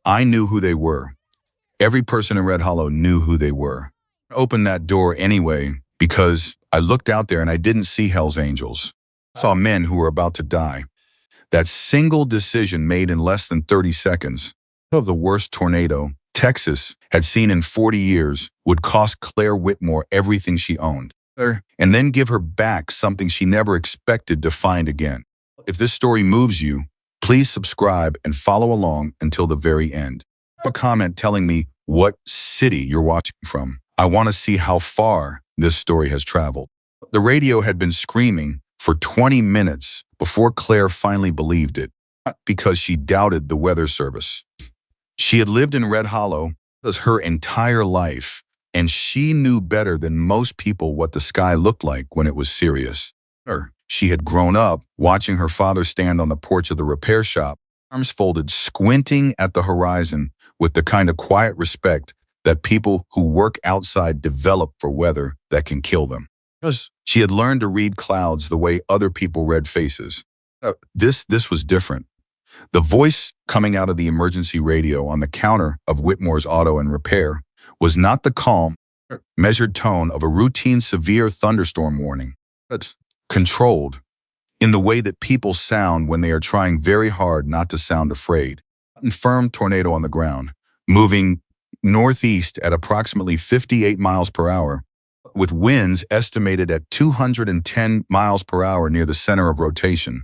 I knew who they were. Every person in Red Hollow knew who they were. I opened that door anyway because I looked out there and I didn't see Hell's Angels. I saw men who were about to die. That single decision made in less than 30 seconds of the worst tornado Texas had seen in 40 years would cost Claire Whitmore everything she owned, and then give her back something she never expected to find again. If this story moves you, please subscribe and follow along until the very end. A comment telling me what city you're watching from. I want to see how far this story has traveled. The radio had been screaming for 20 minutes before Claire finally believed it, not because she doubted the weather service. She had lived in Red Hollow her entire life, and she knew better than most people what the sky looked like when it was serious. She had grown up watching her father stand on the porch of the repair shop, arms folded, squinting at the horizon with the kind of quiet respect that people who work outside develop for weather that can kill them. She had learned to read clouds the way other people read faces. This was different. The voice coming out of the emergency radio on the counter of Whitmore's Auto and Repair was not the calm, measured tone of a routine severe thunderstorm warning. It's controlled in the way that people sound when they are trying very hard not to sound afraid. A firm tornado on the ground, moving northeast at approximately 58 miles per hour, with winds estimated at 210 miles per hour near the center of rotation.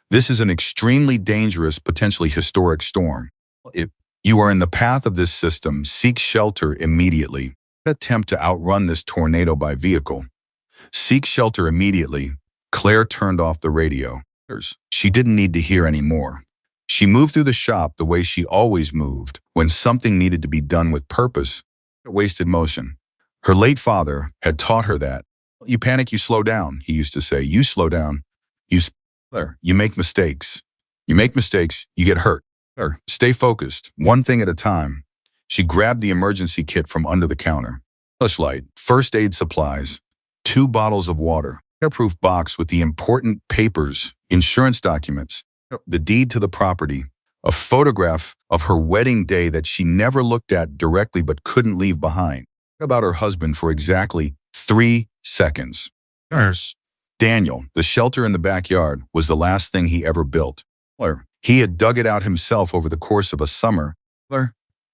This is an extremely dangerous, potentially historic storm. If you are in the path of this system, seek shelter immediately. Attempt to outrun this tornado by vehicle. Seek shelter immediately. Claire turned off the radio. She didn't need to hear any more. She moved through the shop the way she always moved when something needed to be done with purpose, wasted motion. Her late father had taught her that. You panic, you slow down, he used to say. You slow down. You make mistakes. You make mistakes, you get hurt. Stay focused, one thing at a time. She grabbed the emergency kit from under the counter. Flashlight, first aid supplies, 2 bottles of water, airproof box with the important papers, insurance documents, the deed to the property, a photograph of her wedding day that she never looked at directly but couldn't leave behind. About her husband for exactly 3 seconds. Daniel, the shelter in the backyard, was the last thing he ever built. He had dug it out himself over the course of a summer,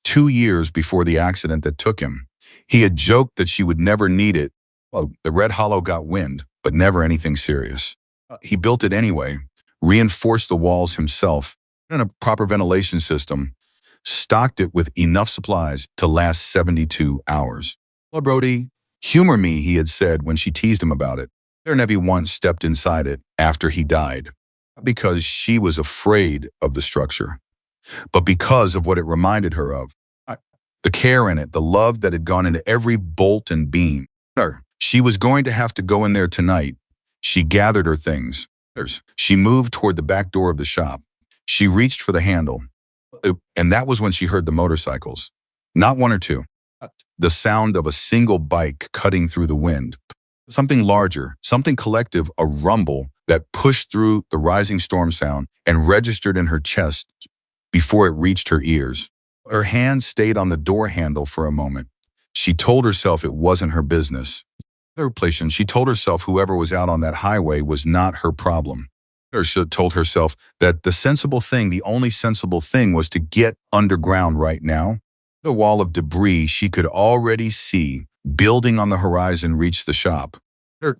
2 years before the accident that took him. He had joked that she would never need it. The Red Hollow got wind, but never anything serious. He built it anyway, reinforced the walls himself, and a proper ventilation system, stocked it with enough supplies to last 72 hours. Well, Brody, humor me, he had said when she teased him about it. Claire never once stepped inside it after he died, not because she was afraid of the structure, but because of what it reminded her of. The care in it, the love that had gone into every bolt and beam. She was going to have to go in there tonight. She gathered her things. She moved toward the back door of the shop. She reached for the handle. And that was when she heard the motorcycles. Not 1 or 2. The sound of a single bike cutting through the wind. Something larger, something collective, a rumble that pushed through the rising storm sound and registered in her chest before it reached her ears. Her hand stayed on the door handle for a moment. She told herself it wasn't her business. She told herself whoever was out on that highway was not her problem. She told herself that the only sensible thing was to get underground right now. The wall of debris she could already see building on the horizon reached the shop.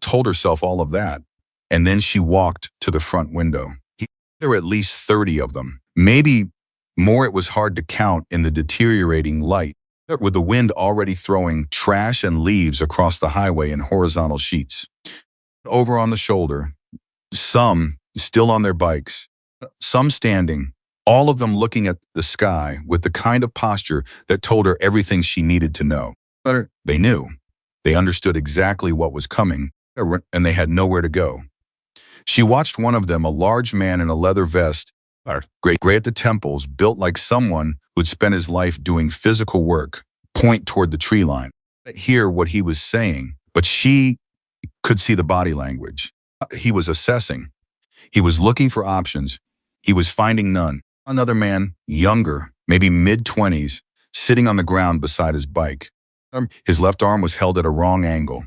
Told herself all of that. And then she walked to the front window. There were at least 30 of them. Maybe more, it was hard to count in the deteriorating light, with the wind already throwing trash and leaves across the highway in horizontal sheets. Over on the shoulder, some still on their bikes, some standing, all of them looking at the sky with the kind of posture that told her everything she needed to know. But they knew. They understood exactly what was coming, and they had nowhere to go. She watched one of them, a large man in a leather vest, gray at the temples, built like someone who'd spent his life doing physical work, point toward the tree line. Hear what he was saying, but she could see the body language. He was assessing. He was looking for options. He was finding none. Another man, younger, maybe mid-20s, sitting on the ground beside his bike. His left arm was held at a wrong angle.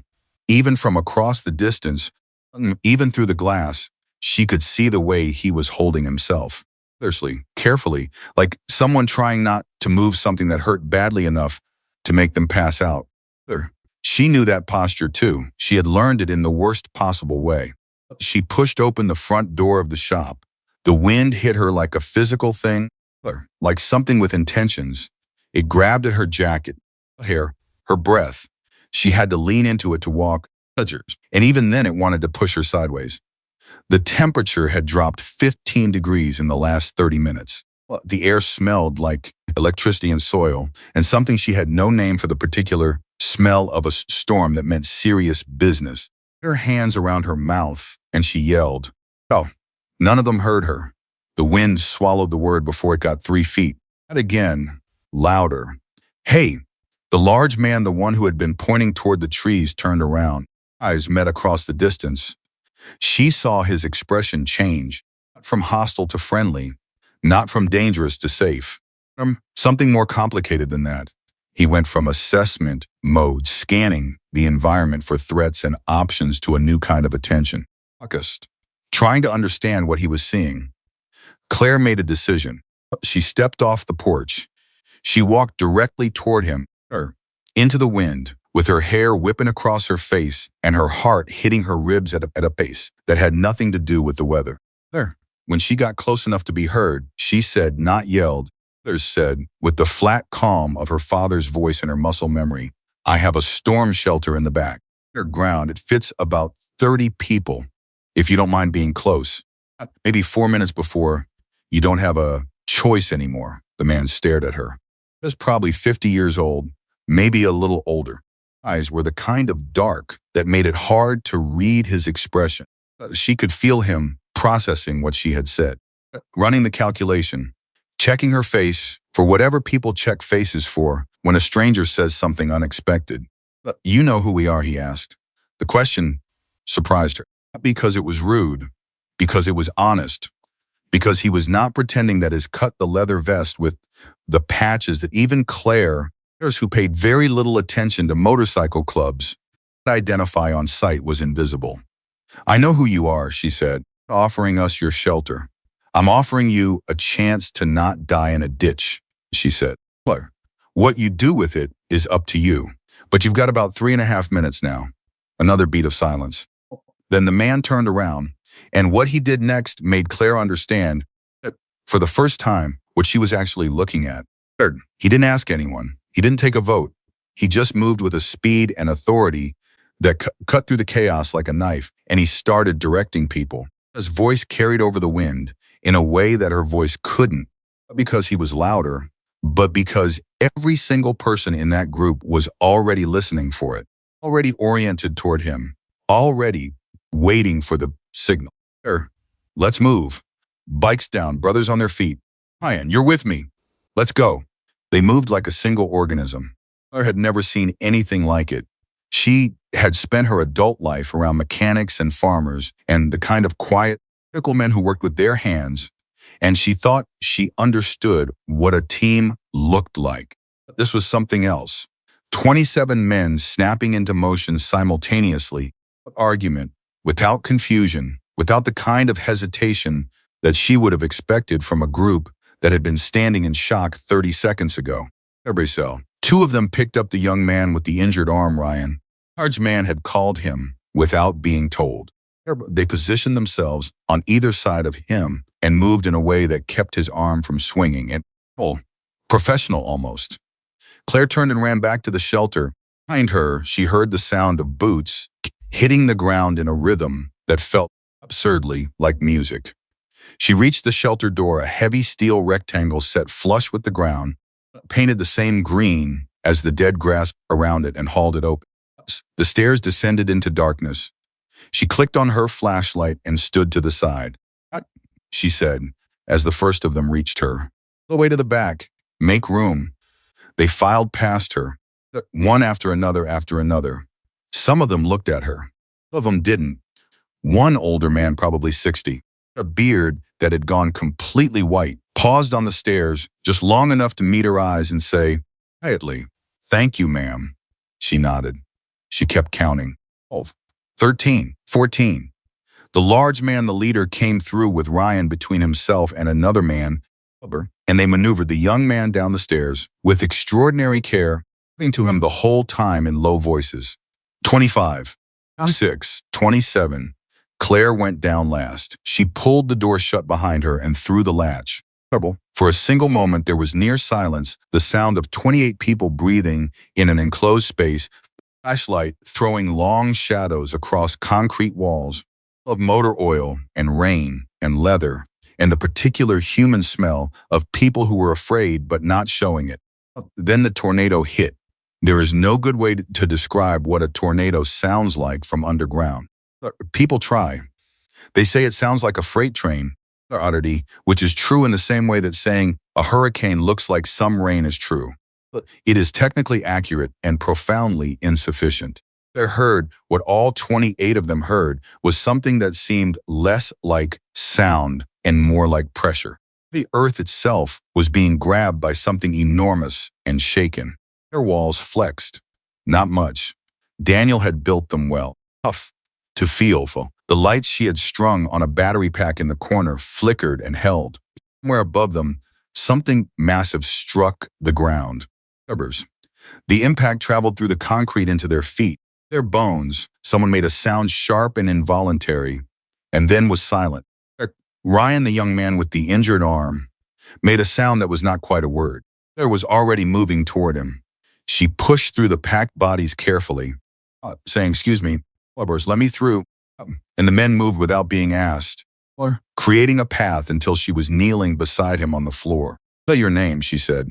Even from across the distance, even through the glass, she could see the way he was holding himself. Carefully, like someone trying not to move something that hurt badly enough to make them pass out. She knew that posture too. She had learned it in the worst possible way. She pushed open the front door of the shop. The wind hit her like a physical thing, like something with intentions. It grabbed at her jacket, her hair, her breath. She had to lean into it to walk, and even then it wanted to push her sideways. The temperature had dropped 15 degrees in the last 30 minutes. The air smelled like electricity and soil, and something she had no name for the particular smell of a storm that meant serious business. Her hands around her mouth, and she yelled. Oh, none of them heard her. The wind swallowed the word before it got 3 feet. And again, louder. Hey! The large man, the one who had been pointing toward the trees, turned around. Eyes met across the distance. She saw his expression change, not from hostile to friendly, not from dangerous to safe. Something more complicated than that. He went from assessment mode, scanning the environment for threats and options, to a new kind of attention. Focused, trying to understand what he was seeing. Claire made a decision. She stepped off the porch. She walked directly toward him, into the wind, with her hair whipping across her face and her heart hitting her ribs at a pace that had nothing to do with the weather. When she got close enough to be heard, she said, not yelled, others said, with the flat calm of her father's voice in her muscle memory, I have a storm shelter in the back. Underground, it fits about 30 people, if you don't mind being close. Maybe 4 minutes before, you don't have a choice anymore. The man stared at her. He was probably 50 years old, maybe a little older. Eyes were the kind of dark that made it hard to read his expression. She could feel him processing what she had said, running the calculation, checking her face for whatever people check faces for when a stranger says something unexpected. You know who we are, he asked. The question surprised her, not because it was rude, because it was honest, because he was not pretending that his cut the leather vest with the patches that even Claire, who paid very little attention to motorcycle clubs, identify on sight, was invisible. I know who you are, she said, offering us your shelter. I'm offering you a chance to not die in a ditch, she said. Claire, what you do with it is up to you, but you've got about 3.5 minutes now. Another beat of silence. Then the man turned around, and what he did next made Claire understand, for the first time, what she was actually looking at. He didn't ask anyone. He didn't take a vote. He just moved with a speed and authority that cut through the chaos like a knife, and he started directing people. His voice carried over the wind in a way that her voice couldn't, not because he was louder, but because every single person in that group was already listening for it, already oriented toward him, already waiting for the signal. Let's move. Bikes down, brothers on their feet. Ryan, you're with me. Let's go. They moved like a single organism. Claire had never seen anything like it. She had spent her adult life around mechanics and farmers and the kind of quiet, practical men who worked with their hands, and she thought she understood what a team looked like. But this was something else. 27 men snapping into motion simultaneously, without argument, without confusion, without the kind of hesitation that she would have expected from a group that had been standing in shock 30 seconds ago. Two of them picked up the young man with the injured arm, Ryan. The large man had called him without being told. They positioned themselves on either side of him and moved in a way that kept his arm from swinging. And, professional almost. Claire turned and ran back to the shelter. Behind her, she heard the sound of boots hitting the ground in a rhythm that felt absurdly like music. She reached the shelter door, a heavy steel rectangle set flush with the ground, painted the same green as the dead grass around it, and hauled it open. The stairs descended into darkness. She clicked on her flashlight and stood to the side. She said, as the first of them reached her. Go way to the back. Make room. They filed past her, one after another. Some of them looked at her. Some of them didn't. One older man, probably 60, a beard that had gone completely white, paused on the stairs just long enough to meet her eyes and say, quietly, "Thank you, ma'am." She nodded. She kept counting. 12, 13, 14. The large man, the leader, came through with Ryan between himself and another man, and they maneuvered the young man down the stairs with extraordinary care, talking to him the whole time in low voices. 25, 6, 27. Claire went down last. She pulled the door shut behind her and threw the latch. For a single moment, there was near silence, the sound of 28 people breathing in an enclosed space, flashlight throwing long shadows across concrete walls, of motor oil and rain and leather, and the particular human smell of people who were afraid but not showing it. Then the tornado hit. There is no good way to describe what a tornado sounds like from underground. People try. They say it sounds like a freight train, oddity, which is true in the same way that saying a hurricane looks like some rain is true. It is technically accurate and profoundly insufficient. They heard what all 28 of them heard was something that seemed less like sound and more like pressure. The earth itself was being grabbed by something enormous and shaken. Their walls flexed. Not much. Daniel had built them well. Tough to feel. The lights she had strung on a battery pack in the corner flickered and held. Somewhere above them, something massive struck the ground. The impact traveled through the concrete into their feet, their bones. Someone made a sound sharp and involuntary, and then was silent. Ryan, the young man with the injured arm, made a sound that was not quite a word. Claire was already moving toward him. She pushed through the packed bodies carefully, saying, "Excuse me, let me through." And the men moved without being asked, creating a path until she was kneeling beside him on the floor. "Say your name," she said.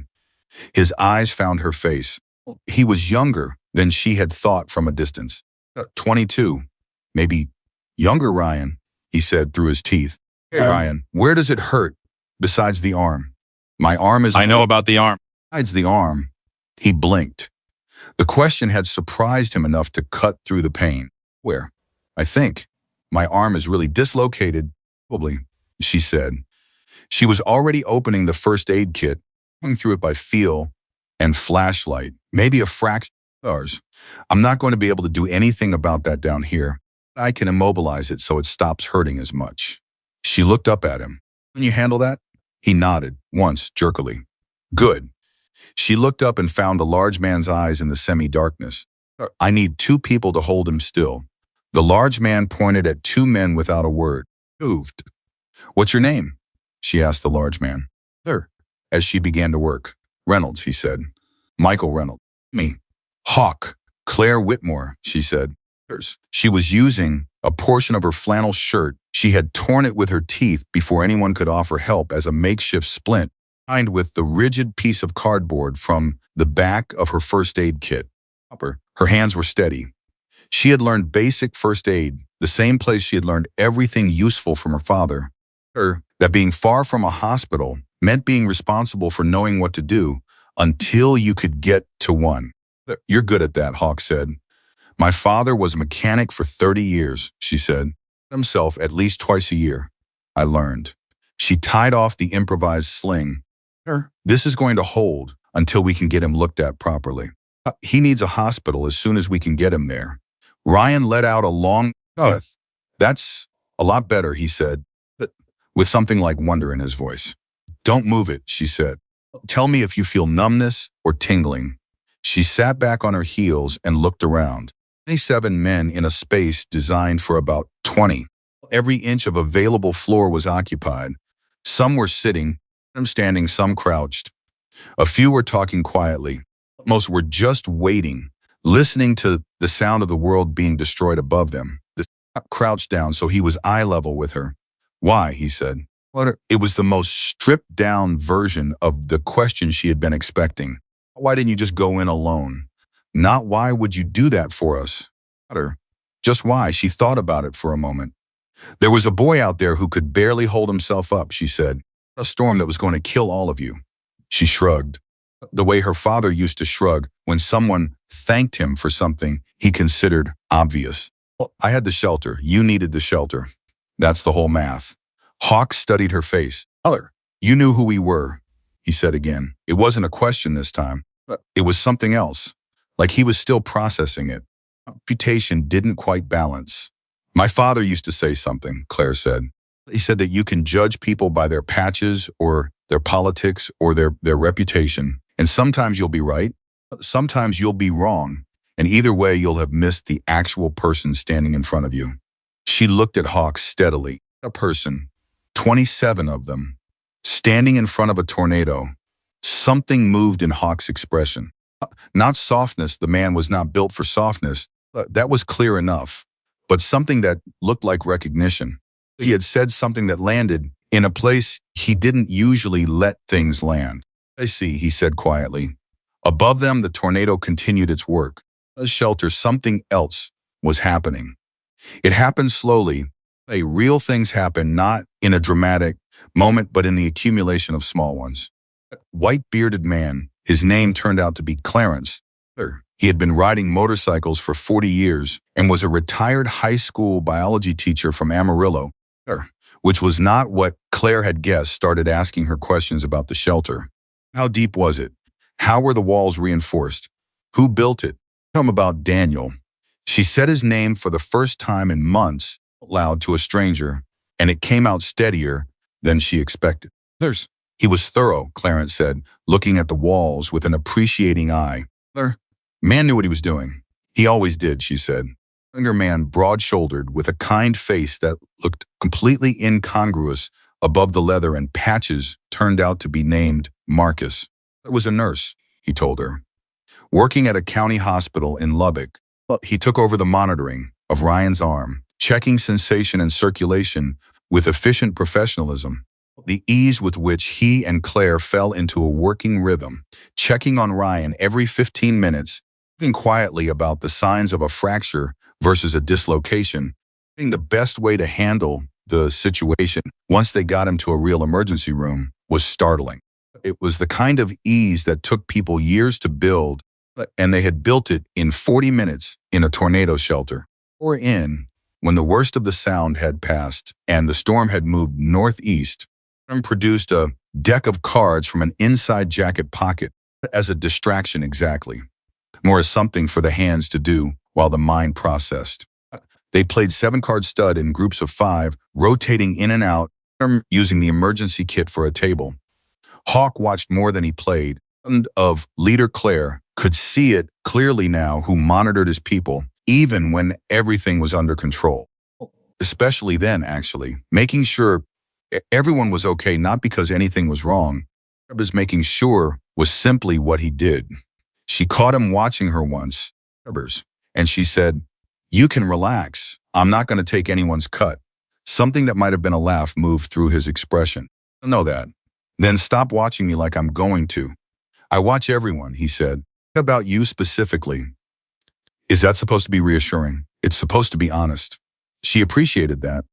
His eyes found her face. He was younger than she had thought from a distance. 22, maybe younger, Ryan, he said through his teeth. "Hey, Ryan, where does it hurt besides the arm?" "My arm is..." I know about the arm. "Besides the arm." He blinked. The question had surprised him enough to cut through the pain. "Where?" "I think my arm is really dislocated." "Probably," she said. She was already opening the first aid kit, going through it by feel and flashlight. "Maybe a fraction of ours. I'm not going to be able to do anything about that down here. I can immobilize it so it stops hurting as much." She looked up at him. "Can you handle that?" He nodded, once, jerkily. "Good." She looked up and found the large man's eyes in the semi-darkness. "I need 2 people to hold him still." The large man pointed at 2 men without a word. Moved. "What's your name?" she asked the large man. "Sir," as she began to work. "Reynolds," he said. "Michael Reynolds." "Me." "Hawk. Claire Whitmore," she said. She was using a portion of her flannel shirt. She had torn it with her teeth before anyone could offer help as a makeshift splint, tied with the rigid piece of cardboard from the back of her first aid kit. Her hands were steady. She had learned basic first aid, the same place she had learned everything useful from her father. That being far from a hospital meant being responsible for knowing what to do until you could get to one. "You're good at that," Hawk said. "My father was a mechanic for 30 years, she said. Himself at least twice a year. I learned." She tied off the improvised sling. "This is going to hold until we can get him looked at properly. He needs a hospital as soon as we can get him there." Ryan let out a long breath. "That's a lot better," he said, with something like wonder in his voice. "Don't move it," she said. "Tell me if you feel numbness or tingling." She sat back on her heels and looked around. 27 men in a space designed for about 20. Every inch of available floor was occupied. Some were sitting, some standing, some crouched. A few were talking quietly. Most were just waiting, listening to the sound of the world being destroyed above them. The crouched down so he was eye level with her. "Why?" he said. It was the most stripped down version of the question she had been expecting. "Why didn't you just go in alone?" Not "why would you do that for us?" Just why. She thought about it for a moment. "There was a boy out there who could barely hold himself up," she said. "A storm that was going to kill all of you." She shrugged. The way her father used to shrug when someone thanked him for something he considered obvious. "I had the shelter. You needed the shelter. That's the whole math." Hawk studied her face. You knew who we were, he said again. It wasn't a question this time. It was something else, like he was still processing it. Reputation didn't quite balance. My father used to say something, Claire said. He said that you can judge people by their patches or their politics or their reputation. And sometimes you'll be right, sometimes you'll be wrong. And either way, you'll have missed the actual person standing in front of you. She looked at Hawk steadily. A person, 27 of them, standing in front of a tornado. Something moved in Hawk's expression. Not softness, the man was not built for softness. That was clear enough. But something that looked like recognition. He had said something that landed in a place he didn't usually let things land. I see, he said quietly. Above them, the tornado continued its work. A shelter, something else was happening. It happened slowly. Real things happen not in a dramatic moment, but in the accumulation of small ones. White-bearded man, his name turned out to be Clarence. He had been riding motorcycles for 40 years and was a retired high school biology teacher from Amarillo, which was not what Claire had guessed. Started asking her questions about the shelter. How deep was it? How were the walls reinforced? Who built it? Tell him about Daniel. She said his name for the first time in months loud to a stranger, and it came out steadier than she expected. He was thorough, Clarence said, looking at the walls with an appreciating eye. Man knew what he was doing. He always did, she said. Younger man, broad-shouldered, with a kind face that looked completely incongruous above the leather and patches, turned out to be named Marcus. It was a nurse, he told her, working at a county hospital in Lubbock. He took over the monitoring of Ryan's arm, checking sensation and circulation with efficient professionalism. The ease with which he and Claire fell into a working rhythm, checking on Ryan every 15 minutes, thinking quietly about the signs of a fracture versus a dislocation, being the best way to handle the situation once they got him to a real emergency room was startling. It was the kind of ease that took people years to build, and they had built it in 40 minutes in a tornado shelter. When the worst of the sound had passed and the storm had moved northeast, and produced a deck of cards from an inside jacket pocket as a distraction exactly, more as something for the hands to do while the mind processed. They played 7-card stud in groups of 5, rotating in and out, using the emergency kit for a table. Hawk watched more than he played, and of leader Claire could see it clearly now who monitored his people, even when everything was under control. Especially then, actually, making sure everyone was okay, not because anything was wrong. His making sure was simply what he did. She caught him watching her once, and she said, "You can relax. I'm not going to take anyone's cut." Something that might have been a laugh moved through his expression. "I know that." "Then stop watching me like I'm going to." "I watch everyone," he said. "What about you specifically?" Is that supposed to be reassuring? It's supposed to be honest. She appreciated that.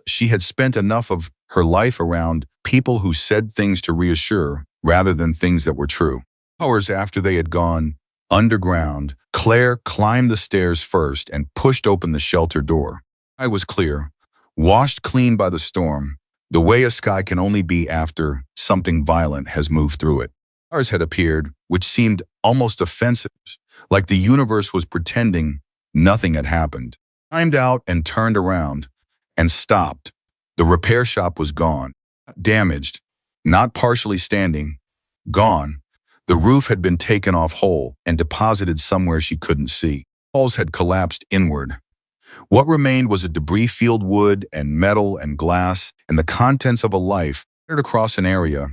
She had spent enough of her life around people who said things to reassure rather than things that were true. Hours after they had gone underground, Claire climbed the stairs first and pushed open the shelter door. I was clear, washed clean by the storm, the way a sky can only be after something violent has moved through it. Stars had appeared, which seemed almost offensive, like the universe was pretending nothing had happened. Climbed out and turned around and stopped. The repair shop was gone, damaged, not partially standing, gone. The roof had been taken off whole and deposited somewhere she couldn't see. Walls had collapsed inward. What remained was a debris-filled wood and metal and glass and the contents of a life scattered across an area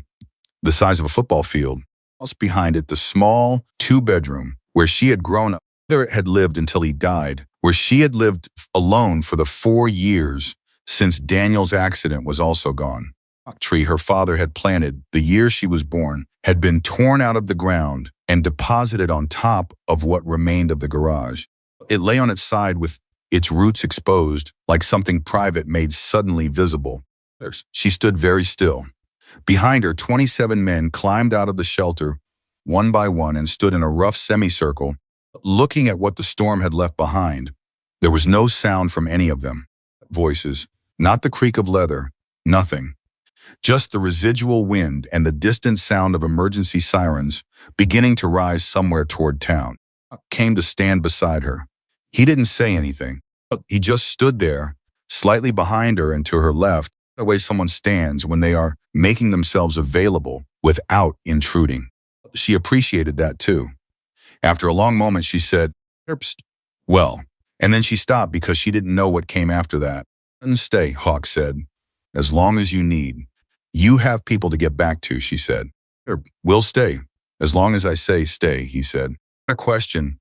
the size of a football field. Just behind it, the small 2-bedroom where she had grown up. There had lived until he died, where she had lived alone for the 4 years since Daniel's accident was also gone. The oak tree her father had planted the year she was born had been torn out of the ground and deposited on top of what remained of the garage. It lay on its side with its roots exposed, like something private made suddenly visible. She stood very still. Behind her, 27 men climbed out of the shelter, one by one, and stood in a rough semicircle, looking at what the storm had left behind. There was no sound from any of them. Voices, not the creak of leather, nothing. Just the residual wind and the distant sound of emergency sirens beginning to rise somewhere toward town. Came to stand beside her. He didn't say anything. He just stood there, slightly behind her and to her left, the way someone stands when they are making themselves available without intruding. She appreciated that too. After a long moment, she said, "Psst." Well, and then she stopped because she didn't know what came after that. "And stay," Hawk said, "as long as you need. You have people to get back to," she said. "We'll stay, as long as I say stay," he said. A question.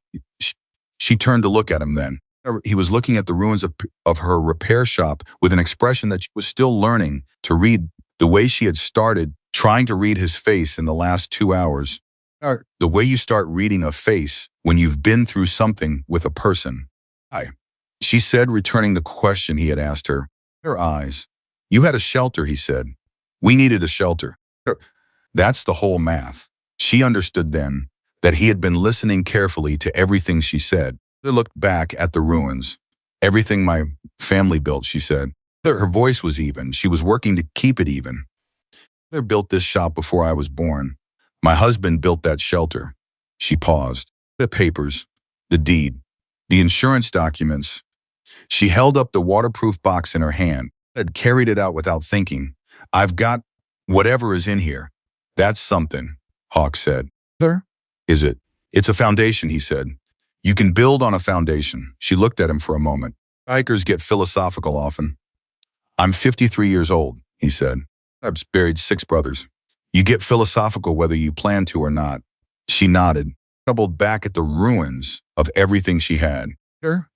She turned to look at him then. He was looking at the ruins of her repair shop with an expression that she was still learning to read, the way she had started trying to read his face in the last 2 hours. The way you start reading a face when you've been through something with a person. "Hi," she said, returning the question he had asked her. Her eyes. "You had a shelter," he said. "We needed a shelter." That's the whole math. She understood then that he had been listening carefully to everything she said. They looked back at the ruins. "Everything my family built," she said. Her voice was even. She was working to keep it even. "They built this shop before I was born. My husband built that shelter." She paused. "The papers, the deed, the insurance documents." She held up the waterproof box in her hand, had carried it out without thinking. "I've got whatever is in here." "That's something," Hawk said. "There? Is it?" "It's a foundation," he said. "You can build on a foundation." She looked at him for a moment. "Hikers get philosophical often." "I'm 53 years old," he said. "I've buried 6 brothers. You get philosophical whether you plan to or not." She nodded, doubled back at the ruins of everything she had.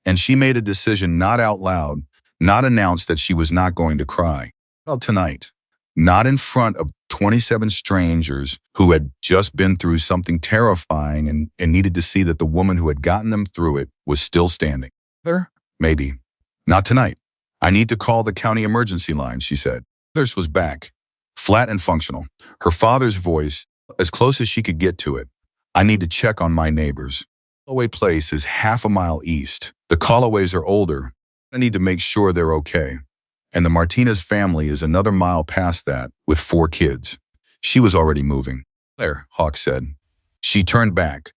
And she made a decision, not out loud, not announced, that she was not going to cry. Well, tonight. Not in front of 27 strangers who had just been through something terrifying and needed to see that the woman who had gotten them through it was still standing. "There? Maybe. Not tonight. I need to call the county emergency line," she said. Theirs was back, flat and functional. Her father's voice, as close as she could get to it. "I need to check on my neighbors. Callaway Place is half a mile east. The Callaways are older. I need to make sure they're okay. And the Martinez family is another mile past that with 4 kids." She was already moving. "Claire," Hawk said. She turned back.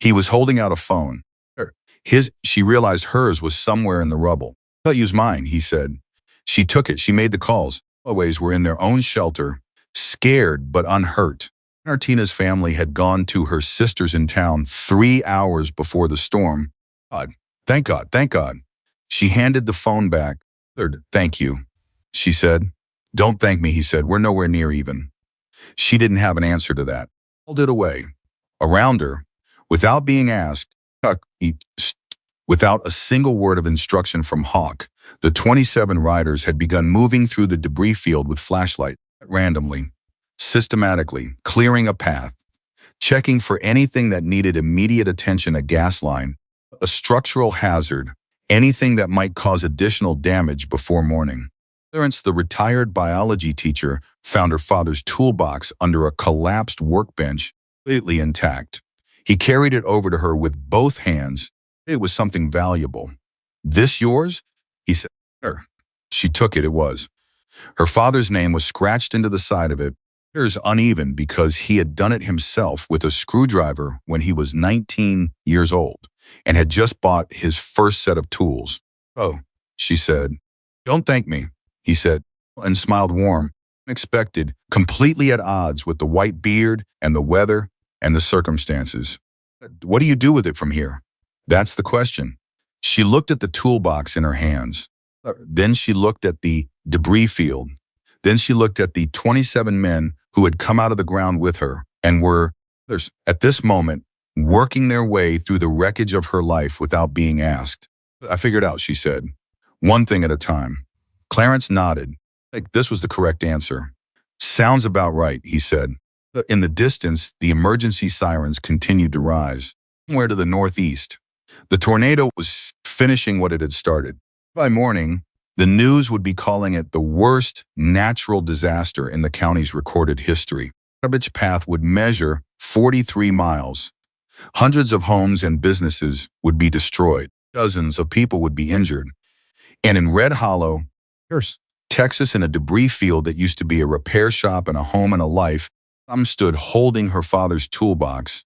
He was holding out a phone. She realized hers was somewhere in the rubble. "I'll use mine," he said. She took it. She made the calls. Callaways were in their own shelter, scared but unhurt. Martinez family had gone to her sister's in town 3 hours before the storm. "God, thank God, thank God." She handed the phone back. "Thank you," she said. "Don't thank me," he said. "We're nowhere near even." She didn't have an answer to that. Called it away. Around her, without being asked, without a single word of instruction from Hawk, the 27 riders had begun moving through the debris field with flashlights, randomly, systematically, clearing a path, checking for anything that needed immediate attention: a gas line, a structural hazard, anything that might cause additional damage before morning. Clarence, the retired biology teacher, found her father's toolbox under a collapsed workbench, completely intact. He carried it over to her with both hands. It was something valuable. "This yours?" he said. "Sure." She took it. It was. Her father's name was scratched into the side of it. Hers uneven because he had done it himself with a screwdriver when he was 19 years old and had just bought his first set of tools. "Oh," she said. "Don't thank me," he said, and smiled warm, unexpected, completely at odds with the white beard and the weather and the circumstances. "What do you do with it from here?" "That's the question." She looked at the toolbox in her hands. Then she looked at the debris field. Then she looked at the 27 men who had come out of the ground with her and were, at this moment, working their way through the wreckage of her life without being asked. "I figured out," she said. "One thing at a time." Clarence nodded. This was the correct answer. "Sounds about right," he said. In the distance, the emergency sirens continued to rise. Somewhere to the northeast, the tornado was finishing what it had started. By morning, the news would be calling it the worst natural disaster in the county's recorded history. Garbage path would measure 43 miles. Hundreds of homes and businesses would be destroyed. Dozens of people would be injured. And in Red Hollow, Texas in a debris field that used to be a repair shop and a home and a life. Mom stood holding her father's toolbox,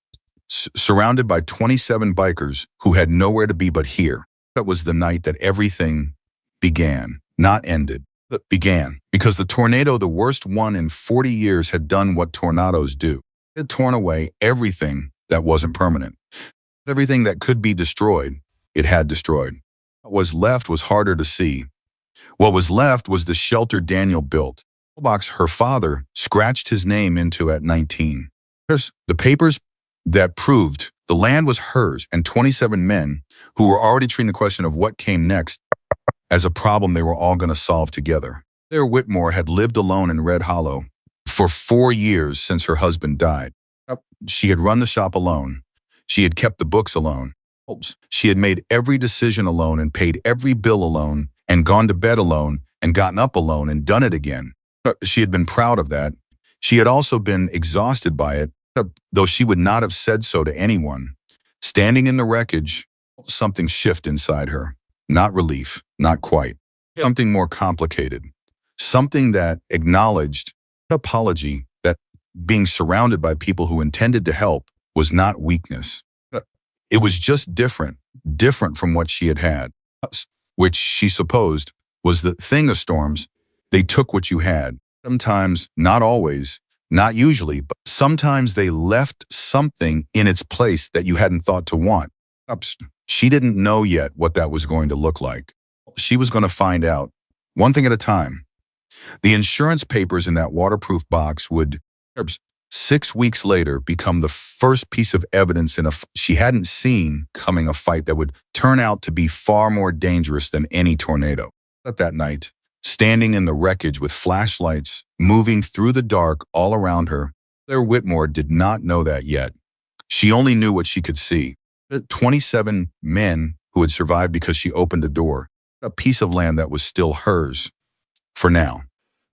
surrounded by 27 bikers who had nowhere to be but here. That was the night that everything began, not ended, but began. Because the tornado, the worst one in 40 years, had done what tornadoes do. It had torn away everything that wasn't permanent. Everything that could be destroyed, it had destroyed. What was left was harder to see. What was left was the shelter Daniel built. The box her father scratched his name into at 19. There's the papers that proved the land was hers and 27 men who were already treating the question of what came next as a problem they were all going to solve together. Claire Whitmore had lived alone in Red Hollow for 4 years since her husband died. She had run the shop alone. She had kept the books alone. She had made every decision alone and paid every bill alone and gone to bed alone and gotten up alone and done it again. She had been proud of that. She had also been exhausted by it, though she would not have said so to anyone. Standing in the wreckage, something shifted inside her. Not relief, not quite. Something more complicated. Something that acknowledged apology, that being surrounded by people who intended to help was not weakness. It was just different from what she had had, which she supposed was the thing of storms. They took what you had. Sometimes, not always, not usually, but sometimes they left something in its place that you hadn't thought to want. She didn't know yet what that was going to look like. She was going to find out, one thing at a time. The insurance papers in that waterproof box would, 6 weeks later, become the first piece of evidence in she hadn't seen coming, a fight that would turn out to be far more dangerous than any tornado. But that night, standing in the wreckage with flashlights moving through the dark all around her, Claire Whitmore did not know that yet. She only knew what she could see. 27 men who had survived because she opened a door, a piece of land that was still hers. For now.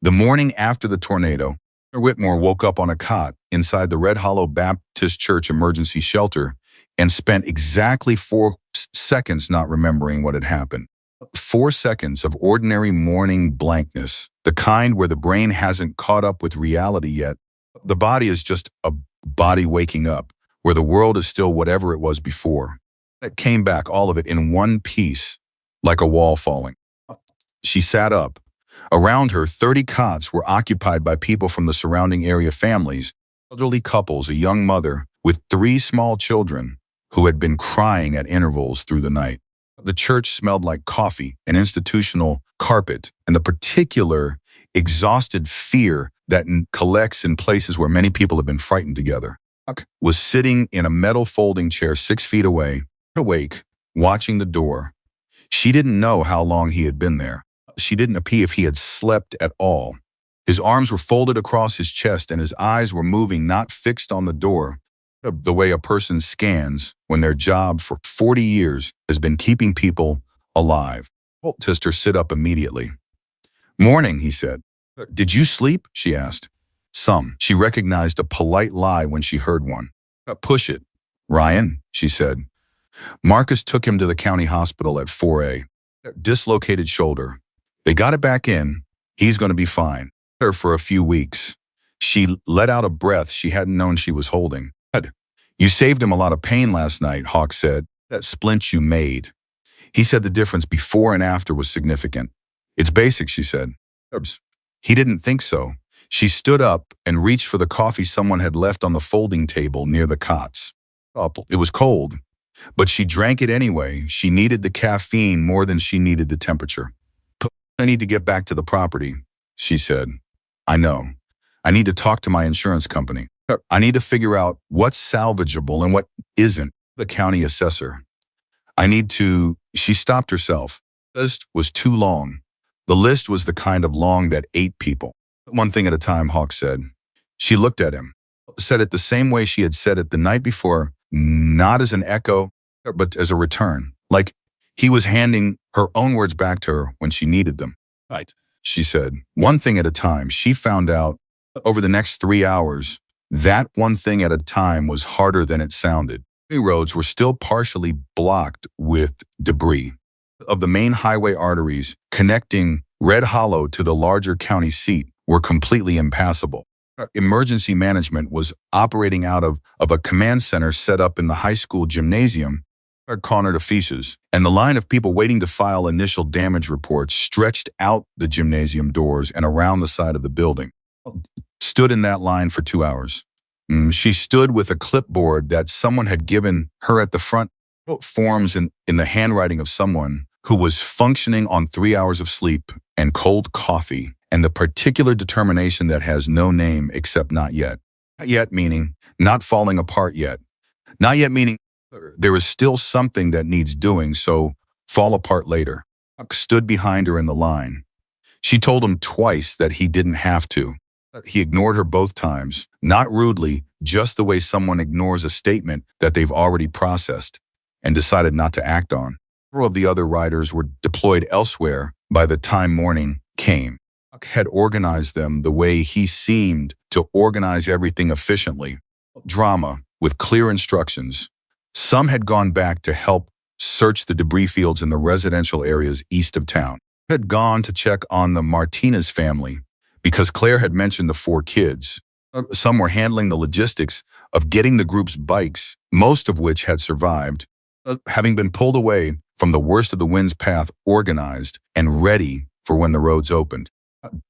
The morning after the tornado, Whitmore woke up on a cot inside the Red Hollow Baptist Church emergency shelter and spent exactly 4 seconds not remembering what had happened. 4 seconds of ordinary morning blankness, the kind where the brain hasn't caught up with reality yet. The body is just a body waking up, where the world is still whatever it was before. It came back, all of it, in one piece, like a wall falling. She sat up. Around her, 30 cots were occupied by people from the surrounding area, families, elderly couples, a young mother with 3 small children who had been crying at intervals through the night. The church smelled like coffee, an institutional carpet, and the particular exhausted fear that collects in places where many people have been frightened together. Huck was sitting in a metal folding chair 6 feet away, awake, watching the door. She didn't know how long he had been there. She didn't appear if he had slept at all. His arms were folded across his chest and his eyes were moving, not fixed on the door, the way a person scans when their job for 40 years has been keeping people alive. Holt Tister sit up immediately. "Morning," he said. "Did you sleep?" she asked. "Some." She recognized a polite lie when she heard one. "Push it, Ryan," she said. Marcus took him to the county hospital at 4A. Dislocated shoulder. They got it back in. He's going to be fine. Her for a few weeks. She let out a breath she hadn't known she was holding. "You saved him a lot of pain last night," Hawk said. "That splint you made." He said the difference before and after was significant. "It's basic," she said. He didn't think so. She stood up and reached for the coffee someone had left on the folding table near the cots. It was cold, but she drank it anyway. She needed the caffeine more than she needed the temperature. "I need to get back to the property," she said. "I know. I need to talk to my insurance company. I need to figure out what's salvageable and what isn't." The county assessor. "I need to..." She stopped herself. The list was too long. The list was the kind of long that ate people. "One thing at a time," Hawk said. She looked at him, said it the same way she had said it the night before, not as an echo, but as a return, like he was handing her own words back to her when she needed them. "Right," she said. "One thing at a time." She found out over the next 3 hours that one thing at a time was harder than it sounded. The roads were still partially blocked with debris. Of the main highway arteries connecting Red Hollow to the larger county seat were completely impassable. Emergency management was operating out of a command center set up in the high school gymnasium, cornered offices, and the line of people waiting to file initial damage reports stretched out the gymnasium doors and around the side of the building. Stood in that line for 2 hours. She stood with a clipboard that someone had given her at the front, forms in the handwriting of someone who was functioning on 3 hours of sleep and cold coffee, and the particular determination that has no name except not yet. Not yet meaning not falling apart yet. Not yet meaning there is still something that needs doing, so fall apart later. Huck stood behind her in the line. She told him twice that he didn't have to. He ignored her both times, not rudely, just the way someone ignores a statement that they've already processed and decided not to act on. Several of the other riders were deployed elsewhere by the time morning came. Huck had organized them the way he seemed to organize everything efficiently. Drama, with clear instructions. Some had gone back to help search the debris fields in the residential areas east of town. Had gone to check on the Martinez family because Claire had mentioned the 4 kids. Some were handling the logistics of getting the group's bikes, most of which had survived, having been pulled away from the worst of the wind's path, organized and ready for when the roads opened.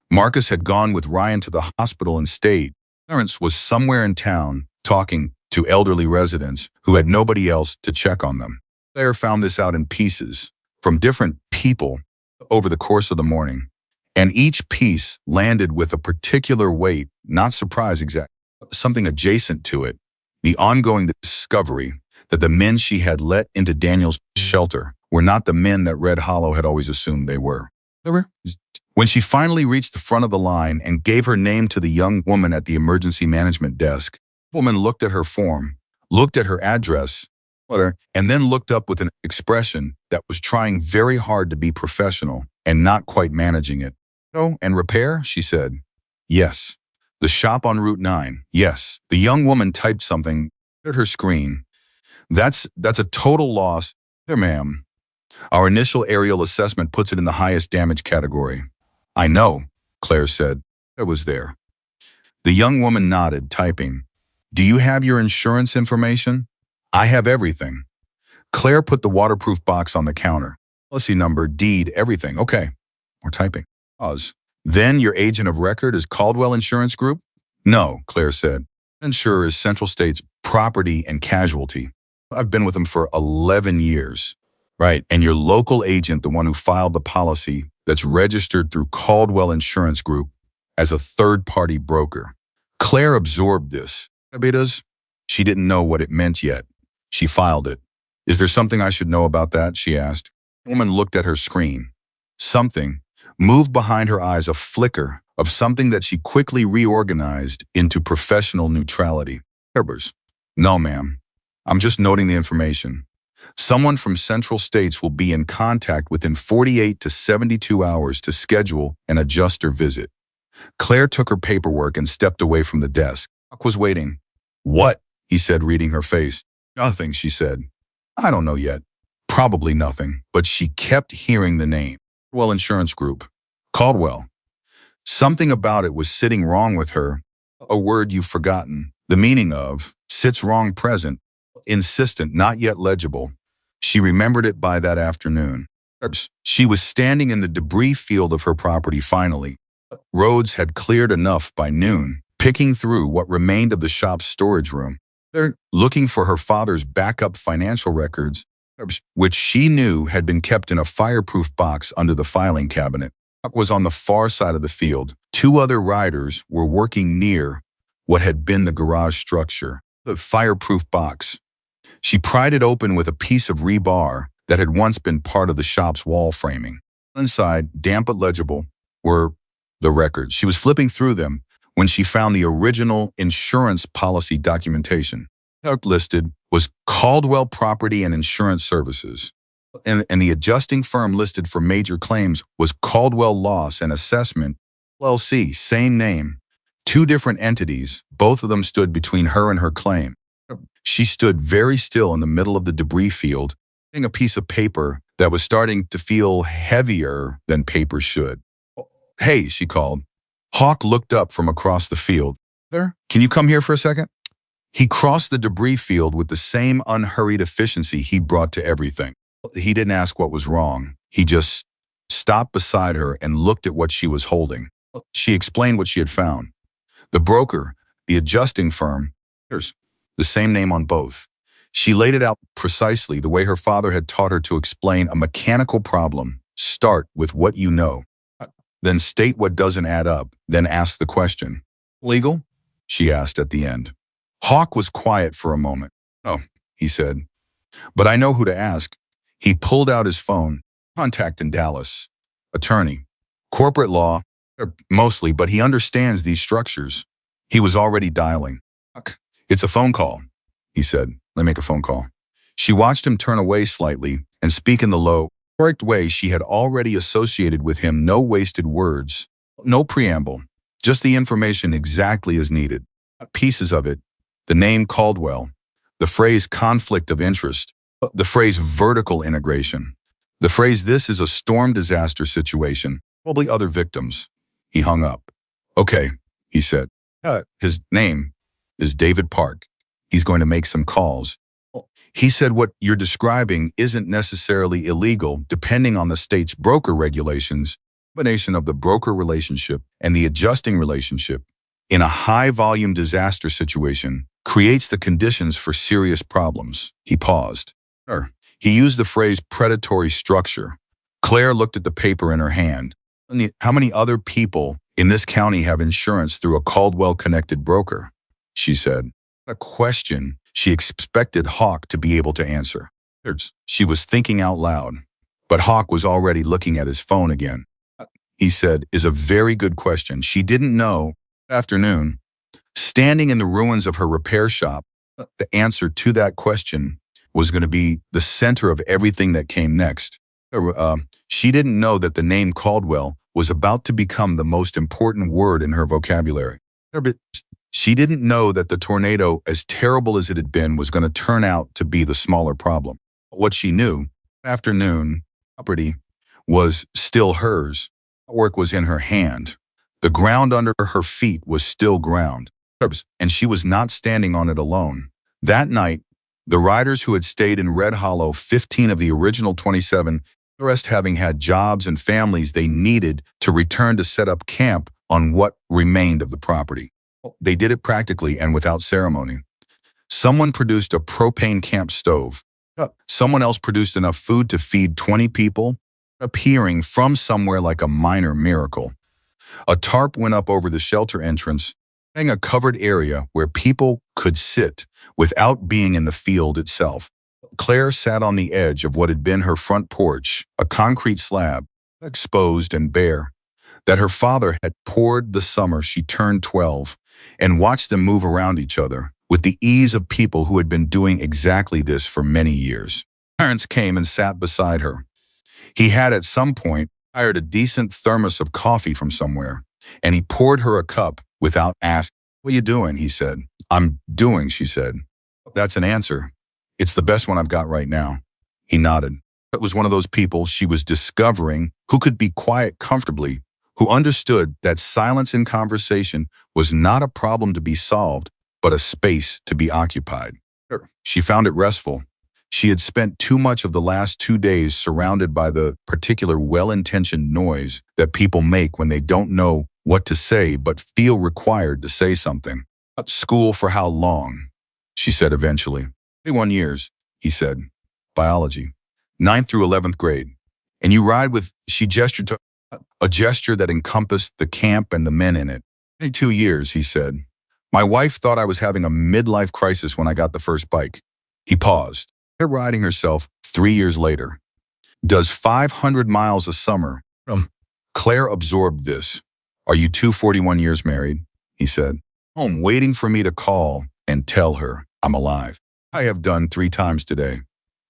Marcus had gone with Ryan to the hospital and stayed. Clarence was somewhere in town talking to elderly residents who had nobody else to check on them. Claire found this out in pieces from different people over the course of the morning, and each piece landed with a particular weight, not surprise exactly, something adjacent to it, the ongoing discovery that the men she had let into Daniel's shelter were not the men that Red Hollow had always assumed they were. When she finally reached the front of the line and gave her name to the young woman at the emergency management desk, the woman looked at her form, looked at her address, and then looked up with an expression that was trying very hard to be professional and not quite managing it. "Oh, and repair?" she said. "Yes." "The shop on Route 9. Yes." The young woman typed something at her screen. That's a total loss. "There, ma'am. Our initial aerial assessment puts it in the highest damage category." "I know," Claire said. "It was there." The young woman nodded, typing. "Do you have your insurance information?" "I have everything." Claire put the waterproof box on the counter. "Policy number, deed, everything. Okay." We're typing. Pause. "Then your agent of record is Caldwell Insurance Group?" "No," Claire said. "Insurer is Central States Property and Casualty. I've been with them for 11 years. Right. And your local agent, the one who filed the policy that's registered through Caldwell Insurance Group as a third-party broker." Claire absorbed this. She didn't know what it meant yet. She filed it. "Is there something I should know about that?" she asked. The woman looked at her screen. Something moved behind her eyes, a flicker of something that she quickly reorganized into professional neutrality. "No, ma'am. I'm just noting the information. Someone from Central States will be in contact within 48 to 72 hours to schedule an adjuster visit." Claire took her paperwork and stepped away from the desk. Huck was waiting. "What?" he said, reading her face. "Nothing," she said. "I don't know yet. Probably nothing." But she kept hearing the name. Caldwell Insurance Group. Caldwell. Something about it was sitting wrong with her. A word you've forgotten. The meaning of. Sits wrong present. Insistent, not yet legible. She remembered it by that afternoon. She was standing in the debris field of her property finally. Roads had cleared enough by noon, picking through what remained of the shop's storage room. They're looking for her father's backup financial records, which she knew had been kept in a fireproof box under the filing cabinet. Huck was on the far side of the field. 2 other riders were working near what had been the garage structure, the fireproof box. She pried it open with a piece of rebar that had once been part of the shop's wall framing. Inside, damp but legible, were the records. She was flipping through them when she found the original insurance policy documentation. Listed was Caldwell Property and Insurance Services, and the adjusting firm listed for major claims was Caldwell Loss and Assessment, LLC, same name. 2 different entities, both of them stood between her and her claim. She stood very still in the middle of the debris field, holding a piece of paper that was starting to feel heavier than paper should. Hey, she called. Hawk looked up from across the field. There, can you come here for a second? He crossed the debris field with the same unhurried efficiency he brought to everything. He didn't ask what was wrong. He just stopped beside her and looked at what she was holding. She explained what she had found. The broker, the adjusting firm, there's the same name on both. She laid it out precisely the way her father had taught her to explain a mechanical problem. Start with what you know, then state what doesn't add up, then ask the question. Legal? She asked at the end. Hawk was quiet for a moment. Oh, he said. But I know who to ask. He pulled out his phone. Contact in Dallas. Attorney. Corporate law, mostly, but he understands these structures. He was already dialing. It's a phone call, he said. Let me make a phone call. She watched him turn away slightly and speak in the low, correct way she had already associated with him. No wasted words, no preamble, just the information exactly as needed. Pieces of it. The name Caldwell, the phrase conflict of interest, the phrase vertical integration, the phrase this is a storm disaster situation, probably other victims. He hung up. Okay, he said. His name is David Park. He's going to make some calls. He said what you're describing isn't necessarily illegal depending on the state's broker regulations. Combination of the broker relationship and the adjusting relationship in a high-volume disaster situation creates the conditions for serious problems. He paused. He used the phrase predatory structure. Claire looked at the paper in her hand. How many other people in this county have insurance through a Caldwell-connected broker? She said. A question she expected Hawk to be able to answer. She was thinking out loud, but Hawk was already looking at his phone again. He said, is a very good question. She didn't know. Afternoon, standing in the ruins of her repair shop, the answer to that question was going to be the center of everything that came next. She didn't know that the name Caldwell was about to become the most important word in her vocabulary. She didn't know that the tornado, as terrible as it had been, was going to turn out to be the smaller problem. What she knew, afternoon, property was still hers. Work was in her hand. The ground under her feet was still ground, and she was not standing on it alone. That night, the riders who had stayed in Red Hollow, 15 of the original 27, the rest having had jobs and families they needed to return to set up camp on what remained of the property. They did it practically and without ceremony. Someone produced a propane camp stove. Someone else produced enough food to feed 20 people, appearing from somewhere like a minor miracle. A tarp went up over the shelter entrance, creating a covered area where people could sit without being in the field itself. Claire sat on the edge of what had been her front porch, a concrete slab, exposed and bare, that her father had poured the summer she turned 12, and watched them move around each other with the ease of people who had been doing exactly this for many years. Parents came and sat beside her. He had at some point hired a decent thermos of coffee from somewhere, and he poured her a cup without asking. What are you doing? He said. I'm doing, she said. That's an answer. It's the best one I've got right now. He nodded. It was one of those people she was discovering who could be quiet comfortably, who understood that silence in conversation was not a problem to be solved, but a space to be occupied. She found it restful. She had spent too much of the last 2 days surrounded by the particular well-intentioned noise that people make when they don't know what to say but feel required to say something. At school for how long? She said eventually. 21 years, he said. Biology. 9th through 11th grade. And you ride with, she gestured to a gesture that encompassed the camp and the men in it. 22 years, he said. My wife thought I was having a midlife crisis when I got the first bike. He paused. Riding herself 3 years later. Does 500 miles a summer. Claire absorbed this. Are you 41 years married? He said. Home waiting for me to call and tell her I'm alive. I have done 3 times today.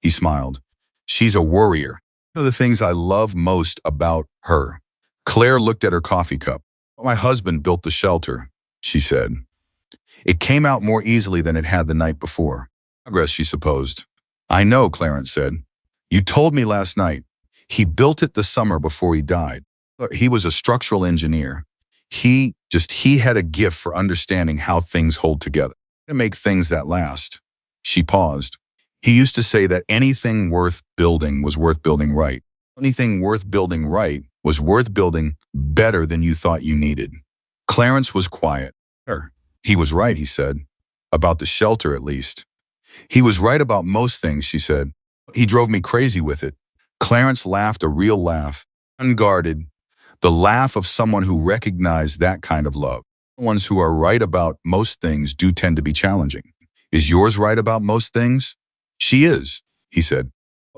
He smiled. She's a worrier. One of the things I love most about her. Claire looked at her coffee cup. My husband built the shelter, she said. It came out more easily than it had the night before. Progress, she supposed. I know, Clarence said. You told me last night. He built it the summer before he died. He was a structural engineer. He had a gift for understanding how things hold together to make things that last. She paused. He used to say that anything worth building was worth building right. Anything worth building right was worth building better than you thought you needed. Clarence was quiet. He was right, he said. About the shelter, at least. He was right about most things, she said. He drove me crazy with it. Clarence laughed a real laugh, unguarded, the laugh of someone who recognized that kind of love. Ones who are right about most things do tend to be challenging. Is yours right about most things? She is, he said,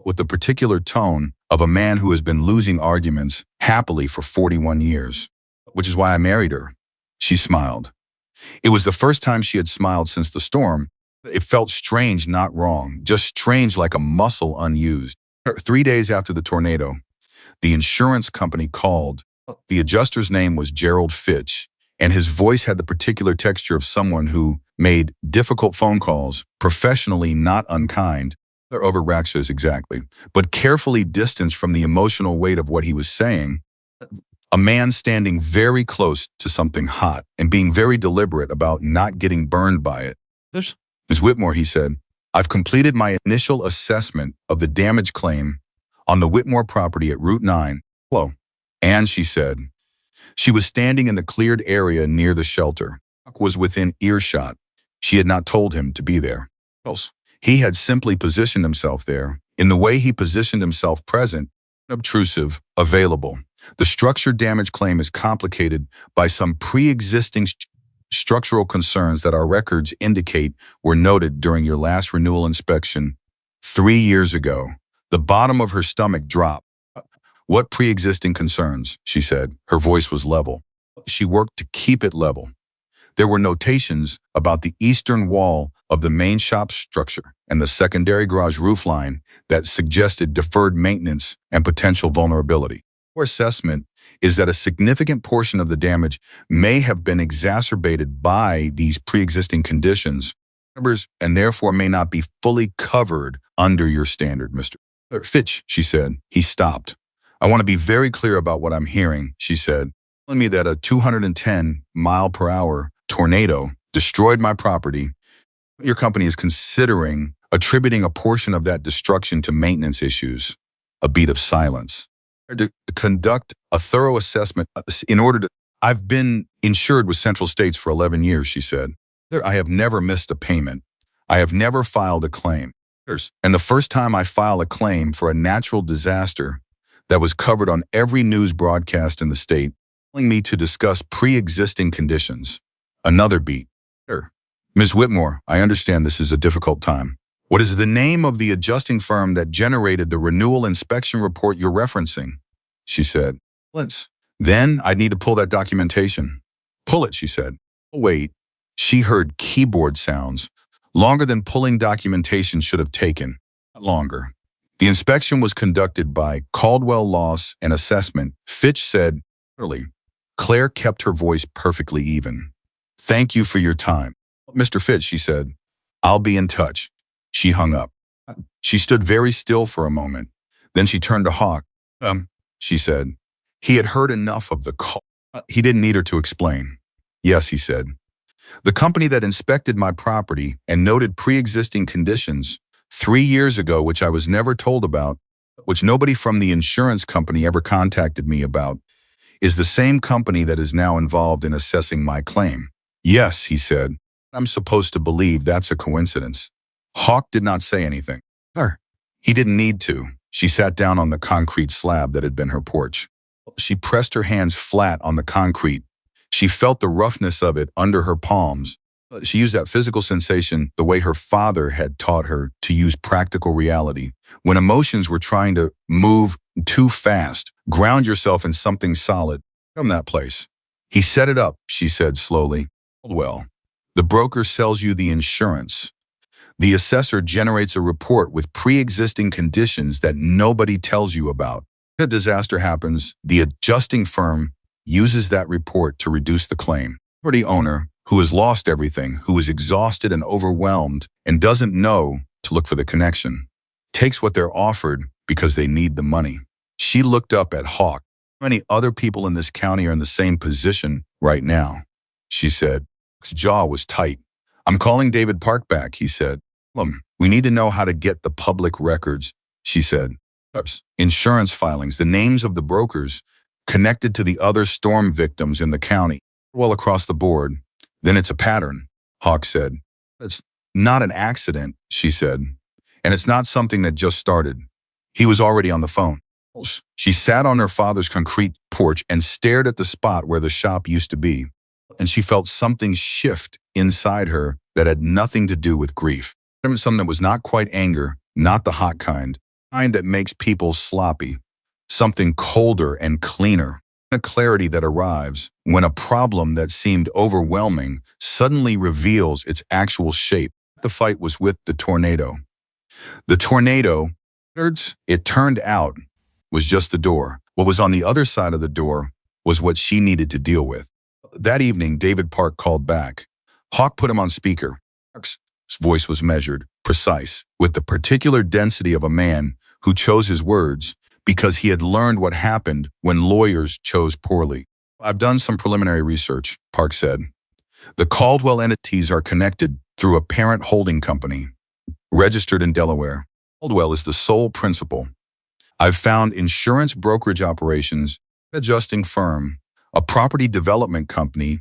with the particular tone of a man who has been losing arguments happily for 41 years. Which is why I married her. She smiled. It was the first time she had smiled since the storm. It felt strange, not wrong, just strange like a muscle unused. 3 days after the tornado, the insurance company called. The adjuster's name was Gerald Fitch, and his voice had the particular texture of someone who made difficult phone calls, professionally not unkind, or overreactions exactly, but carefully distanced from the emotional weight of what he was saying. A man standing very close to something hot and being very deliberate about not getting burned by it. Ms. Whitmore, he said, I've completed my initial assessment of the damage claim on the Whitmore property at Route 9. Hello. And she said, she was standing in the cleared area near the shelter. Was within earshot. She had not told him to be there. He had simply positioned himself there, in the way he positioned himself present, obtrusive, available. The structure damage claim is complicated by some pre-existing structural concerns that our records indicate were noted during your last renewal inspection 3 years ago. The bottom of her stomach dropped. What pre-existing concerns? She said. Her voice was level. She worked to keep it level. There were notations about the eastern wall of the main shop structure and the secondary garage roofline that suggested deferred maintenance and potential vulnerability. Our assessment is that a significant portion of the damage may have been exacerbated by these pre-existing conditions and therefore may not be fully covered under your standard, Mr. Fitch, she said. He stopped. I want to be very clear about what I'm hearing, she said, telling me that a 210-mile-per-hour tornado destroyed my property. Your company is considering attributing a portion of that destruction to maintenance issues. A beat of silence. To conduct a thorough assessment I've been insured with Central States for 11 years, she said. I have never missed a payment. I have never filed a claim. And the first time I file a claim for a natural disaster that was covered on every news broadcast in the state, telling me to discuss pre-existing conditions. Another beat. Ms. Whitmore, I understand this is a difficult time. What is the name of the adjusting firm that generated the renewal inspection report you're referencing? She said. Then I'd need to pull that documentation. Pull it, she said. Wait. She heard keyboard sounds, longer than pulling documentation should have taken. Longer. The inspection was conducted by Caldwell Loss and Assessment. Fitch said, early. Claire kept her voice perfectly even. Thank you for your time. Mr. Fitch, she said. I'll be in touch. She hung up. She stood very still for a moment. Then she turned to Hawk. She said. He had heard enough of the call. He didn't need her to explain. Yes, he said. The company that inspected my property and noted pre-existing conditions 3 years ago, which I was never told about, which nobody from the insurance company ever contacted me about, is the same company that is now involved in assessing my claim. Yes, he said. I'm supposed to believe that's a coincidence. Hawk did not say anything. He didn't need to. She sat down on the concrete slab that had been her porch. She pressed her hands flat on the concrete. She felt the roughness of it under her palms. She used that physical sensation the way her father had taught her to use practical reality. When emotions were trying to move too fast, ground yourself in something solid. From that place. He set it up, she said slowly. Well, the broker sells you the insurance. The assessor generates a report with pre-existing conditions that nobody tells you about. When a disaster happens, the adjusting firm uses that report to reduce the claim. The property owner, who has lost everything, who is exhausted and overwhelmed and doesn't know to look for the connection, takes what they're offered because they need the money. She looked up at Hawk. Many other people in this county are in the same position right now, she said. His jaw was tight. I'm calling David Park back, he said. We need to know how to get the public records, she said. Insurance filings, the names of the brokers connected to the other storm victims in the county. Well, across the board. Then it's a pattern, Hawk said. It's not an accident, she said. And it's not something that just started. He was already on the phone. She sat on her father's concrete porch and stared at the spot where the shop used to be. And she felt something shift inside her that had nothing to do with grief. Something that was not quite anger, not the hot kind that makes people sloppy. Something colder and cleaner. A clarity that arrives when a problem that seemed overwhelming suddenly reveals its actual shape. The fight was with the tornado. The tornado, it turned out, was just the door. What was on the other side of the door was what she needed to deal with. That evening, David Park called back. Hawk put him on speaker. Park's voice was measured, precise, with the particular density of a man who chose his words because he had learned what happened when lawyers chose poorly. I've done some preliminary research, Park said. The Caldwell entities are connected through a parent holding company, registered in Delaware. Caldwell is the sole principal. I've found insurance brokerage operations, adjusting firm, a property development company,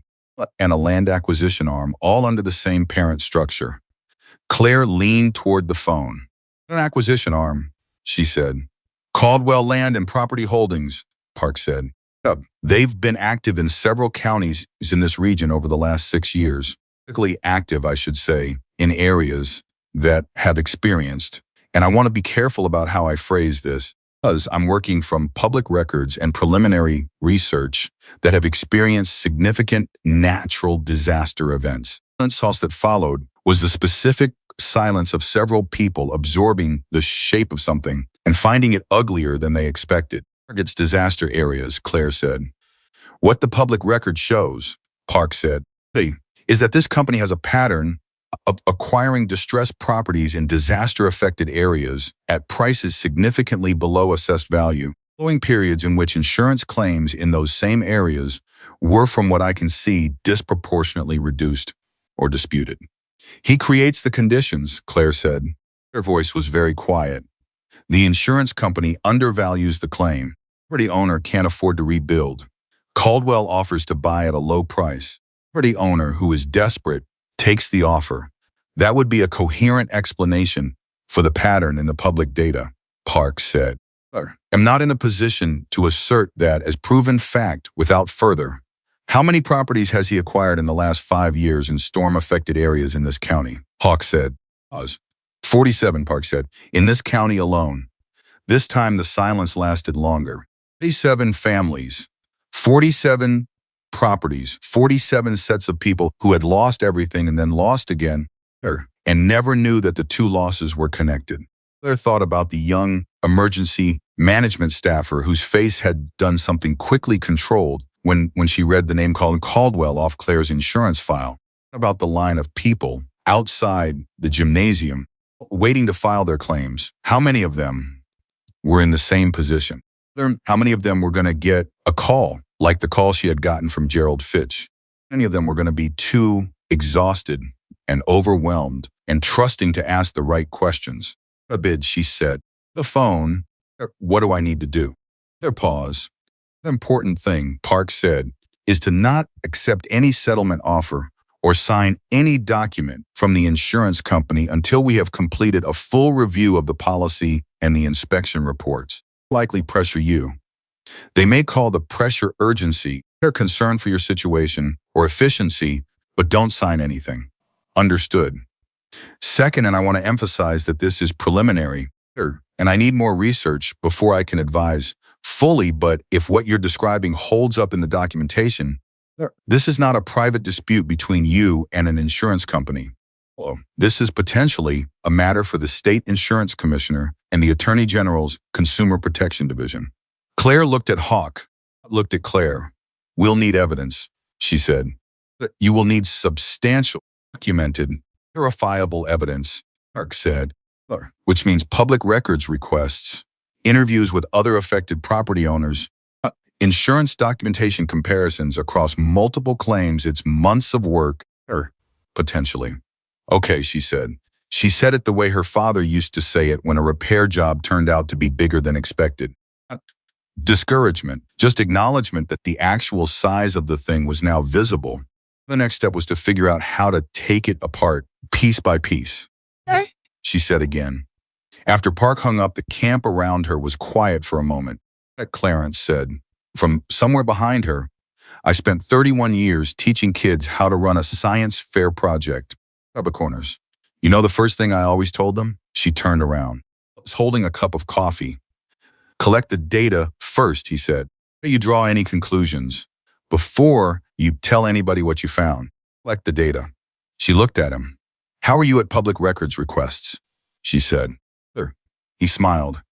and a land acquisition arm, all under the same parent structure. Claire leaned toward the phone. An acquisition arm, she said. Caldwell Land and Property Holdings, Park said. They've been active in several counties in this region over the last 6 years. Particularly active, I should say, in areas that have experienced. And I want to be careful about how I phrase this, because I'm working from public records and preliminary research that have experienced significant natural disaster events. The silence that followed was the specific silence of several people absorbing the shape of something and finding it uglier than they expected. Target's disaster areas, Claire said. What the public record shows, Park said, is that this company has a pattern of acquiring distressed properties in disaster-affected areas at prices significantly below assessed value, following periods in which insurance claims in those same areas were, from what I can see, disproportionately reduced or disputed. He creates the conditions, Claire said. Her voice was very quiet. The insurance company undervalues the claim. The property owner can't afford to rebuild. Caldwell offers to buy at a low price. The property owner, who is desperate, takes the offer. That would be a coherent explanation for the pattern in the public data, Park said. I'm not in a position to assert that as proven fact without further. How many properties has he acquired in the last 5 years in storm-affected areas in this county? Hawk said. 47, Park said. In this county alone. This time the silence lasted longer. 47 families, 47 properties, 47 sets of people who had lost everything and then lost again, and never knew that the two losses were connected. Claire thought about the young emergency management staffer whose face had done something quickly controlled when she read the name called Caldwell off Claire's insurance file. About the line of people outside the gymnasium waiting to file their claims. How many of them were in the same position? How many of them were going to get a call, like the call she had gotten from Gerald Fitch? Many of them were going to be too exhausted and overwhelmed and trusting to ask the right questions. A bid, she said. The phone. What do I need to do? Their pause. The important thing, Park said, is to not accept any settlement offer or sign any document from the insurance company until we have completed a full review of the policy and the inspection reports. Likely pressure you. They may call the pressure urgency, their concern for your situation, or efficiency, but don't sign anything. Understood. Second, and I want to emphasize that this is preliminary, and I need more research before I can advise fully, but if what you're describing holds up in the documentation, this is not a private dispute between you and an insurance company. This is potentially a matter for the state insurance commissioner and the Attorney General's Consumer Protection Division. Claire looked at Hawk, looked at Claire. We'll need evidence, she said. You will need substantial, documented, verifiable evidence, Park said, which means public records requests, interviews with other affected property owners, Insurance documentation comparisons across multiple claims. It's months of work, or potentially. Okay, she said. She said it the way her father used to say it when a repair job turned out to be bigger than expected. Not discouragement, just acknowledgement that the actual size of the thing was now visible. The next step was to figure out how to take it apart, piece by piece. Okay, she said again. After Park hung up, the camp around her was quiet for a moment. Clarence said, from somewhere behind her, I spent 31 years teaching kids how to run a science fair project. Rubber corners. You know the first thing I always told them? She turned around. I was holding a cup of coffee. Collect the data first, he said. You draw any conclusions before you tell anybody what you found. Collect the data. She looked at him. How are you at public records requests? She said. Sure. He smiled.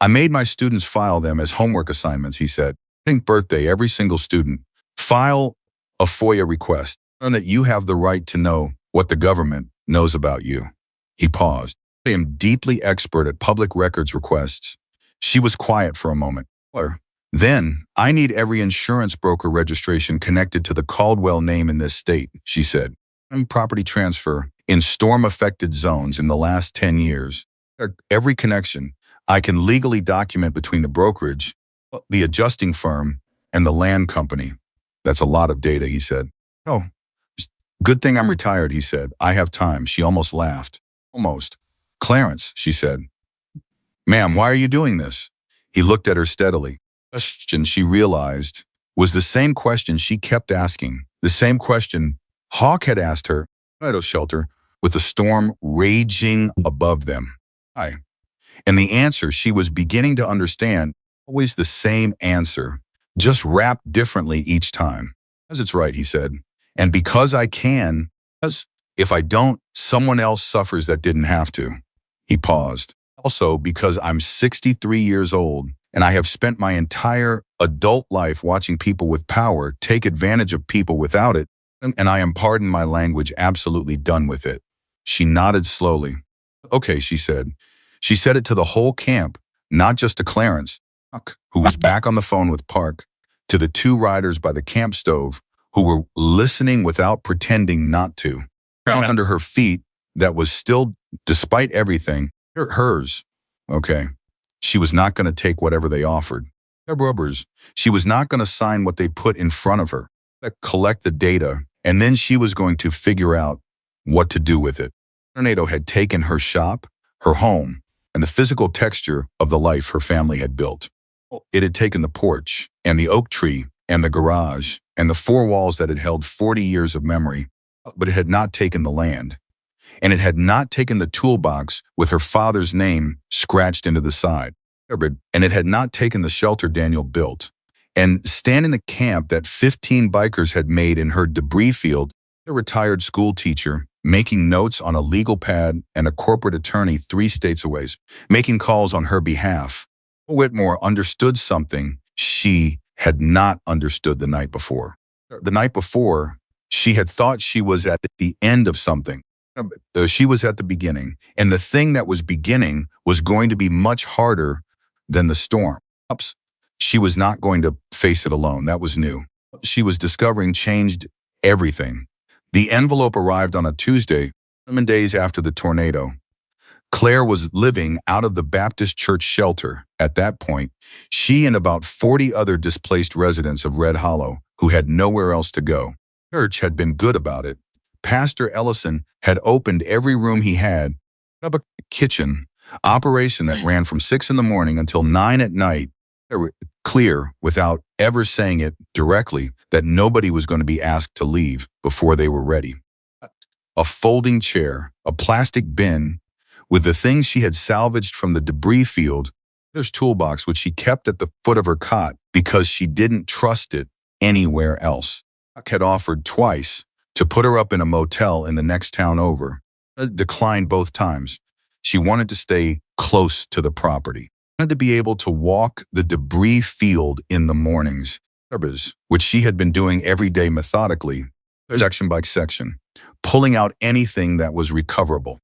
I made my students file them as homework assignments, he said. I think birthday, every single student. File a FOIA request, and that you have the right to know what the government knows about you. He paused. I am deeply expert at public records requests. She was quiet for a moment. Then, I need every insurance broker registration connected to the Caldwell name in this state, she said. And property transfer in storm-affected zones in the last 10 years. Every connection I can legally document between the brokerage, the adjusting firm, and the land company. That's a lot of data, he said. Oh, good thing I'm retired, he said. I have time. She almost laughed. Almost. Clarence, she said. Ma'am, why are you doing this? He looked at her steadily. The question she realized was the same question she kept asking, the same question Hawk had asked her at tornado shelter with the storm raging above them. Hi. And the answer she was beginning to understand, always the same answer, just wrapped differently each time. As it's right, he said. And because I can, because if I don't, someone else suffers that didn't have to. He paused. Also, because I'm 63 years old and I have spent my entire adult life watching people with power take advantage of people without it, and I am, pardon my language, absolutely done with it. She nodded slowly. Okay, she said. She said it to the whole camp, not just to Clarence, who was back on the phone with Park, to the two riders by the camp stove who were listening without pretending not to. Under her feet, that was still, despite everything, hers. Okay. She was not going to take whatever they offered. Their rubbers. She was not going to sign what they put in front of her. Collect the data, and then she was going to figure out what to do with it. Tornado had taken her shop, her home, and the physical texture of the life her family had built. It had taken the porch, and the oak tree, and the garage, and the four walls that had held 40 years of memory, but it had not taken the land. And it had not taken the toolbox with her father's name scratched into the side. And it had not taken the shelter Daniel built. And stand in the camp that 15 bikers had made in her debris field, a retired school teacher, making notes on a legal pad, and a corporate attorney 3 states away, making calls on her behalf. Whitmore understood something she had not understood the night before. The night before, she had thought she was at the end of something. She was at the beginning, and the thing that was beginning was going to be much harder than the storm. She was not going to face it alone. That was new. She was discovering changed everything. The envelope arrived on a Tuesday, 7 days after the tornado. Claire was living out of the Baptist church shelter. At that point, she and about 40 other displaced residents of Red Hollow who had nowhere else to go. Church had been good about it. Pastor Ellison had opened every room he had, up a kitchen, operation that ran from 6 in the morning until 9 at night, clear without ever saying it directly that nobody was going to be asked to leave before they were ready. A folding chair, a plastic bin, with the things she had salvaged from the debris field, there's toolbox which she kept at the foot of her cot because she didn't trust it anywhere else. Huck had offered twice to put her up in a motel in the next town over. Declined both times. She wanted to stay close to the property. Wanted to be able to walk the debris field in the mornings, which she had been doing every day methodically, section by section, pulling out anything that was recoverable.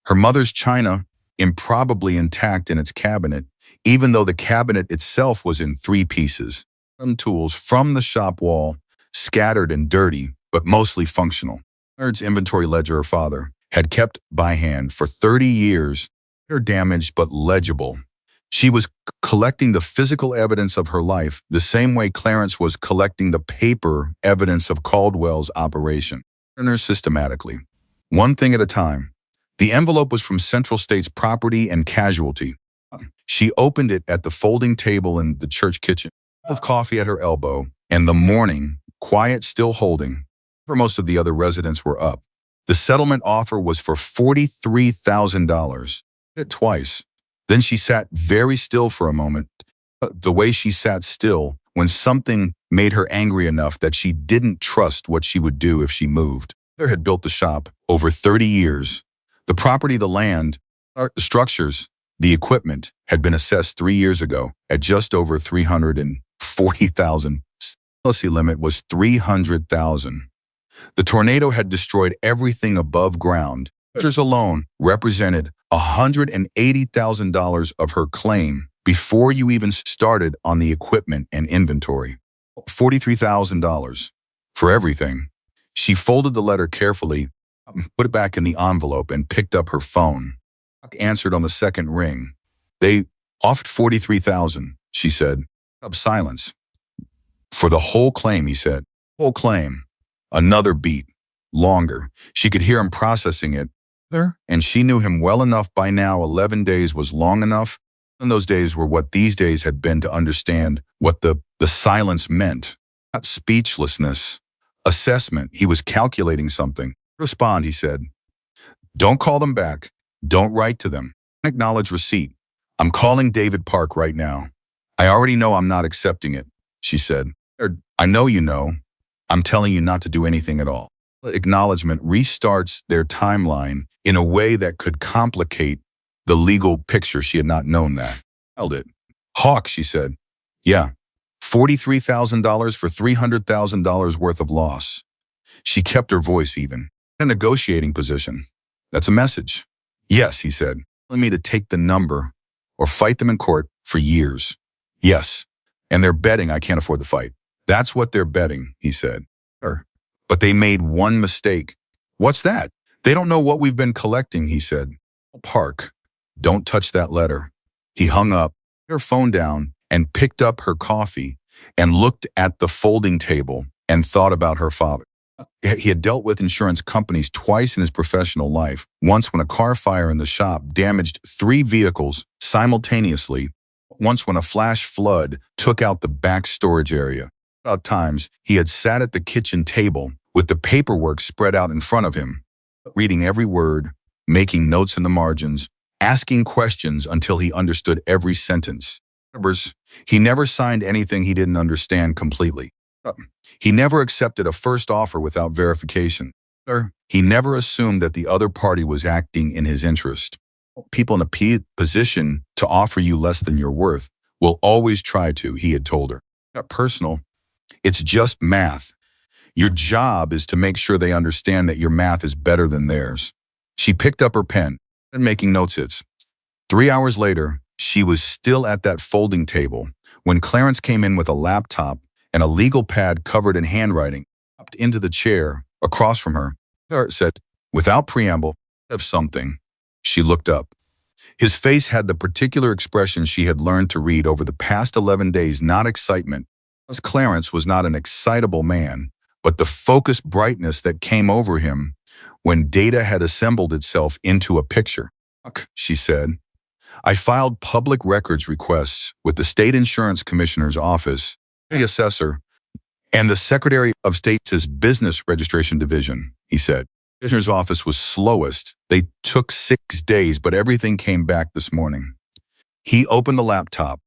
Her mother's china improbably intact in its cabinet, even though the cabinet itself was in three pieces. Some tools from the shop wall, scattered and dirty, but mostly functional. Leonard's inventory ledger her father had kept by hand for 30 years, they're damaged but legible. She was collecting the physical evidence of her life the same way Clarence was collecting the paper evidence of Caldwell's operation. Systematically, one thing at a time. The envelope was from Central States Property and Casualty. She opened it at the folding table in the church kitchen, of coffee at her elbow, and the morning, quiet still holding, for most of the other residents were up. The settlement offer was for $43,000. It twice. Then she sat very still for a moment, the way she sat still when something made her angry enough that she didn't trust what she would do if she moved. There had built the shop over 30 years. The property, the land, the structures, the equipment had been assessed 3 years ago at just over $340,000. Policy limit was $300,000. The tornado had destroyed everything above ground. Structures alone represented $180,000 of her claim before you even started on the equipment and inventory. $43,000 for everything. She folded the letter carefully, put it back in the envelope, and picked up her phone. Answered on the second ring. They offered $43,000, she said. Silence. For the whole claim, he said. Whole claim. Another beat. Longer. She could hear him processing it. And she knew him well enough by now. 11 days was long enough. And those days were what these days had been to understand what the silence meant. Not speechlessness. Assessment. He was calculating something. Respond, he said. Don't call them back. Don't write to them. Acknowledge receipt. I'm calling David Park right now. I already know I'm not accepting it, she said. I know you know. I'm telling you not to do anything at all. Acknowledgement restarts their timeline in a way that could complicate the legal picture. She had not known that. Held it. Hawk, she said. Yeah. $43,000 for $300,000 worth of loss. She kept her voice even. In a negotiating position. That's a message. Yes, he said. Telling me to take the number or fight them in court for years. Yes. And they're betting I can't afford the fight. That's what they're betting, he said. But they made one mistake. What's that? They don't know what we've been collecting, he said. Park, don't touch that letter. He hung up, put her phone down, and picked up her coffee and looked at the folding table and thought about her father. He had dealt with insurance companies twice in his professional life, once when a car fire in the shop damaged 3 vehicles simultaneously, once when a flash flood took out the back storage area. About times, he had sat at the kitchen table with the paperwork spread out in front of him, reading every word, making notes in the margins, asking questions until he understood every sentence. He never signed anything he didn't understand completely. He never accepted a first offer without verification. He never assumed that the other party was acting in his interest. People in a position to offer you less than you're worth will always try to, he had told her. Not personal. It's just math. Your job is to make sure they understand that your math is better than theirs. She picked up her pen and making notes. 3 hours later, she was still at that folding table when Clarence came in with a laptop and a legal pad covered in handwriting, popped into the chair across from her. Said, without preamble, of something. She looked up. His face had the particular expression she had learned to read over the past 11 days, not excitement. As Clarence was not an excitable man, but the focused brightness that came over him when data had assembled itself into a picture. She said, I filed public records requests with the State Insurance Commissioner's office, the assessor, and the Secretary of State's Business Registration Division, he said. The Commissioner's office was slowest. They took 6 days, but everything came back this morning. He opened the laptop.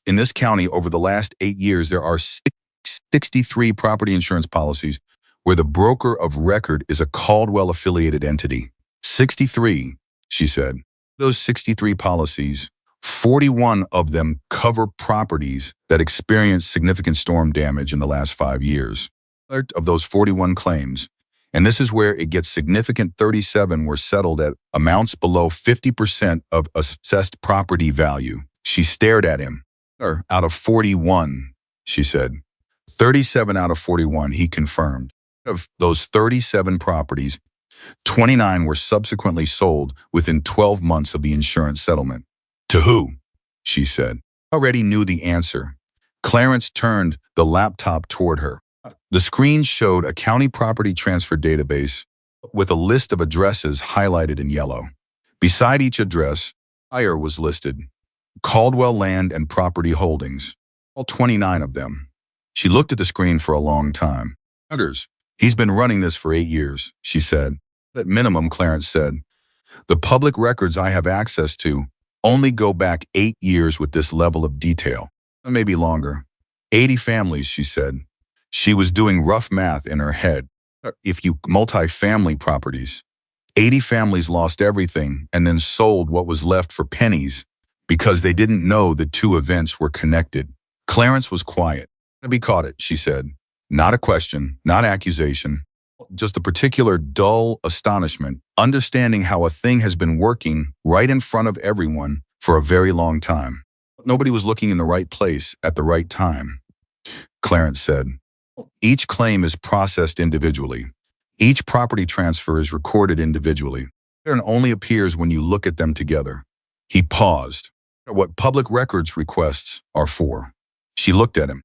In this county, over the last 8 years, there are 63 property insurance policies where the broker of record is a Caldwell-affiliated entity. 63, she said. Those 63 policies, 41 of them cover properties that experienced significant storm damage in the last 5 years. Of those 41 claims, And this is where it gets significant. 37 were settled at amounts below 50% of assessed property value. She stared at him. Out of 41, she said. 37 out of 41, he confirmed. Of those 37 properties, 29 were subsequently sold within 12 months of the insurance settlement. To who? She said. Already knew the answer. Clarence turned the laptop toward her. The screen showed a county property transfer database with a list of addresses highlighted in yellow. Beside each address, buyer was listed. Caldwell Land and Property Holdings. All 29 of them. She looked at the screen for a long time. Others. He's been running this for 8 years, she said. At minimum, Clarence said. The public records I have access to only go back 8 years with this level of detail. Maybe longer. 80 families, she said. She was doing rough math in her head. If you multi-family properties, 80 families lost everything and then sold what was left for pennies because they didn't know the two events were connected. Clarence was quiet. Be caught it, she said. Not a question, not accusation, just a particular dull astonishment, understanding how a thing has been working right in front of everyone for a very long time. Nobody was looking in the right place at the right time. Clarence said, each claim is processed individually. Each property transfer is recorded individually. It only appears when you look at them together. He paused. What public records requests are for. She looked at him.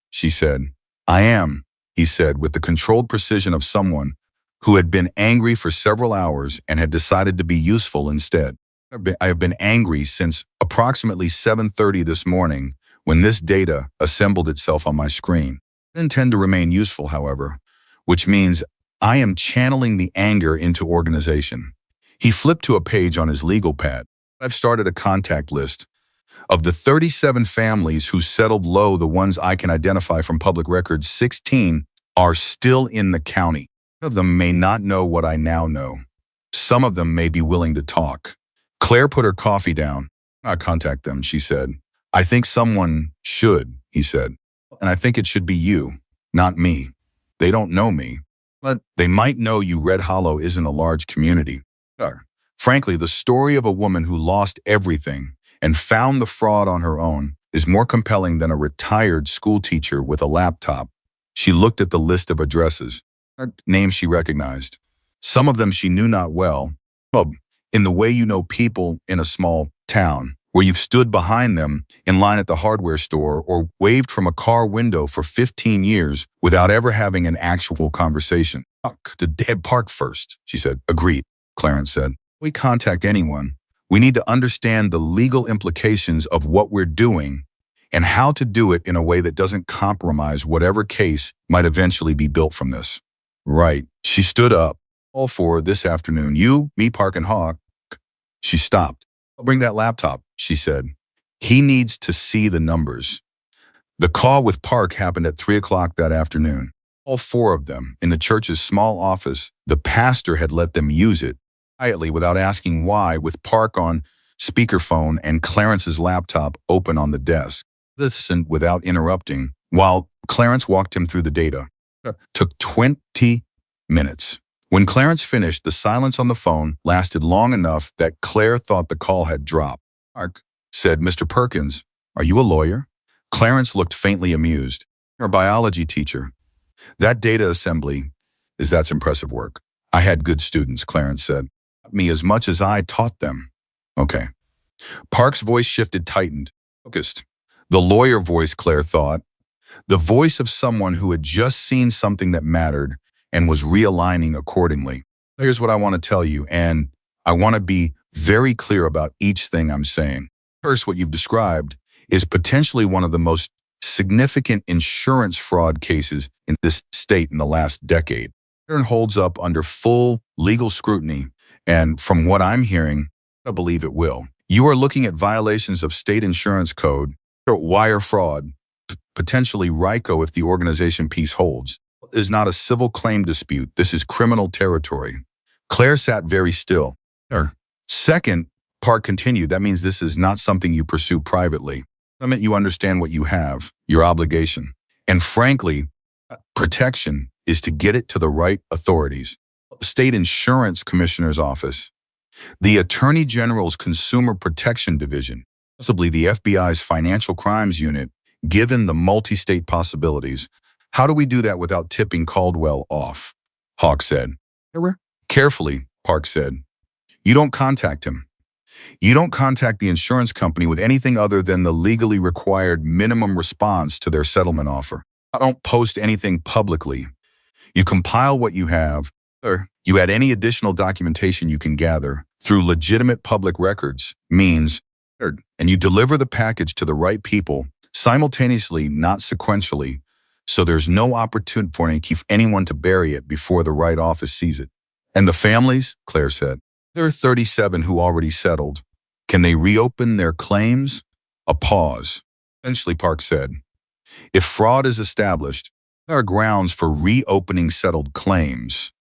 She said, I am, he said with the controlled precision of someone who had been angry for several hours and had decided to be useful instead. I have been angry since approximately 7:30 this morning when this data assembled itself on my screen. I intend to remain useful, however, which means I am channeling the anger into organization. He flipped to a page on his legal pad. I've started a contact list. Of the 37 families who settled low, the ones I can identify from public records, 16 are still in the county. Some of them may not know what I now know. Some of them may be willing to talk. Claire put her coffee down. I'll contact them, she said. I think someone should, he said. And I think it should be you, not me. They don't know me, but they might know you. Red Hollow isn't a large community. Frankly, the story of a woman who lost everything and found the fraud on her own is more compelling than a retired school teacher with a laptop. She looked at the list of addresses, names she recognized. Some of them she knew not well, in the way you know people in a small town, where you've stood behind them in line at the hardware store or waved from a car window for 15 years without ever having an actual conversation. To Deb Park first, she said. Agreed, Clarence said. We contact anyone. We need to understand the legal implications of what we're doing and how to do it in a way that doesn't compromise whatever case might eventually be built from this. Right. She stood up. All for this afternoon. You, me, Park, and Hawk. She stopped. I'll bring that laptop, she said. He needs to see the numbers. The call with Park happened at 3 o'clock that afternoon. All 4 of them in the church's small office. The pastor had let them use it quietly without asking why, with Park on speakerphone and Clarence's laptop open on the desk. Listened without interrupting while Clarence walked him through the data. Took 20 minutes. When Clarence finished, the silence on the phone lasted long enough that Claire thought the call had dropped. Park said, Mr. Perkins, are you a lawyer? Clarence looked faintly amused. You're a biology teacher. That data assembly that's impressive work. I had good students, Clarence said. Me as much as I taught them. Okay. Park's voice shifted, tightened, focused. The lawyer voice, Claire thought. The voice of someone who had just seen something that mattered and was realigning accordingly. Here's what I want to tell you, and I want to be very clear about each thing I'm saying. First, what you've described is potentially one of the most significant insurance fraud cases in this state in the last decade. It holds up under full legal scrutiny, and from what I'm hearing, I believe it will. You are looking at violations of state insurance code, wire fraud, potentially RICO if the organization piece holds. It is not a civil claim dispute. This is criminal territory. Claire sat very still. Second, Park continued, that means this is not something you pursue privately. That means you understand what you have, your obligation. And frankly, protection is to get it to the right authorities. The State Insurance Commissioner's Office, the Attorney General's Consumer Protection Division, possibly the FBI's Financial Crimes Unit, given the multi-state possibilities. How do we do that without tipping Caldwell off? Hawk said. Carefully, Park said. You don't contact him. You don't contact the insurance company with anything other than the legally required minimum response to their settlement offer. I don't post anything publicly. You compile what you have, or you add any additional documentation you can gather through legitimate public records, means, and you deliver the package to the right people, simultaneously, not sequentially, so there's no opportunity for anyone to bury it before the right office sees it. And the families, Claire said, there are 37 who already settled. Can they reopen their claims? A pause. Eventually, Park said, if fraud is established, there are grounds for reopening settled claims.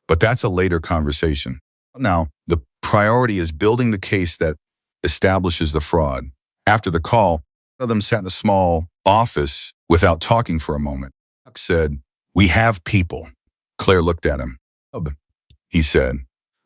But that's a later conversation. Now, the priority is building the case that establishes the fraud. After the call, one of them sat in the small office without talking for a moment. Park said, we have people. Claire looked at him. He said,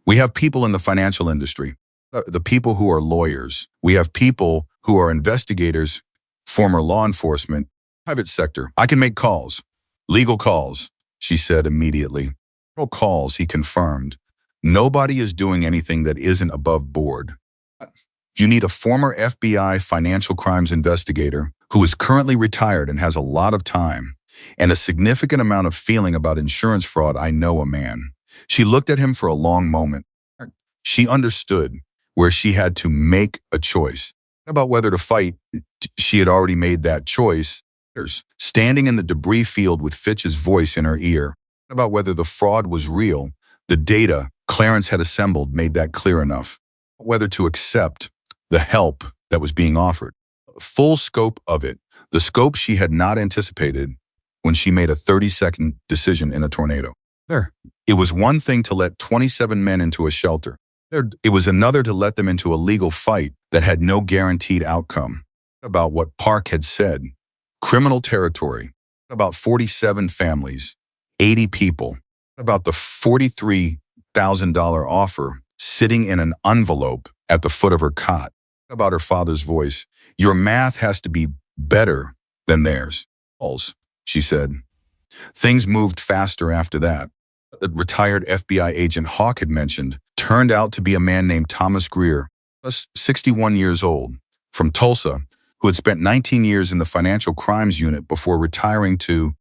we have people in the financial industry, the people who are lawyers. We have people who are investigators, former law enforcement, private sector. I can make calls. Legal calls, she said immediately. No calls, he confirmed. Nobody is doing anything that isn't above board. You need a former FBI financial crimes investigator who is currently retired and has a lot of time and a significant amount of feeling about insurance fraud. I know a man. She looked at him for a long moment. She understood where she had to make a choice. About whether to fight, she had already made that choice. Standing in the debris field with Fitch's voice in her ear. About whether the fraud was real, the data Clarence had assembled made that clear enough. Whether to accept the help that was being offered. Full scope of it, the scope she had not anticipated when she made a 30-second decision in a tornado. It was one thing to let 27 men into a shelter. It was another to let them into a legal fight that had no guaranteed outcome. About what Park had said. Criminal territory. About 47 families. 80 people. About the $43,000 offer sitting in an envelope at the foot of her cot. About her father's voice. Your math has to be better than theirs. She said. Things moved faster after that. The retired FBI agent Hawk had mentioned turned out to be a man named Thomas Greer, 61 years old, from Tulsa, who had spent 19 years in the Financial Crimes Unit before retiring to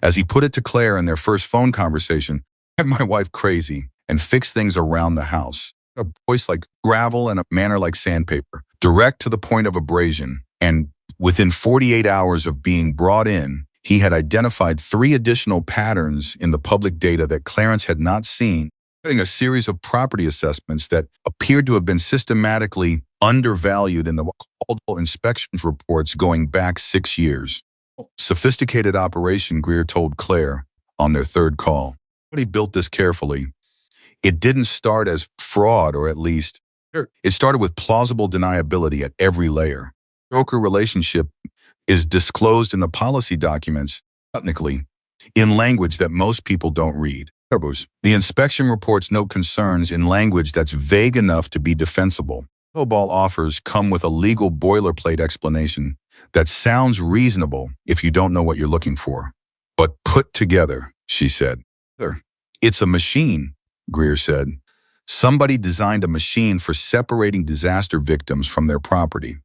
as he put it to Claire in their first phone conversation, "Have my wife crazy and fix things around the house." A voice like gravel and a manner like sandpaper, direct to the point of abrasion, and within 48 hours of being brought in, he had identified 3 additional patterns in the public data that Clarence had not seen, including a series of property assessments that appeared to have been systematically undervalued in the Caldwell inspections reports going back 6 years. Sophisticated operation, Greer told Claire on their third call. But he built this carefully. It didn't start as fraud, or at least, it started with plausible deniability at every layer. Broker relationship is disclosed in the policy documents, technically, in language that most people don't read. The inspection reports note concerns in language that's vague enough to be defensible. Lowball offers come with a legal boilerplate explanation that sounds reasonable if you don't know what you're looking for. But put together, she said. It's a machine, Greer said. Somebody designed a machine for separating disaster victims from their property.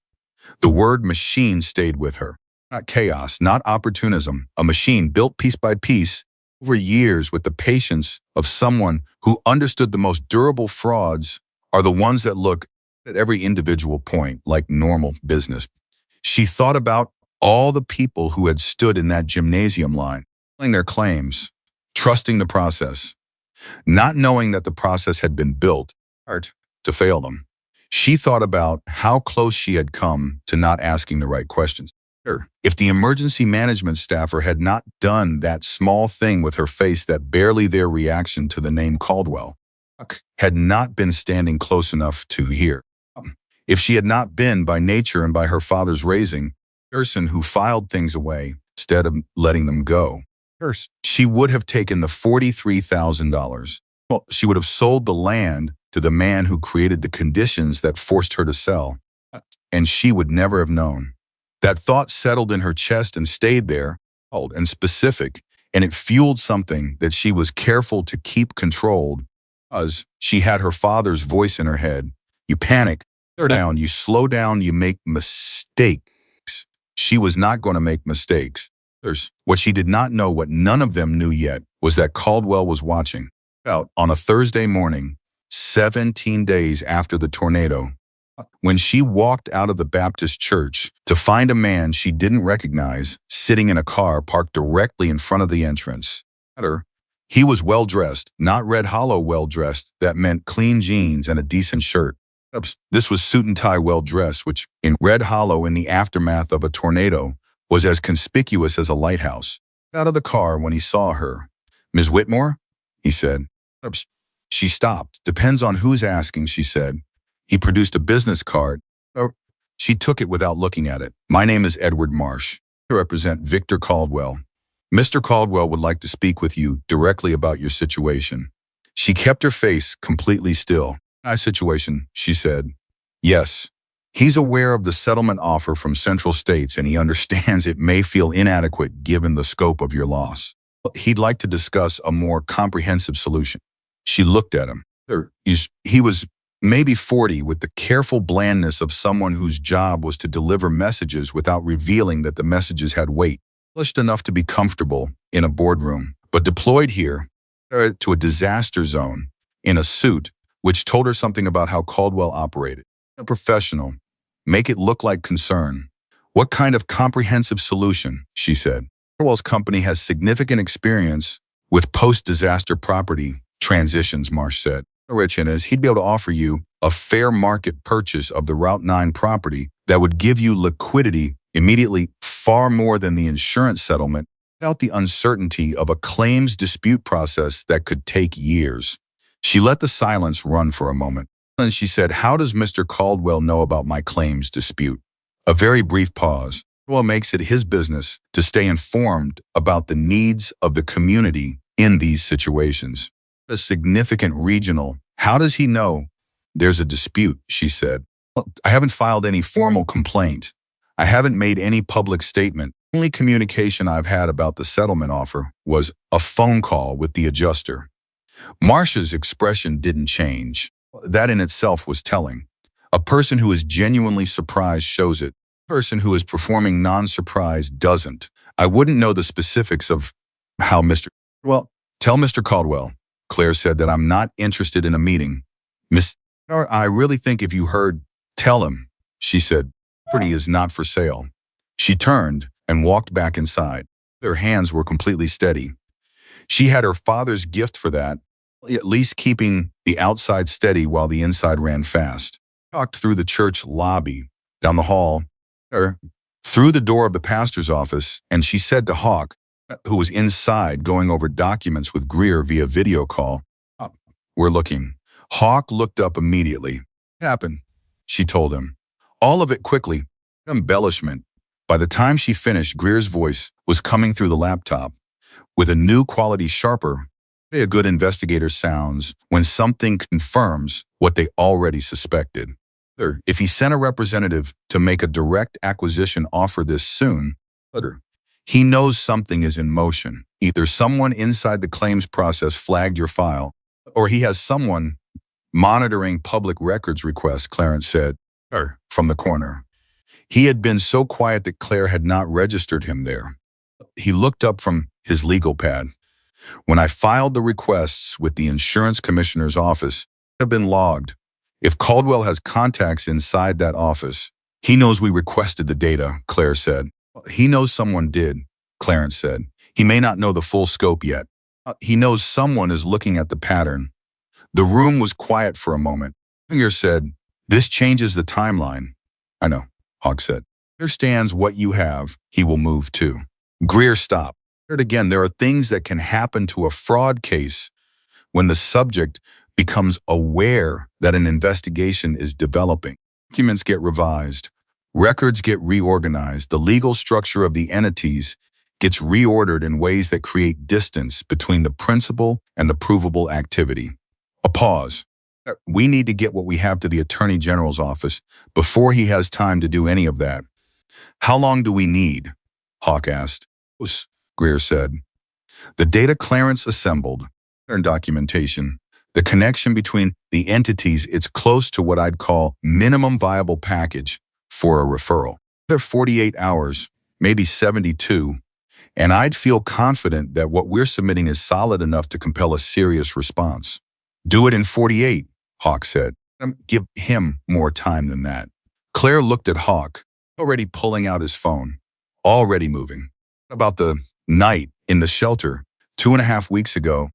The word machine stayed with her. Not chaos, not opportunism. A machine built piece by piece over years with the patience of someone who understood the most durable frauds are the ones that look at every individual point like normal business. She thought about all the people who had stood in that gymnasium line, filing their claims, trusting the process, not knowing that the process had been built to fail them. She thought about how close she had come to not asking the right questions. If the emergency management staffer had not done that small thing with her face that barely their reaction to the name Caldwell, had not been standing close enough to hear. If she had not been, by nature and by her father's raising, a person who filed things away instead of letting them go. First, she would have taken the $43,000. Well, she would have sold the land to the man who created the conditions that forced her to sell. And she would never have known. That thought settled in her chest and stayed there, cold and specific, and it fueled something that she was careful to keep controlled, because she had her father's voice in her head. You panic, slow down, you slow down, you make mistakes. She was not going to make mistakes. What she did not know, what none of them knew yet, was that Caldwell was watching. Out on a Thursday morning, 17 days after the tornado, when she walked out of the Baptist church to find a man she didn't recognize sitting in a car parked directly in front of the entrance. He was well-dressed, not Red Hollow well-dressed. That meant clean jeans and a decent shirt. This was suit and tie well-dressed, which in Red Hollow in the aftermath of a tornado was as conspicuous as a lighthouse. Out of the car when he saw her. "Ms. Whitmore?" he said. She stopped. "Depends on who's asking," she said. He produced a business card. She took it without looking at it. "My name is Edward Marsh. I represent Victor Caldwell. Mr. Caldwell would like to speak with you directly about your situation." She kept her face completely still. "My situation," she said. "Yes. He's aware of the settlement offer from Central States and he understands it may feel inadequate given the scope of your loss. He'd like to discuss a more comprehensive solution." She looked at him. He was maybe 40, with the careful blandness of someone whose job was to deliver messages without revealing that the messages had weight. Polished enough to be comfortable in a boardroom, but deployed here to a disaster zone in a suit which told her something about how Caldwell operated. A professional. Make it look like concern. "What kind of comprehensive solution?" she said. "Caldwell's company has significant experience with post-disaster property transitions," Marsh said. "Rich in is he'd be able to offer you a fair market purchase of the Route 9 property that would give you liquidity immediately, far more than the insurance settlement, without the uncertainty of a claims dispute process that could take years." She let the silence run for a moment. Then she said, "How does Mr. Caldwell know about my claims dispute?" A very brief pause. "Caldwell makes it his business to stay informed about the needs of the community in these situations. A significant regional. How does he know there's a dispute?" she said. "Well, I haven't filed any formal complaint. I haven't made any public statement. The only communication I've had about the settlement offer was a phone call with the adjuster." Marsh's expression didn't change. That in itself was telling. A person who is genuinely surprised shows it. A person who is performing non-surprised doesn't. "I wouldn't know the specifics of how Mr. Well, tell Mr. Caldwell," Claire said, "that I'm not interested in a meeting." "Miss, I really think if you heard, tell him," she said. "Property is not for sale." She turned and walked back inside. Her hands were completely steady. She had her father's gift for that, at least keeping the outside steady while the inside ran fast. Walked through the church lobby, down the hall, through the door of the pastor's office, and she said to Hawk, who was inside going over documents with Greer via video call, "We're looking." Hawk looked up immediately. "What happened?" she told him. All of it quickly. Embellishment. By the time she finished, Greer's voice was coming through the laptop with a new quality sharper. A good investigator sounds when something confirms what they already suspected. If he sent a representative to make a direct acquisition offer this soon, he knows something is in motion. Either someone inside the claims process flagged your file, or he has someone monitoring public records requests, Clarence said, from the corner. He had been so quiet that Claire had not registered him there. He looked up from his legal pad. "When I filed the requests with the insurance commissioner's office, it have been logged. If Caldwell has contacts inside that office, he knows we requested the data," Claire said. "He knows someone did," Clarence said. "He may not know the full scope yet. He knows someone is looking at the pattern." The room was quiet for a moment. Finger said, "This changes the timeline." "I know," Hawk said. "Understands what you have, he will move to." Greer stopped. Again, there are things that can happen to a fraud case when the subject becomes aware that an investigation is developing. Documents get revised. Records get reorganized. The legal structure of the entities gets reordered in ways that create distance between the principal and the provable activity. A pause. We need to get what we have to the Attorney General's office before he has time to do any of that. How long do we need? Hawk asked. Greer said. The data Clarence assembled, and documentation, the connection between the entities, it's close to what I'd call minimum viable package for a referral. They're 48 hours, maybe 72, and I'd feel confident that what we're submitting is solid enough to compel a serious response. Do it in 48, Hawk said. Give him more time than that. Claire looked at Hawk, already pulling out his phone, already moving. About the night in the shelter 2.5 weeks ago,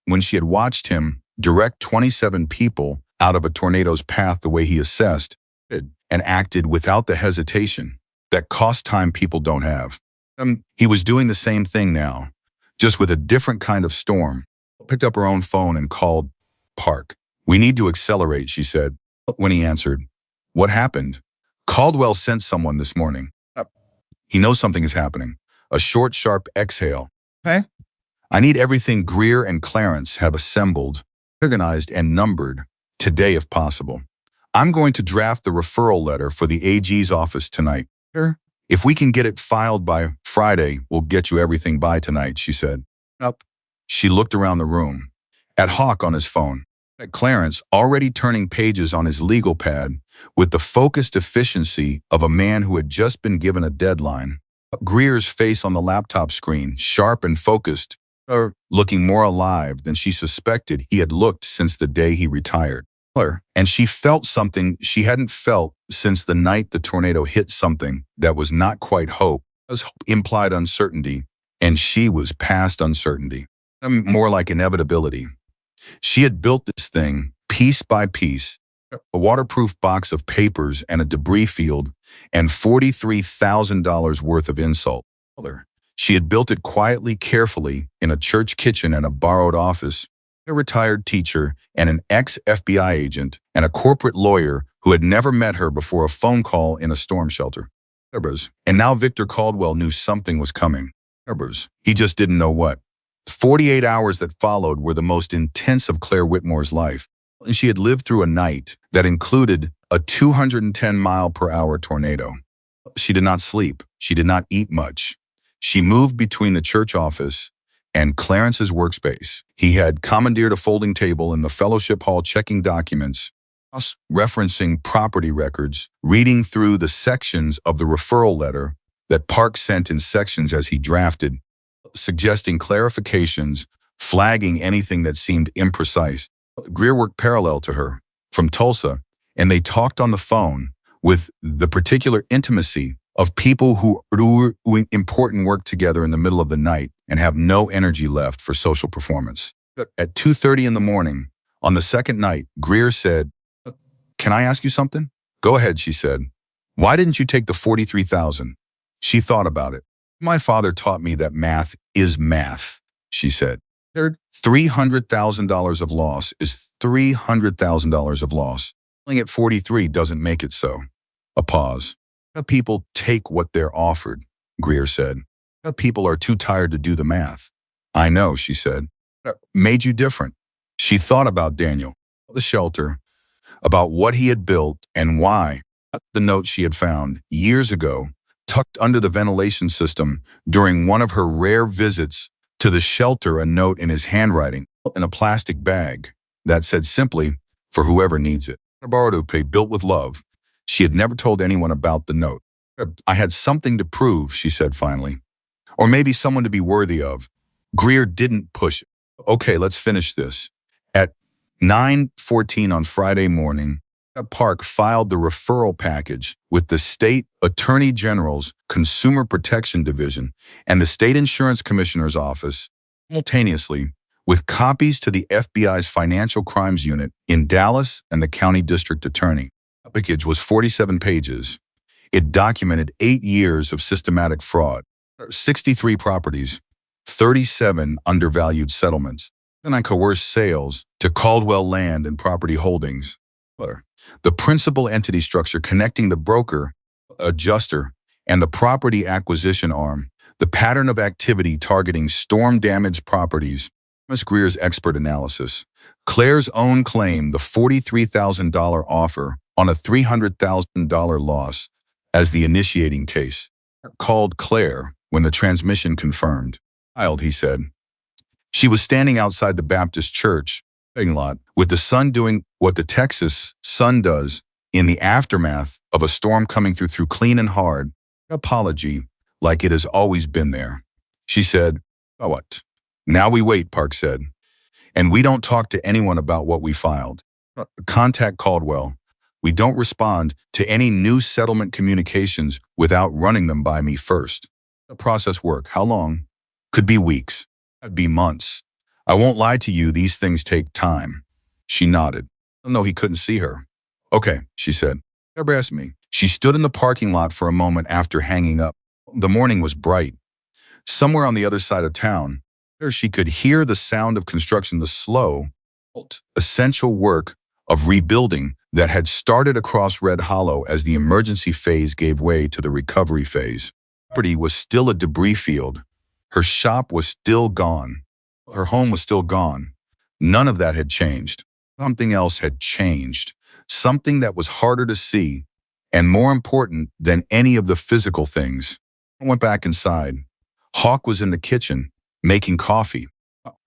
when she had watched him direct 27 people out of a tornado's path the way he assessed and acted without the hesitation that cost time people don't have. He was doing the same thing now, just with a different kind of storm. Picked up her own phone and called Park. We need to accelerate, she said. When he answered, what happened? Caldwell sent someone this morning. He knows something is happening. A short, sharp exhale. Okay. I need everything Greer and Clarence have assembled, organized, and numbered today if possible. I'm going to draft the referral letter for the AG's office tonight. If we can get it filed by Friday, we'll get you everything by tonight, she said. She looked around the room, at Hawk on his phone, at Clarence already turning pages on his legal pad with the focused efficiency of a man who had just been given a deadline. Greer's face on the laptop screen, sharp and focused, looking more alive than she suspected he had looked since the day he retired. And she felt something she hadn't felt since the night the tornado hit, something that was not quite hope, as hope implied uncertainty, and she was past uncertainty, more like inevitability. She had built this thing, piece by piece, a waterproof box of papers and a debris field, and $43,000 worth of insult. She had built it quietly, carefully, in a church kitchen and a borrowed office, a retired teacher and an ex-FBI agent and a corporate lawyer who had never met her before a phone call in a storm shelter. And now Victor Caldwell knew something was coming. He just didn't know what. The 48 hours that followed were the most intense of Claire Whitmore's life. And she had lived through a night that included a 210-mile-per-hour tornado. She did not sleep. She did not eat much. She moved between the church office and Clarence's workspace. He had commandeered a folding table in the fellowship hall, checking documents, referencing property records, reading through the sections of the referral letter that Park sent in sections as he drafted, suggesting clarifications, flagging anything that seemed imprecise. Greer worked parallel to her from Tulsa, and they talked on the phone with the particular intimacy of people who do important work together in the middle of the night and have no energy left for social performance. At 2:30 in the morning, on the second night, Greer said, "Can I ask you something?" "Go ahead," she said. "Why didn't you take the $43,000? She thought about it. "My father taught me that math is math," she said. $300,000 of loss is $300,000 of loss. Selling at 43 doesn't make it so. A pause. People take what they're offered, Greer said. People are too tired to do the math. I know, she said. Made you different. She thought about Daniel, the shelter, about what he had built and why. The note she had found years ago, tucked under the ventilation system during one of her rare visits to the shelter, a note in his handwriting in a plastic bag that said simply, "For whoever needs it." A borrowed upay built with love. She had never told anyone about the note. "I had something to prove," she said finally. "Or maybe someone to be worthy of." Greer didn't push it. "Okay, let's finish this." At 9:14 on Friday morning, Park filed the referral package with the State Attorney General's Consumer Protection Division and the State Insurance Commissioner's Office simultaneously, with copies to the FBI's Financial Crimes Unit in Dallas and the County District Attorney. The package was 47 pages. It documented 8 years of systematic fraud, 63 properties, 37 undervalued settlements, and coerced sales to Caldwell Land and Property Holdings. The principal entity structure connecting the broker, adjuster, and the property acquisition arm, The pattern of activity targeting storm-damaged properties. Thomas Greer's expert analysis. Claire's own claim, the $43,000 offer on a $300,000 loss as the initiating case. Called Claire when the transmission confirmed. Child, he said. She was standing outside the Baptist church parking lot with the sun doing what the Texas sun does in the aftermath of a storm coming through clean and hard. Apology, like it has always been there. She said, "Oh, what? Now we wait," Park said. "And we don't talk to anyone about what we filed. Contact Caldwell. We don't respond to any new settlement communications without running them by me first." The process work. How long? Could be weeks. Could be months. I won't lie to you, these things take time. She nodded, even though he couldn't see her. "Okay," she said. "Never asked me." She stood in the parking lot for a moment after hanging up. The morning was bright. Somewhere on the other side of town, there she could hear the sound of construction, the slow, essential work of rebuilding that had started across Red Hollow as the emergency phase gave way to the recovery phase. The property was still a debris field. Her shop was still gone. Her home was still gone. None of that had changed. Something else had changed. Something that was harder to see and more important than any of the physical things. I went back inside. Hawk was in the kitchen, making coffee.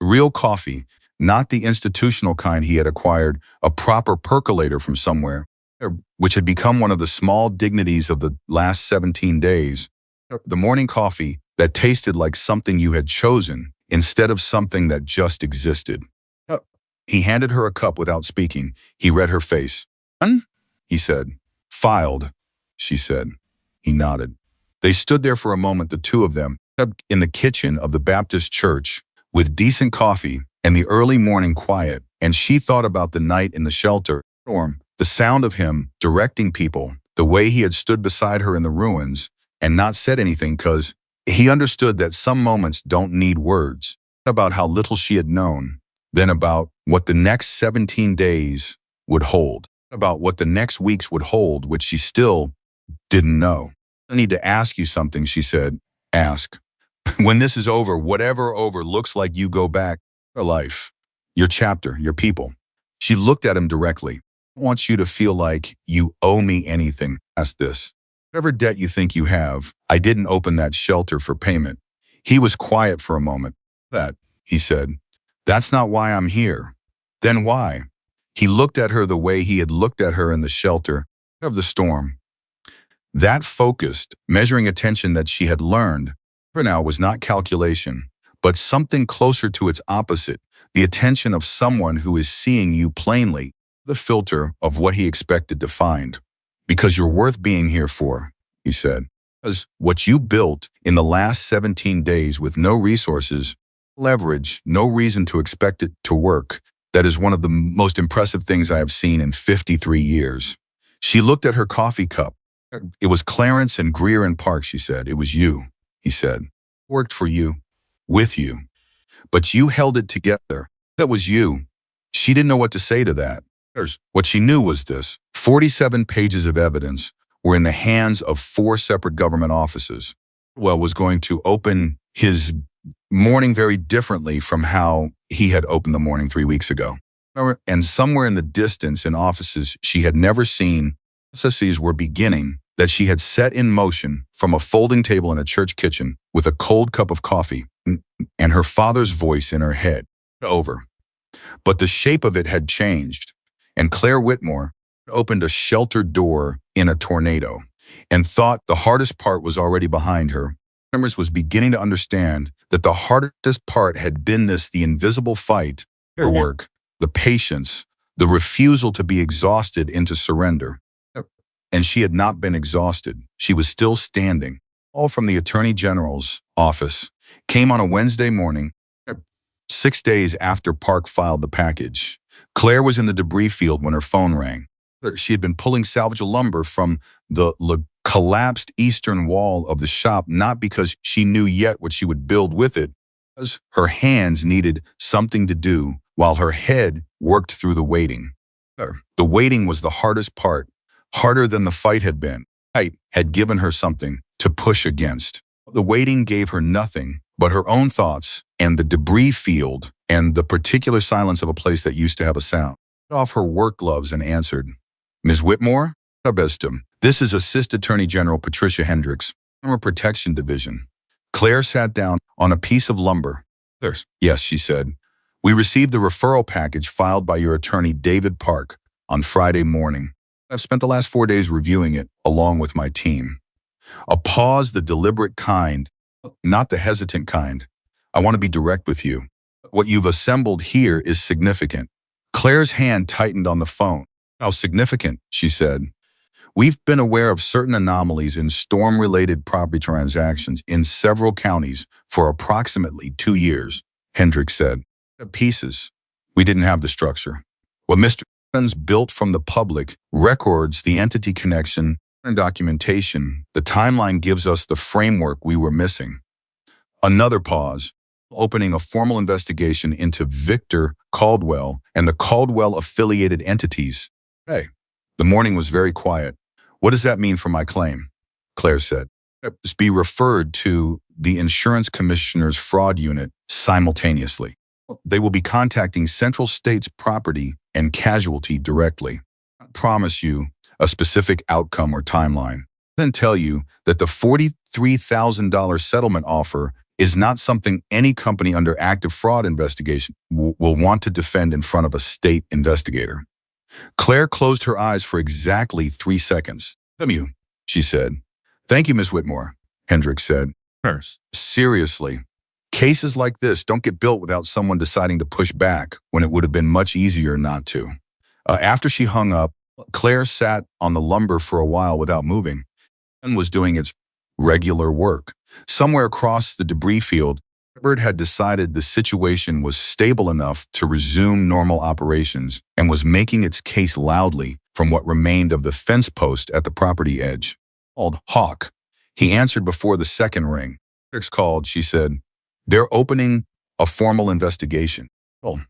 Real coffee, not the institutional kind he had acquired, a proper percolator from somewhere, which had become one of the small dignities of the last 17 days. The morning coffee that tasted like something you had chosen instead of something that just existed. He handed her a cup without speaking. He read her face. "Done?" he said. "Filed," she said. He nodded. They stood there for a moment, the two of them, in the kitchen of the Baptist church, with decent coffee and the early morning quiet, and she thought about the night in the shelter, storm, the sound of him directing people, the way he had stood beside her in the ruins and not said anything because he understood that some moments don't need words, about how little she had known, then about what the next 17 days would hold, about what the next weeks would hold, which she still didn't know. "I need to ask you something," she said. "Ask." "When this is over, whatever over looks like, you go back to your life, your chapter, your people." She looked at him directly. "I want you to feel like you owe me anything. Ask this. Whatever debt you think you have, I didn't open that shelter for payment." He was quiet for a moment. "That," he said. "That's not why I'm here." "Then why?" He looked at her the way he had looked at her in the shelter of the storm. That focused, measuring attention that she had learned for now was not calculation, but something closer to its opposite, the attention of someone who is seeing you plainly, the filter of what he expected to find. "Because you're worth being here for," he said. "Because what you built in the last 17 days with no resources, leverage, no reason to expect it to work, that is one of the most impressive things I have seen in 53 years. She looked at her coffee cup. "It was Clarence and Greer and Park," she said. "It was you," he said. "Worked for you, with you. But you held it together. That was you." She didn't know what to say to that. What she knew was this: 47 pages of evidence were in the hands of 4 separate government offices. Well, was going to open his morning very differently from how he had opened the morning 3 weeks ago. And somewhere in the distance, in offices she had never seen, processes were beginning that she had set in motion from a folding table in a church kitchen with a cold cup of coffee and her father's voice in her head. Over. But the shape of it had changed, and Claire Whitmore opened a sheltered door in a tornado and thought the hardest part was already behind her. Summers was beginning to understand that the hardest part had been the invisible fight, her work, the patience, the refusal to be exhausted into surrender. And she had not been exhausted. She was still standing. All from the Attorney General's office came on a Wednesday morning, 6 days after Park filed the package. Claire was in the debris field when her phone rang. She had been pulling salvage lumber from the collapsed eastern wall of the shop, not because she knew yet what she would build with it, because her hands needed something to do while her head worked through the waiting. The waiting was the hardest part, harder than the fight had been. Fight had given her something to push against. The waiting gave her nothing but her own thoughts and the debris field and the particular silence of a place that used to have a sound. Took off her work gloves and answered, "Ms. Whitmore? Arbestum. This is Assist Attorney General Patricia Hendricks, Consumer Protection Division." Claire sat down on a piece of lumber. "Yes," she said. "We received the referral package filed by your attorney David Park on Friday morning. I've spent the last 4 days reviewing it along with my team." A pause, the deliberate kind, not the hesitant kind. "I want to be direct with you. What you've assembled here is significant." Claire's hand tightened on the phone. "How significant?" she said. "We've been aware of certain anomalies in storm-related property transactions in several counties for approximately 2 years," Hendricks said. "Pieces. We didn't have the structure. What Mr. Evans built from the public records, the entity connection, and documentation. The timeline gives us the framework we were missing." Another pause, opening a formal investigation into Victor Caldwell and the Caldwell-affiliated entities. "Hey." The morning was very quiet. "What does that mean for my claim?" Claire said. "Must be referred to the insurance commissioner's fraud unit simultaneously. They will be contacting Central States Property and Casualty directly. I promise you a specific outcome or timeline. Then tell you that the $43,000 settlement offer is not something any company under active fraud investigation will want to defend in front of a state investigator." Claire closed her eyes for exactly 3 seconds. "Thank you," she said. "Thank you, Miss Whitmore," Hendricks said. "Nurse. Seriously, cases like this don't get built without someone deciding to push back when it would have been much easier not to." After she hung up, Claire sat on the lumber for a while without moving and was doing its regular work. Somewhere across the debris field, Bird had decided the situation was stable enough to resume normal operations and was making its case loudly from what remained of the fence post at the property edge. Called Hawk. He answered before the second ring. "Hendricks called," she said. "They're opening a formal investigation." Oh.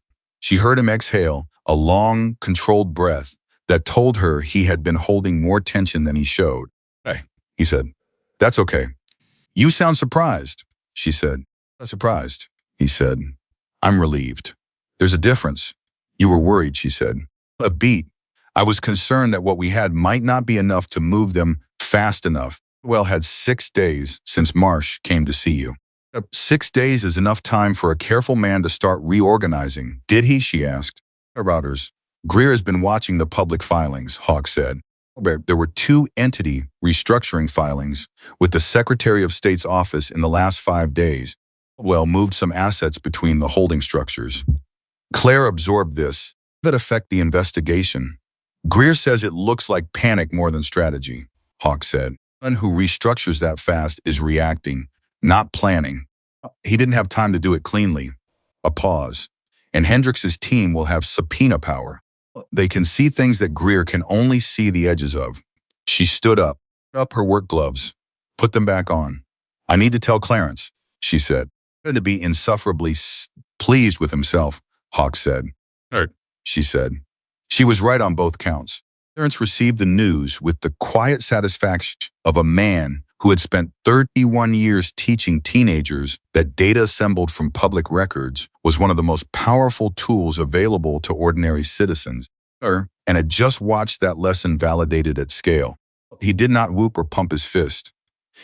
She heard him exhale, a long, controlled breath that told her he had been holding more tension than he showed. "Hey," he said. "That's okay." "You sound surprised," she said. "Not surprised," he said. "I'm relieved." "There's a difference." "You were worried," she said. "A beat. I was concerned that what we had might not be enough to move them fast enough." "Well, had 6 days since Marsh came to see you." 6 days is enough time for a careful man to start reorganizing. Did he?" she asked. "Routers. Greer has been watching the public filings," Hawk said. "There were 2 entity restructuring filings with the Secretary of State's office in the last 5 days. Well, moved some assets between the holding structures." Claire absorbed this. "That affect the investigation?" "Greer says it looks like panic more than strategy," Hawk said. "One who restructures that fast is reacting, not planning. He didn't have time to do it cleanly." A pause. "And Hendricks's team will have subpoena power. They can see things that Greer can only see the edges of." She stood up, put up her work gloves, put them back on. "I need to tell Clarence," she said. To be insufferably pleased with himself, Hawk said. "Hurt," she said. She was right on both counts. Clarence received the news with the quiet satisfaction of a man who had spent 31 years teaching teenagers that data assembled from public records was one of the most powerful tools available to ordinary citizens, and had just watched that lesson validated at scale. He did not whoop or pump his fist.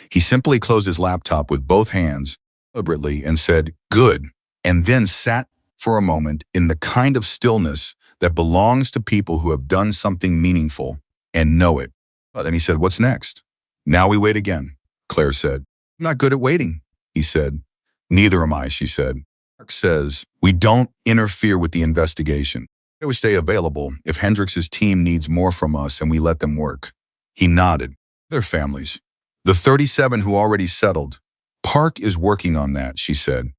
He simply closed his laptop with both hands, deliberately, and said, "Good," and then sat for a moment in the kind of stillness that belongs to people who have done something meaningful and know it. Then he said, "What's next?" "Now we wait again," Claire said. "I'm not good at waiting," he said. "Neither am I," she said. "Mark says we don't interfere with the investigation. We stay available if Hendricks's team needs more from us and we let them work." He nodded. "Their families. The 37 who already settled. Park is working on that," she said.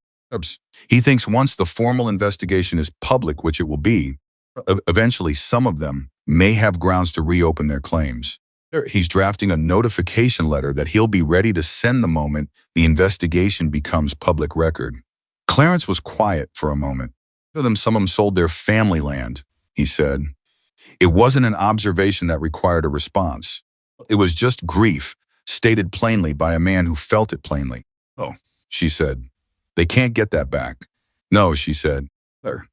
"He thinks once the formal investigation is public, which it will be, eventually some of them may have grounds to reopen their claims. He's drafting a notification letter that he'll be ready to send the moment the investigation becomes public record." Clarence was quiet for a moment. Some of them sold their family land," he said. It wasn't an observation that required a response. It was just grief stated plainly by a man who felt it plainly. Oh, she said. They can't get that back. No, she said.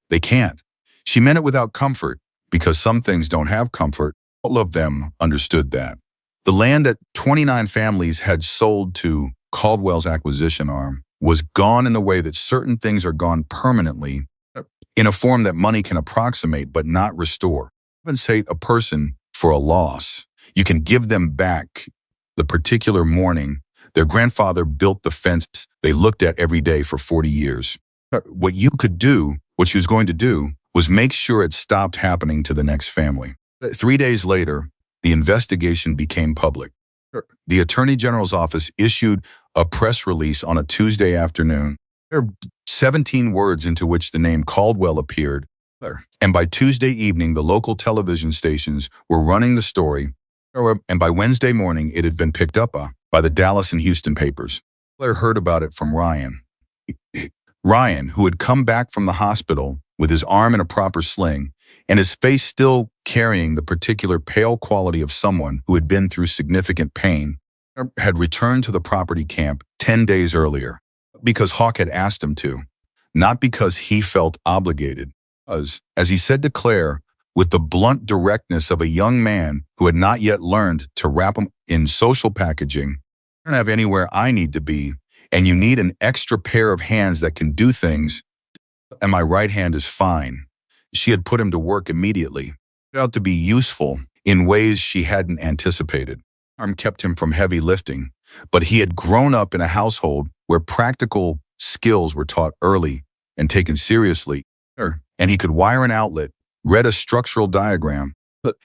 They can't. She meant it without comfort, because some things don't have comfort. All of them understood that. The land that 29 families had sold to Caldwell's acquisition arm was gone in the way that certain things are gone permanently, in a form that money can approximate but not restore. Compensate a person for a loss. You can give them back. The particular morning, their grandfather built the fence they looked at every day for 40 years. What she was going to do, was make sure it stopped happening to the next family. 3 days later, the investigation became public. The Attorney General's office issued a press release on a Tuesday afternoon. There are 17 words into which the name Caldwell appeared, and by Tuesday evening, the local television stations were running the story, and by Wednesday morning, it had been picked up by the Dallas and Houston papers. Claire heard about it from Ryan. Ryan, who had come back from the hospital with his arm in a proper sling and his face still carrying the particular pale quality of someone who had been through significant pain, had returned to the property camp 10 days earlier because Hawk had asked him to, not because he felt obligated. As he said to Claire, with the blunt directness of a young man who had not yet learned to wrap them in social packaging, I don't have anywhere I need to be, and you need an extra pair of hands that can do things, and my right hand is fine. She had put him to work immediately, out to be useful in ways she hadn't anticipated. Arm kept him from heavy lifting, but he had grown up in a household where practical skills were taught early and taken seriously, and he could wire an outlet, read a structural diagram,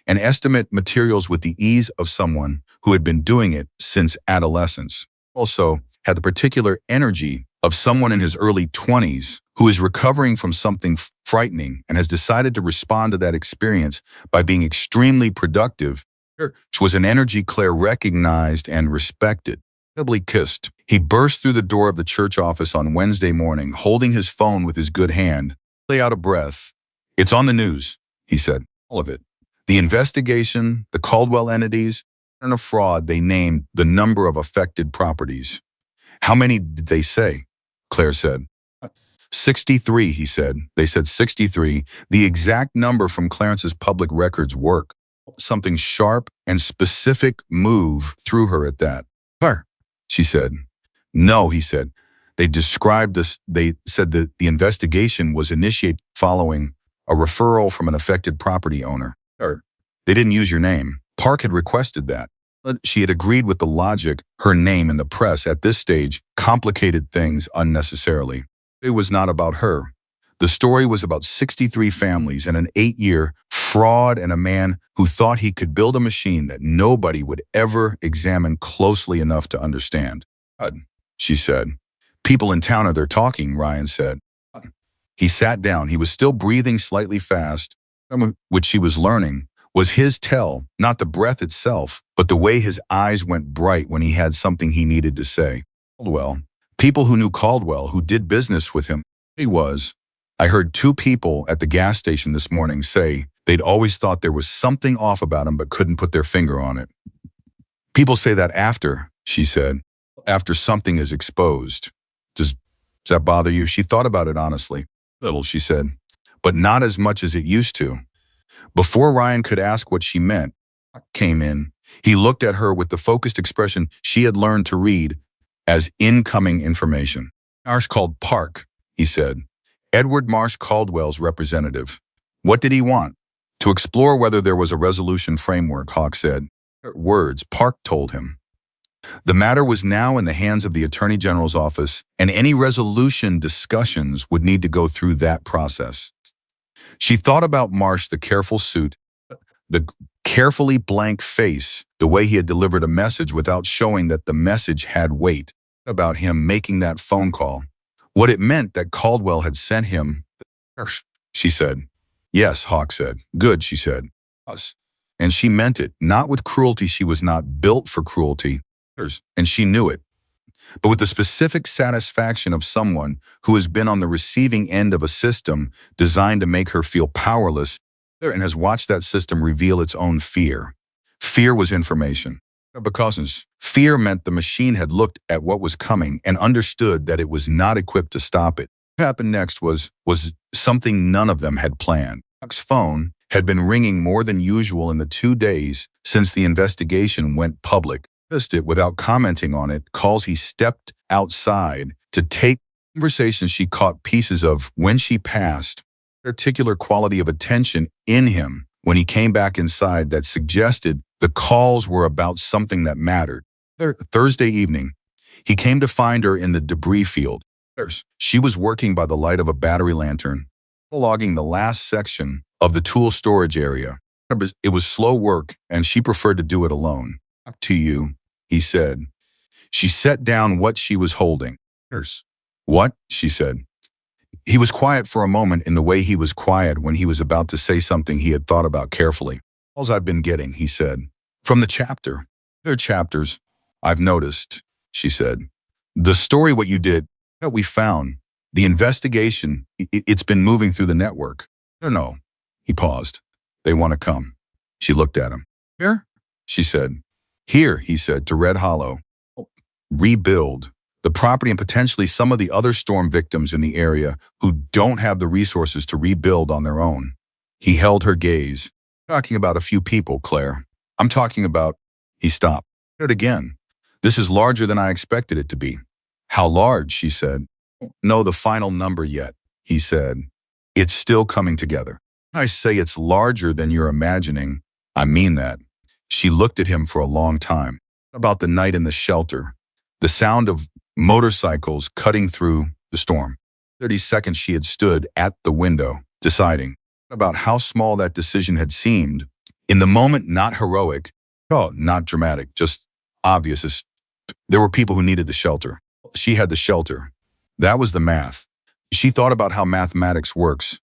and estimate materials with the ease of someone who had been doing it since adolescence. Also, had the particular energy of someone in his early 20s who is recovering from something frightening and has decided to respond to that experience by being extremely productive, which was an energy Claire recognized and respected. Incredibly kissed. He burst through the door of the church office on Wednesday morning, holding his phone with his good hand, out of breath. It's on the news, he said. All of it. The investigation, the Caldwell entities, and a fraud. They named the number of affected properties. How many did they say? Claire said. 63, he said. They said 63, the exact number from Clarence's public records work. Something sharp and specific move through her at that. Her, she said. No, he said. They described this. They said that the investigation was initiated following a referral from an affected property owner. They didn't use your name. Park had requested that. She had agreed with the logic. Her name in the press at this stage complicated things unnecessarily. It was not about her. The story was about 63 families and an 8-year fraud and a man who thought he could build a machine that nobody would ever examine closely enough to understand. She said. People in town are there talking, Ryan said. He sat down. He was still breathing slightly fast, which she was learning was his tell, not the breath itself, but the way his eyes went bright when he had something he needed to say. Caldwell. People who knew Caldwell, who did business with him. He was. I heard 2 people at the gas station this morning say they'd always thought there was something off about him but couldn't put their finger on it. People say that after, she said, after something is exposed. Does that bother you? She thought about it honestly. Little, she said, but not as much as it used to. Before Ryan could ask what she meant, came in. He looked at her with the focused expression she had learned to read as incoming information. Marsh called Park, he said. Edward Marsh Caldwell's representative. What did he want? To explore whether there was a resolution framework, Hawk said. Words, Park told him. The matter was now in the hands of the Attorney General's office, and any resolution discussions would need to go through that process. She thought about Marsh, the careful suit, the carefully blank face, the way he had delivered a message without showing that the message had weight, about him making that phone call. What it meant that Caldwell had sent him, she said. Yes, Hawk said. Good, she said. Us. And she meant it, not with cruelty. She was not built for cruelty, and she knew it, but with the specific satisfaction of someone who has been on the receiving end of a system designed to make her feel powerless and has watched that system reveal its own fear. Fear was information. Because fear meant the machine had looked at what was coming and understood that it was not equipped to stop it. What happened next was something none of them had planned. Huck's phone had been ringing more than usual in the 2 days since the investigation went public. Missed it without commenting on it, calls he stepped outside to take conversations she caught pieces of when she passed, particular quality of attention in him when he came back inside that suggested the calls were about something that mattered. Thursday evening, he came to find her in the debris field. She was working by the light of a battery lantern, logging the last section of the tool storage area. It was slow work, and she preferred to do it alone. "Up to you," he said. She set down what she was holding. "What?" she said. He was quiet for a moment in the way he was quiet when he was about to say something he had thought about carefully. "Calls I've been getting," he said. "From the chapter." "They're chapters, I've noticed," she said. "The story, what you did, that we found, the investigation, it's been moving through the network." No. He paused. "They want to come." She looked at him. "Here?" she said. "Here," he said, "to Red Hollow. Rebuild the property and potentially some of the other storm victims in the area who don't have the resources to rebuild on their own." He held her gaze. "I'm talking about a few people, Claire. I'm talking about—" He stopped. "It again. This is larger than I expected it to be." "How large?" she said. "Know the final number yet," he said. "It's still coming together." "I say it's larger than you're imagining. I mean that." She looked at him for a long time. About the night in the shelter, the sound of motorcycles cutting through the storm. 30 seconds she had stood at the window, deciding about how small that decision had seemed. In the moment, not heroic, not dramatic, just obvious. There were people who needed the shelter. She had the shelter. That was the math. She thought about how mathematics works,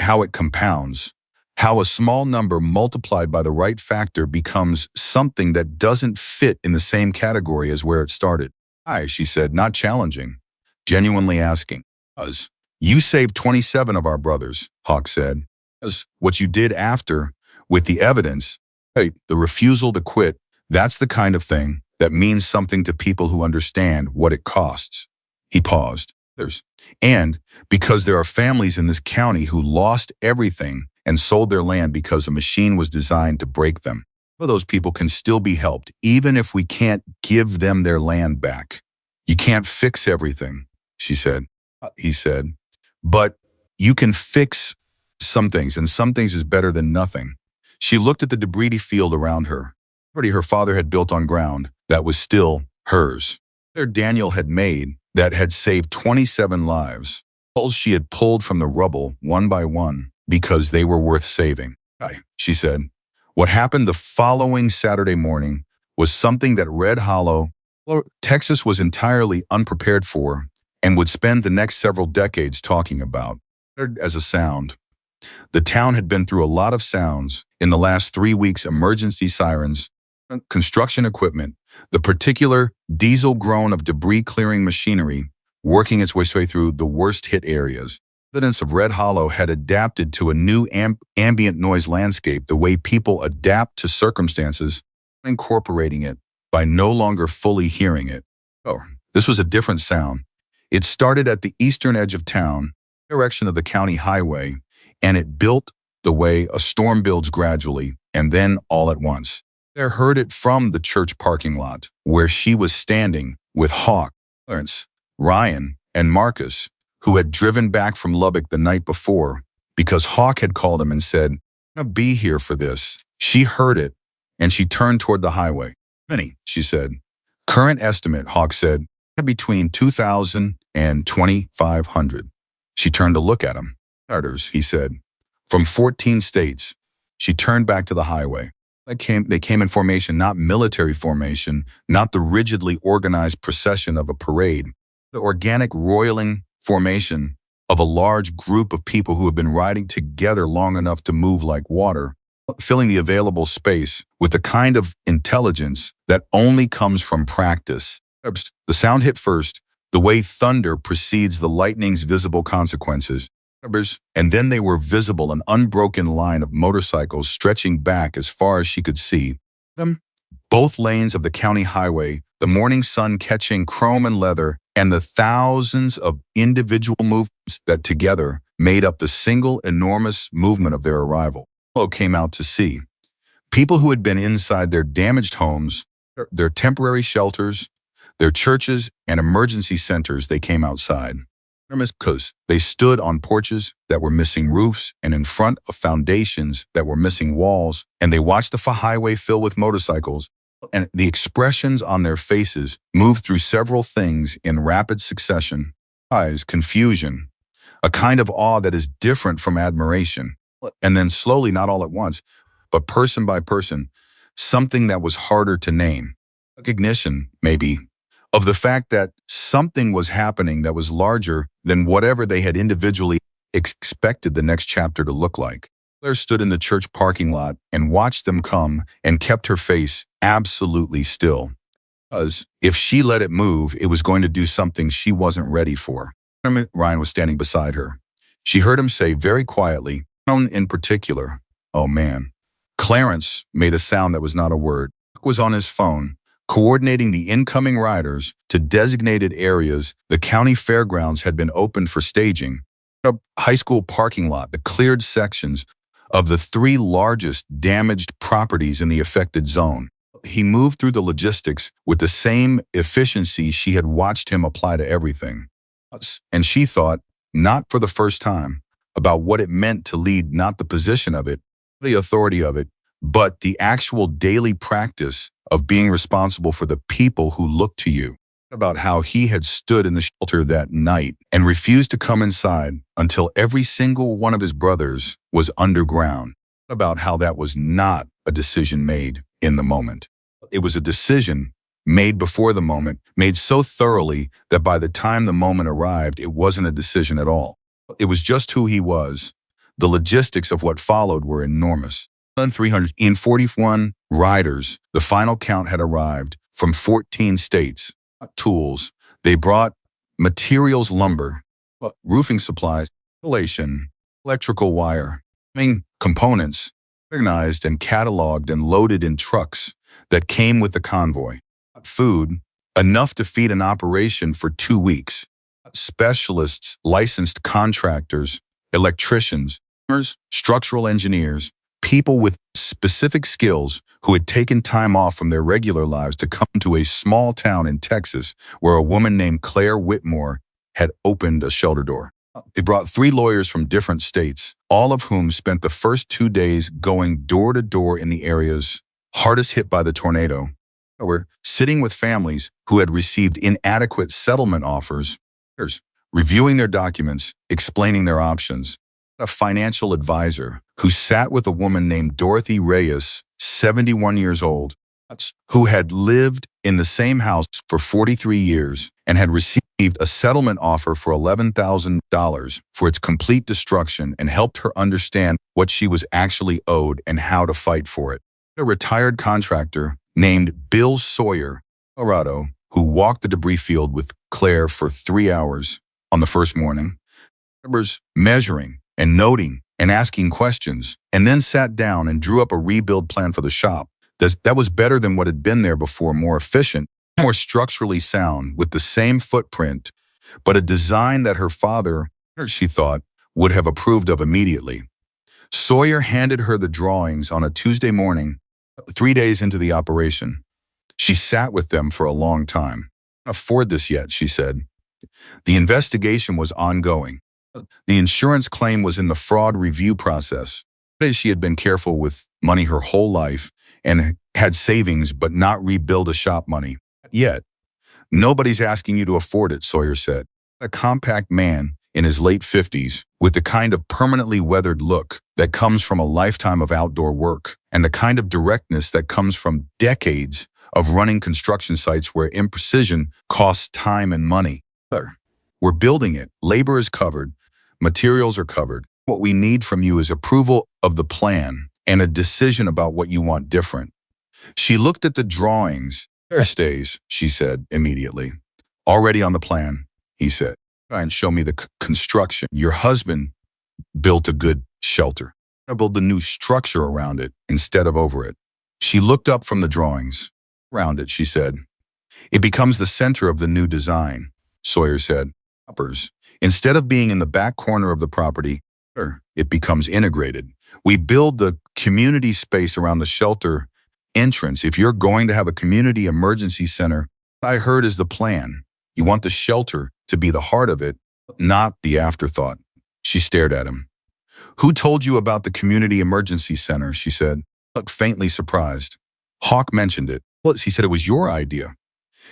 how it compounds, how a small number multiplied by the right factor becomes something that doesn't fit in the same category as where it started. "Hi," she said, not challenging, genuinely asking. "You saved 27 of our brothers," Hawk said. "What you did after, with the evidence, the refusal to quit, that's the kind of thing that means something to people who understand what it costs." He paused. "And because there are families in this county who lost everything and sold their land because a machine was designed to break them. Well, those people can still be helped, even if we can't give them their land back." "You can't fix everything," she said. He said. "But you can fix some things, and some things is better than nothing." She looked at the debris field around her. Property her father had built on ground that was still hers. There Daniel had made that had saved 27 lives. Holes she had pulled from the rubble one by one because they were worth saving. She said. What happened the following Saturday morning was something that Red Hollow, Texas, was entirely unprepared for and would spend the next several decades talking about. As a sound. The town had been through a lot of sounds in the last 3 weeks: emergency sirens, construction equipment, the particular diesel groan of debris clearing machinery working its way through the worst hit areas. Residents of Red Hollow had adapted to a new ambient noise landscape the way people adapt to circumstances, incorporating it by no longer fully hearing it. This was a different sound. It started at the eastern edge of town, direction of the county highway, and it built the way a storm builds gradually and then all at once. They heard it from the church parking lot, where she was standing with Hawk, Clarence, Ryan, and Marcus, who had driven back from Lubbock the night before because Hawk had called him and said, "I'll be here for this." She heard it, and she turned toward the highway. "Many," she said. "Current estimate," Hawk said, "between 2,000 and 2,500. She turned to look at him. "Starters," he said. "From 14 states." She turned back to the highway. They came in formation, not military formation, not the rigidly organized procession of a parade. The organic roiling formation of a large group of people who have been riding together long enough to move like water, filling the available space with the kind of intelligence that only comes from practice. The sound hit first, the way thunder precedes the lightning's visible consequences. And then they were visible, an unbroken line of motorcycles stretching back as far as she could see them. Both lanes of the county highway, the morning sun catching chrome and leather, and the thousands of individual movements that together made up the single enormous movement of their arrival. Hello came out to see. People who had been inside their damaged homes, their temporary shelters, their churches and emergency centers, they came outside. Because they stood on porches that were missing roofs and in front of foundations that were missing walls, and they watched the highway fill with motorcycles, and the expressions on their faces moved through several things in rapid succession. Eyes, confusion, a kind of awe that is different from admiration, and then slowly, not all at once, but person by person, something that was harder to name. Recognition, maybe, of the fact that something was happening that was larger than whatever they had individually expected the next chapter to look like. Claire stood in the church parking lot and watched them come and kept her face absolutely still. Because if she let it move, it was going to do something she wasn't ready for. Ryan was standing beside her. She heard him say very quietly, in particular, "Oh man." Clarence made a sound that was not a word. Buck was on his phone, coordinating the incoming riders to designated areas. The county fairgrounds had been opened for staging. A high school parking lot, the cleared sections of the three largest damaged properties in the affected zone. He moved through the logistics with the same efficiency she had watched him apply to everything. And she thought, not for the first time, about what it meant to lead not the position of it, the authority of it, but the actual daily practice of being responsible for the people who look to you. About how he had stood in the shelter that night and refused to come inside until every single one of his brothers was underground. About how that was not a decision made in the moment. It was a decision made before the moment, made so thoroughly that by the time the moment arrived, it wasn't a decision at all. It was just who he was. The logistics of what followed were enormous. 341 riders, the final count had arrived from 14 states. Tools. They brought materials, lumber, roofing supplies, insulation, electrical wire, components, organized and cataloged and loaded in trucks that came with the convoy. Food, enough to feed an operation for 2 weeks. Specialists, licensed contractors, electricians, structural engineers, people with specific skills who had taken time off from their regular lives to come to a small town in Texas where a woman named Claire Whitmore had opened a shelter door. They brought 3 lawyers from different states, all of whom spent the first 2 days going door to door in the areas hardest hit by the tornado. They were sitting with families who had received inadequate settlement offers, reviewing their documents, explaining their options. A financial advisor who sat with a woman named Dorothy Reyes, 71 years old, who had lived in the same house for 43 years and had received a settlement offer for $11,000 for its complete destruction and helped her understand what she was actually owed and how to fight for it. A retired contractor named Bill Sawyer, Colorado, who walked the debris field with Claire for 3 hours on the first morning, measuring and noting and asking questions, and then sat down and drew up a rebuild plan for the shop. That was better than what had been there before, more efficient, more structurally sound, with the same footprint, but a design that her father, she thought, would have approved of immediately. Sawyer handed her the drawings on a Tuesday morning, 3 days into the operation. She sat with them for a long time. "I can't afford this yet," she said. The investigation was ongoing. The insurance claim was in the fraud review process. She had been careful with money her whole life and had savings but not rebuild a shop money. Yet, nobody's asking you to afford it, Sawyer said. A compact man in his late 50s with the kind of permanently weathered look that comes from a lifetime of outdoor work and the kind of directness that comes from decades of running construction sites where imprecision costs time and money. We're building it. Labor is covered. Materials are covered. What we need from you is approval of the plan and a decision about what you want different. She looked at the drawings. Thursdays, she said immediately. Already on the plan, he said. Try and show me the construction. Your husband built a good shelter. I build the new structure around it instead of over it. She looked up from the drawings. Around it, she said. It becomes the center of the new design, Sawyer said. Instead of being in the back corner of the property, it becomes integrated. We build the community space around the shelter entrance. If you're going to have a community emergency center, what I heard is the plan. You want the shelter to be the heart of it, not the afterthought. She stared at him. Who told you about the community emergency center? She said, looked faintly surprised. Hawk mentioned it. Well, he said it was your idea.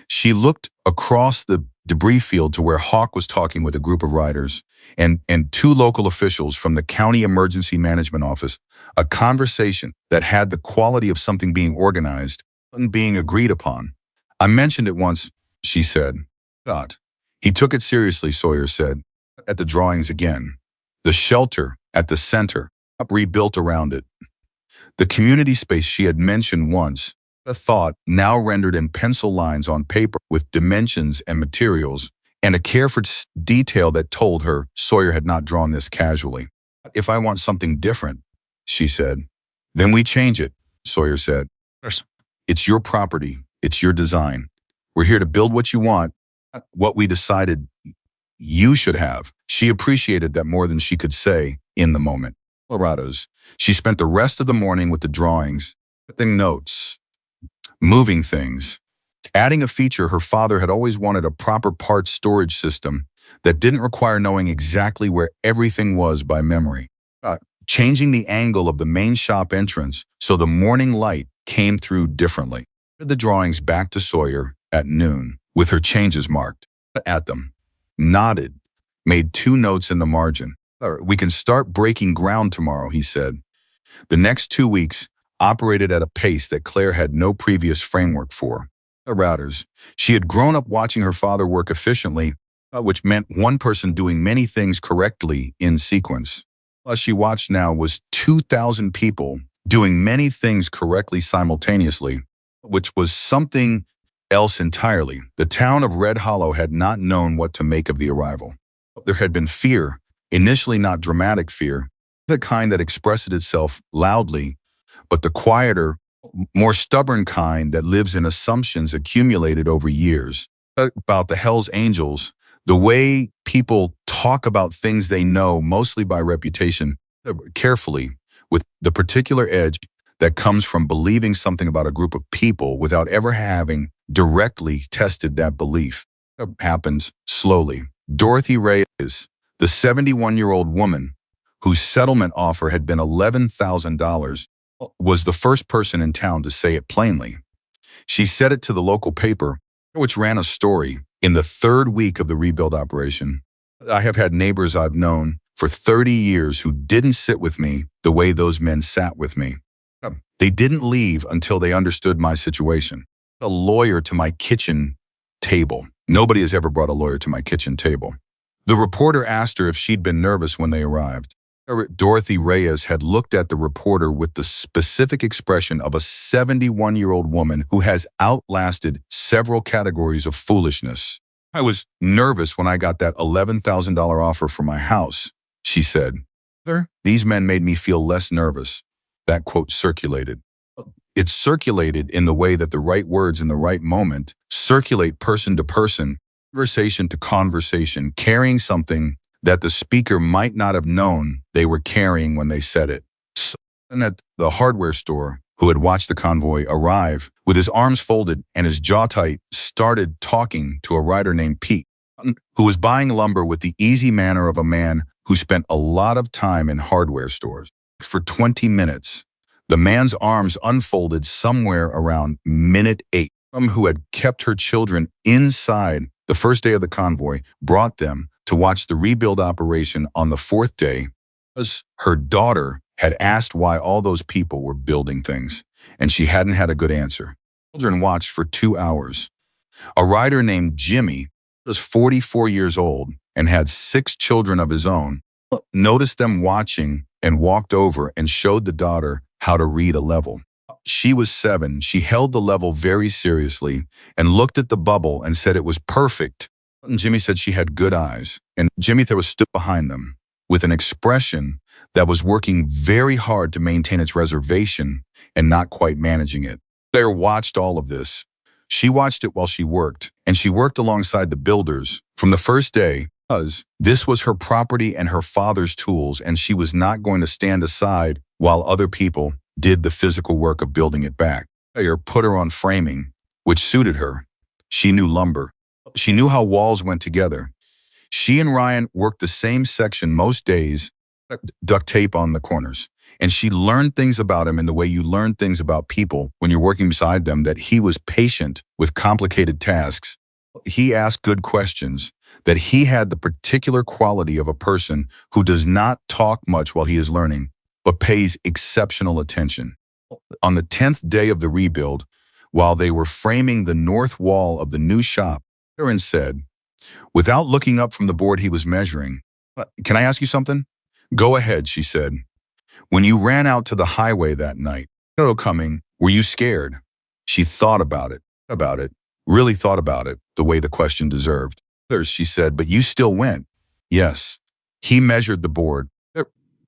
She looked across the debris field to where Hawk was talking with a group of riders and two local officials from the County Emergency Management Office, a conversation that had the quality of something being organized and being agreed upon. I mentioned it once, she said. God. He took it seriously, Sawyer said. At the drawings again. The shelter at the center, rebuilt around it. The community space she had mentioned once, a thought now rendered in pencil lines on paper with dimensions and materials, and a care for detail that told her Sawyer had not drawn this casually. If I want something different, she said. Then we change it, Sawyer said. It's your property. It's your design. We're here to build what you want, not what we decided you should have. She appreciated that more than she could say in the moment. Colorado's. She spent the rest of the morning with the drawings, putting notes, moving things, adding a feature her father had always wanted, a proper parts storage system that didn't require knowing exactly where everything was by memory. Changing the angle of the main shop entrance so the morning light came through differently. The drawings back to Sawyer at noon with her changes marked at them, nodded, made 2 notes in the margin. We can start breaking ground tomorrow, he said. The next 2 weeks operated at a pace that Claire had no previous framework for. Routers. She had grown up watching her father work efficiently, which meant one person doing many things correctly in sequence. What she watched now was 2,000 people doing many things correctly simultaneously, which was something else entirely. The town of Red Hollow had not known what to make of the arrival. There had been fear, initially not dramatic fear, the kind that expressed itself loudly, but the quieter, more stubborn kind that lives in assumptions accumulated over years. About the Hells Angels, the way people talk about things they know, mostly by reputation, carefully, with the particular edge that comes from believing something about a group of people without ever having directly tested that belief. It happens slowly. Dorothy Reyes, the 71-year-old woman whose settlement offer had been $11,000, was the first person in town to say it plainly. She said it to the local paper, which ran a story. In the 3rd week of the rebuild operation, I have had neighbors I've known for 30 years who didn't sit with me the way those men sat with me. They didn't leave until they understood my situation. A lawyer to my kitchen table. Nobody has ever brought a lawyer to my kitchen table. The reporter asked her if she'd been nervous when they arrived. Dorothy Reyes had looked at the reporter with the specific expression of a 71-year-old woman who has outlasted several categories of foolishness. I was nervous when I got that $11,000 offer for my house, she said. These men made me feel less nervous. That quote circulated. It circulated in the way that the right words in the right moment circulate person to person, conversation to conversation, carrying something that the speaker might not have known they were carrying when they said it. And at the hardware store, who had watched the convoy arrive, with his arms folded and his jaw tight, started talking to a rider named Pete, who was buying lumber with the easy manner of a man who spent a lot of time in hardware stores. For 20 minutes, the man's arms unfolded somewhere around minute 8. Who had kept her children inside the first day of the convoy, brought them to watch the rebuild operation on the 4th day, because her daughter had asked why all those people were building things, and she hadn't had a good answer. Children watched for 2 hours. A rider named Jimmy was 44 years old and had 6 children of his own, noticed them watching and walked over and showed the daughter how to read a level. She was 7. She held the level very seriously and looked at the bubble and said it was perfect. And Jimmy said she had good eyes, and Jimmy was stood behind them with an expression that was working very hard to maintain its reservation and not quite managing it. Claire watched all of this, She watched it while she worked, and she worked alongside the builders from the first day because this was her property and her father's tools, and she was not going to stand aside while other people did the physical work of building it back. Or put her on framing, which suited her. She knew lumber. She knew how walls went together. She and Ryan worked the same section most days, duct tape on the corners. And she learned things about him in the way you learn things about people when you're working beside them, that he was patient with complicated tasks. He asked good questions, that he had the particular quality of a person who does not talk much while he is learning, but pays exceptional attention. On the 10th day of the rebuild, while they were framing the north wall of the new shop, Aaron said, without looking up from the board he was measuring, "Can I ask you something?" "Go ahead," she said. "When you ran out to the highway that night, coming, were you scared?" She thought about it, really thought about it, the way the question deserved. "Others," she said, "but you still went." "Yes." He measured the board,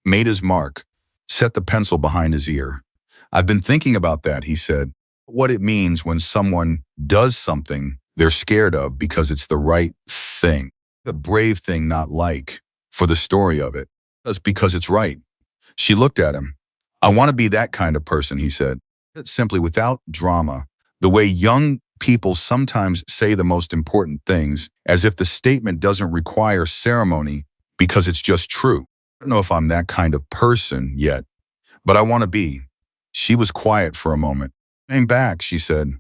made his mark, set the pencil behind his ear. "I've been thinking about that," he said. "What it means when someone does something they're scared of because it's the right thing. The brave thing, not like, for the story of it. It's because it's right." She looked at him. "I want to be that kind of person," he said. Simply, without drama, the way young people sometimes say the most important things, as if the statement doesn't require ceremony because it's just true. "I don't know if I'm that kind of person yet, but I want to be." She was quiet for a moment. "Came back," she said.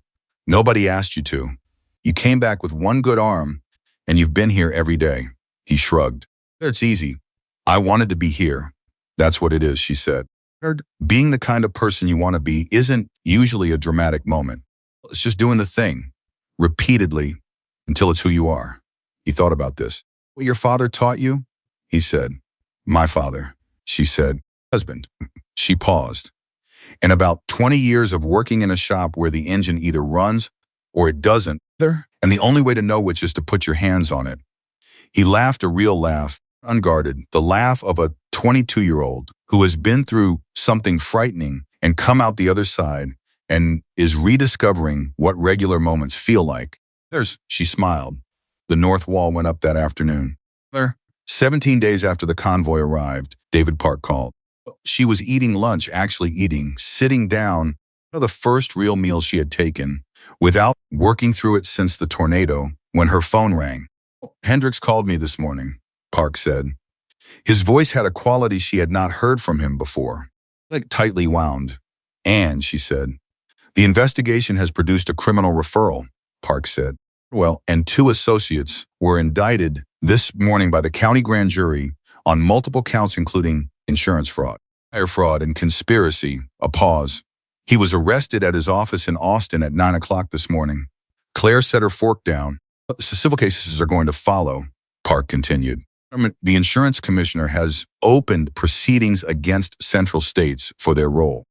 "Nobody asked you to. You came back with one good arm, and you've been here every day." He shrugged. "It's easy. I wanted to be here. That's what it is," she said. Being the kind of person you want to be isn't usually a dramatic moment. It's just doing the thing, repeatedly, until it's who you are. He thought about this. "What your father taught you?" He said. "My father," she said. "Husband." She paused. "And about 20 years of working in a shop where the engine either runs or it doesn't, and the only way to know which is to put your hands on it." He laughed, a real laugh, unguarded, the laugh of a 22-year-old who has been through something frightening and come out the other side and is rediscovering what regular moments feel like. She smiled. The north wall went up that afternoon. 17 days after the convoy arrived, David Park called. She was eating lunch, actually eating, sitting down, the first real meal she had taken, without working through it since the tornado, when her phone rang. "Hendricks called me this morning," Park said. His voice had a quality she had not heard from him before, like tightly wound. "And," she said, "the investigation has produced a criminal referral," Park said. "Well, and 2 associates were indicted this morning by the county grand jury on multiple counts including insurance fraud, wire fraud, and conspiracy." A pause. "He was arrested at his office in Austin at 9 o'clock this morning." Claire set her fork down. "Civil cases are going to follow," Park continued. "The insurance commissioner has opened proceedings against Central States for their role.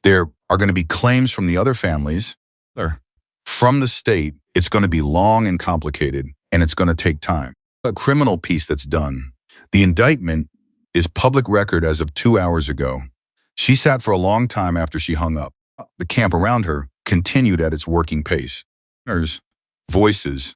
There are going to be claims from the other families. From the state, it's going to be long and complicated, and it's going to take time. A criminal piece that's done. The indictment is public record as of 2 hours ago. She sat for a long time after she hung up. The camp around her continued at its working pace. Voices.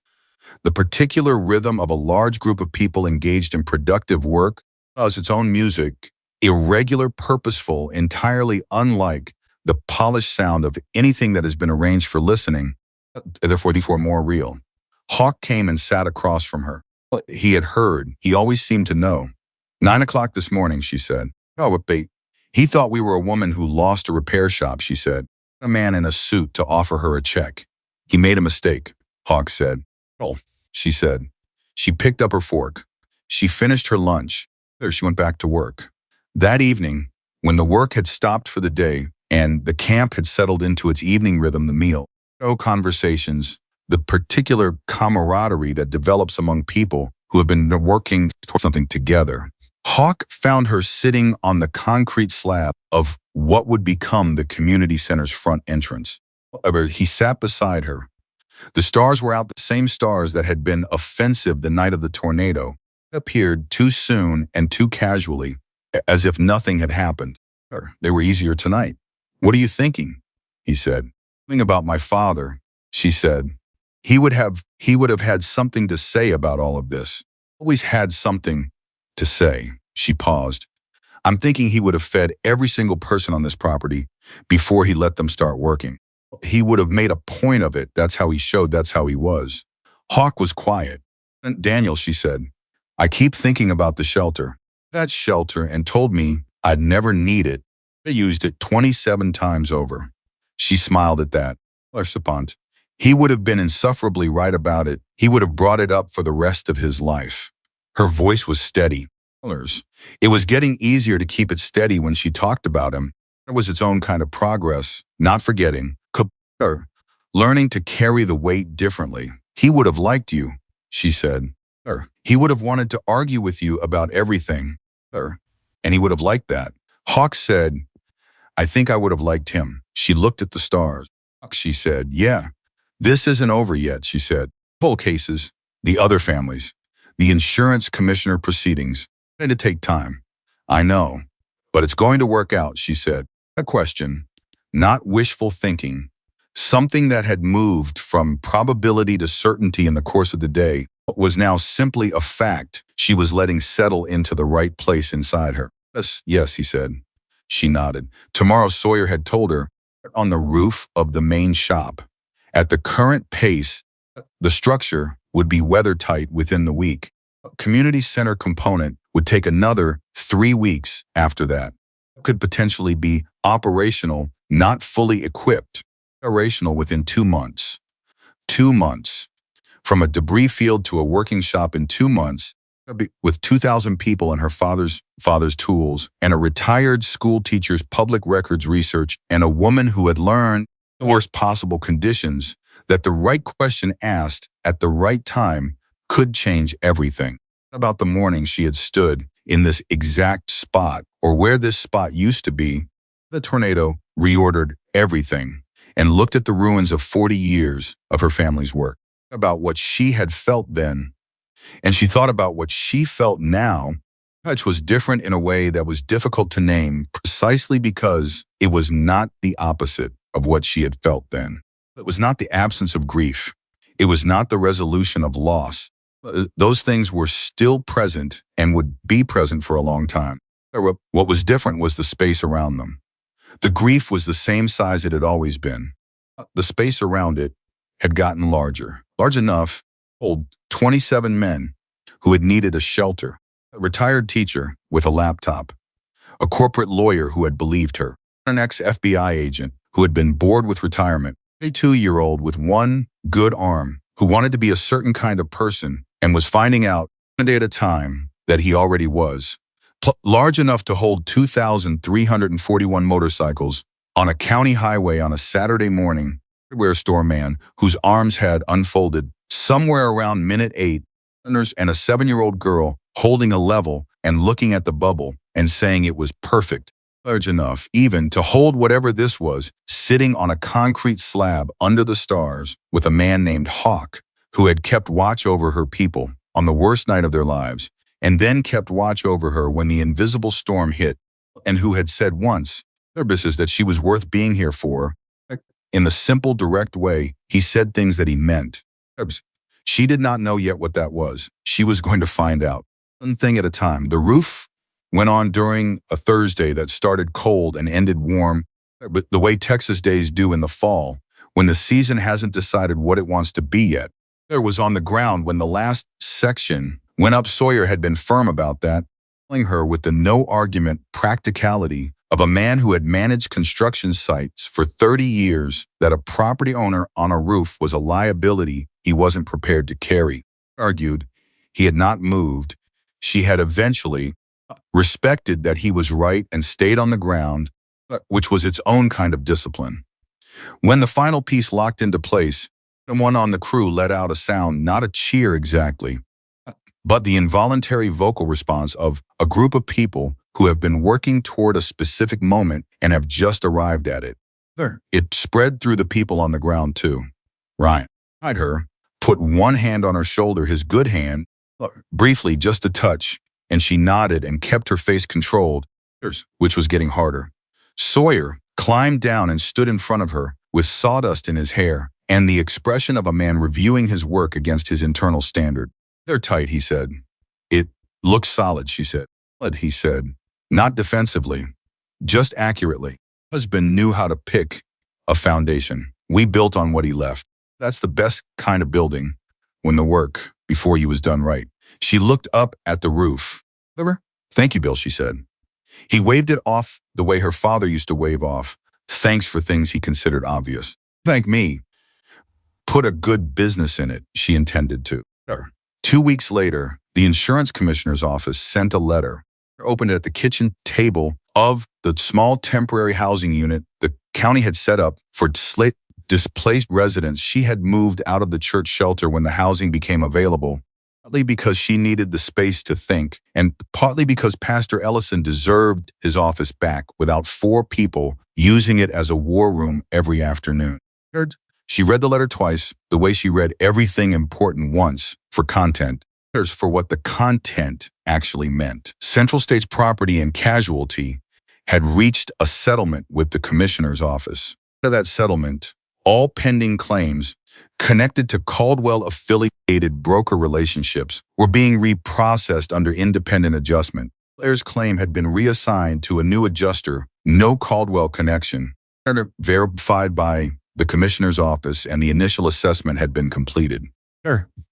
The particular rhythm of a large group of people engaged in productive work has its own music, irregular, purposeful, entirely unlike the polished sound of anything that has been arranged for listening, therefore more real. Hawk came and sat across from her. He had heard. He always seemed to know. 9 o'clock this morning, she said. "Oh, but he thought we were a woman who lost a repair shop," she said. "A man in a suit to offer her a check. He made a mistake," Hawk said. "Oh," she said. She picked up her fork. She finished her lunch. There she went back to work. That evening, when the work had stopped for the day and the camp had settled into its evening rhythm, the meal, no conversations, the particular camaraderie that develops among people who have been working towards something together. Hawk found her sitting on the concrete slab of what would become the community center's front entrance. However, he sat beside her. The stars were out, the same stars that had been offensive the night of the tornado. It appeared too soon and too casually, as if nothing had happened. They were easier tonight. "What are you thinking?" he said. "Something about my father," she said. He would have had something to say about all of this. Always had something to say. She paused. I'm thinking he would have fed every single person on this property before he let them start working. He would have made a point of it. That's how he showed, that's how he was. Hawk was quiet. Daniel, she said, I keep thinking about the shelter. That shelter, and told me I'd never need it. I used it 27 times over. She smiled at that. Sapant. He would have been insufferably right about it. He would have brought it up for the rest of his life. Her voice was steady. It was getting easier to keep it steady when she talked about him. It was its own kind of progress, not forgetting, learning to carry the weight differently. He would have liked you, she said. He would have wanted to argue with you about everything. And he would have liked that. Hawk said, I think I would have liked him. She looked at the stars. She said, yeah, this isn't over yet, she said. Whole cases, the other families, the insurance commissioner proceedings. Going to take time. I know, but it's going to work out, she said. A question, not wishful thinking. Something that had moved from probability to certainty in the course of the day was now simply a fact she was letting settle into the right place inside her. Yes, he said. She nodded. Tomorrow, Sawyer had told her, on the roof of the main shop. At the current pace, the structure would be weather-tight within the week. A community center component would take another 3 weeks after that. It could potentially be operational, not fully equipped. Operational within 2 months. 2 months. From a debris field to a working shop in 2 months, with 2,000 people and her father's tools, and a retired school teacher's public records research, and a woman who had learned the worst possible conditions, that the right question asked at the right time could change everything. About the morning she had stood in this exact spot, or where this spot used to be, the tornado reordered everything and looked at the ruins of 40 years of her family's work. About what she had felt then, and she thought about what she felt now, which was different in a way that was difficult to name, precisely because it was not the opposite of what she had felt then. It was not the absence of grief. It was not the resolution of loss. Those things were still present and would be present for a long time. What was different was the space around them. The grief was the same size it had always been. The space around it had gotten larger, large enough to hold 27 men who had needed a shelter, a retired teacher with a laptop, a corporate lawyer who had believed her, an ex-FBI agent who had been bored with retirement, a 22-year-old with one good arm who wanted to be a certain kind of person and was finding out one day at a time that he already was, large enough to hold 2,341 motorcycles on a county highway on a Saturday morning, hardware store man whose arms had unfolded somewhere around minute 8, and a 7-year-old girl holding a level and looking at the bubble and saying it was perfect, large enough even to hold whatever this was, sitting on a concrete slab under the stars with a man named Hawk, who had kept watch over her people on the worst night of their lives, and then kept watch over her when the invisible storm hit, and who had said once, that she was worth being here for. In the simple, direct way, he said things that he meant. She did not know yet what that was. She was going to find out. One thing at a time. The roof went on during a Thursday that started cold and ended warm, but the way Texas days do in the fall, when the season hasn't decided what it wants to be yet. There was on the ground when the last section went up. Sawyer had been firm about that, telling her with the no-argument practicality of a man who had managed construction sites for 30 years that a property owner on a roof was a liability he wasn't prepared to carry. Argued, he had not moved. She had eventually respected that he was right and stayed on the ground, which was its own kind of discipline. When the final piece locked into place, someone on the crew let out a sound, not a cheer exactly, but the involuntary vocal response of a group of people who have been working toward a specific moment and have just arrived at it. It spread through the people on the ground too. Ryan eyed her, put one hand on her shoulder, his good hand, briefly just a touch, and she nodded and kept her face controlled, which was getting harder. Sawyer climbed down and stood in front of her with sawdust in his hair and the expression of a man reviewing his work against his internal standard. "They're tight," he said. "It looks solid," she said. "Solid," he said. "Not defensively, just accurately." Husband knew how to pick a foundation. We built on what he left. That's the best kind of building, when the work before you was done right. She looked up at the roof. "Thank you, Bill," she said. He waved it off the way her father used to wave off thanks for things he considered obvious. "Thank me. Put a good business in it," she intended to. 2 weeks later, the insurance commissioner's office sent a letter. Opened it at the kitchen table of the small temporary housing unit the county had set up for displaced residents. She had moved out of the church shelter when the housing became available, partly because she needed the space to think, and partly because Pastor Ellison deserved his office back without 4 people using it as a war room every afternoon. She read the letter twice, the way she read everything important once, for content. For what the content actually meant. Central States Property and Casualty had reached a settlement with the commissioner's office. After that settlement, all pending claims connected to Caldwell-affiliated broker relationships were being reprocessed under independent adjustment. Claire's claim had been reassigned to a new adjuster, no Caldwell connection, verified by the commissioner's office, and the initial assessment had been completed.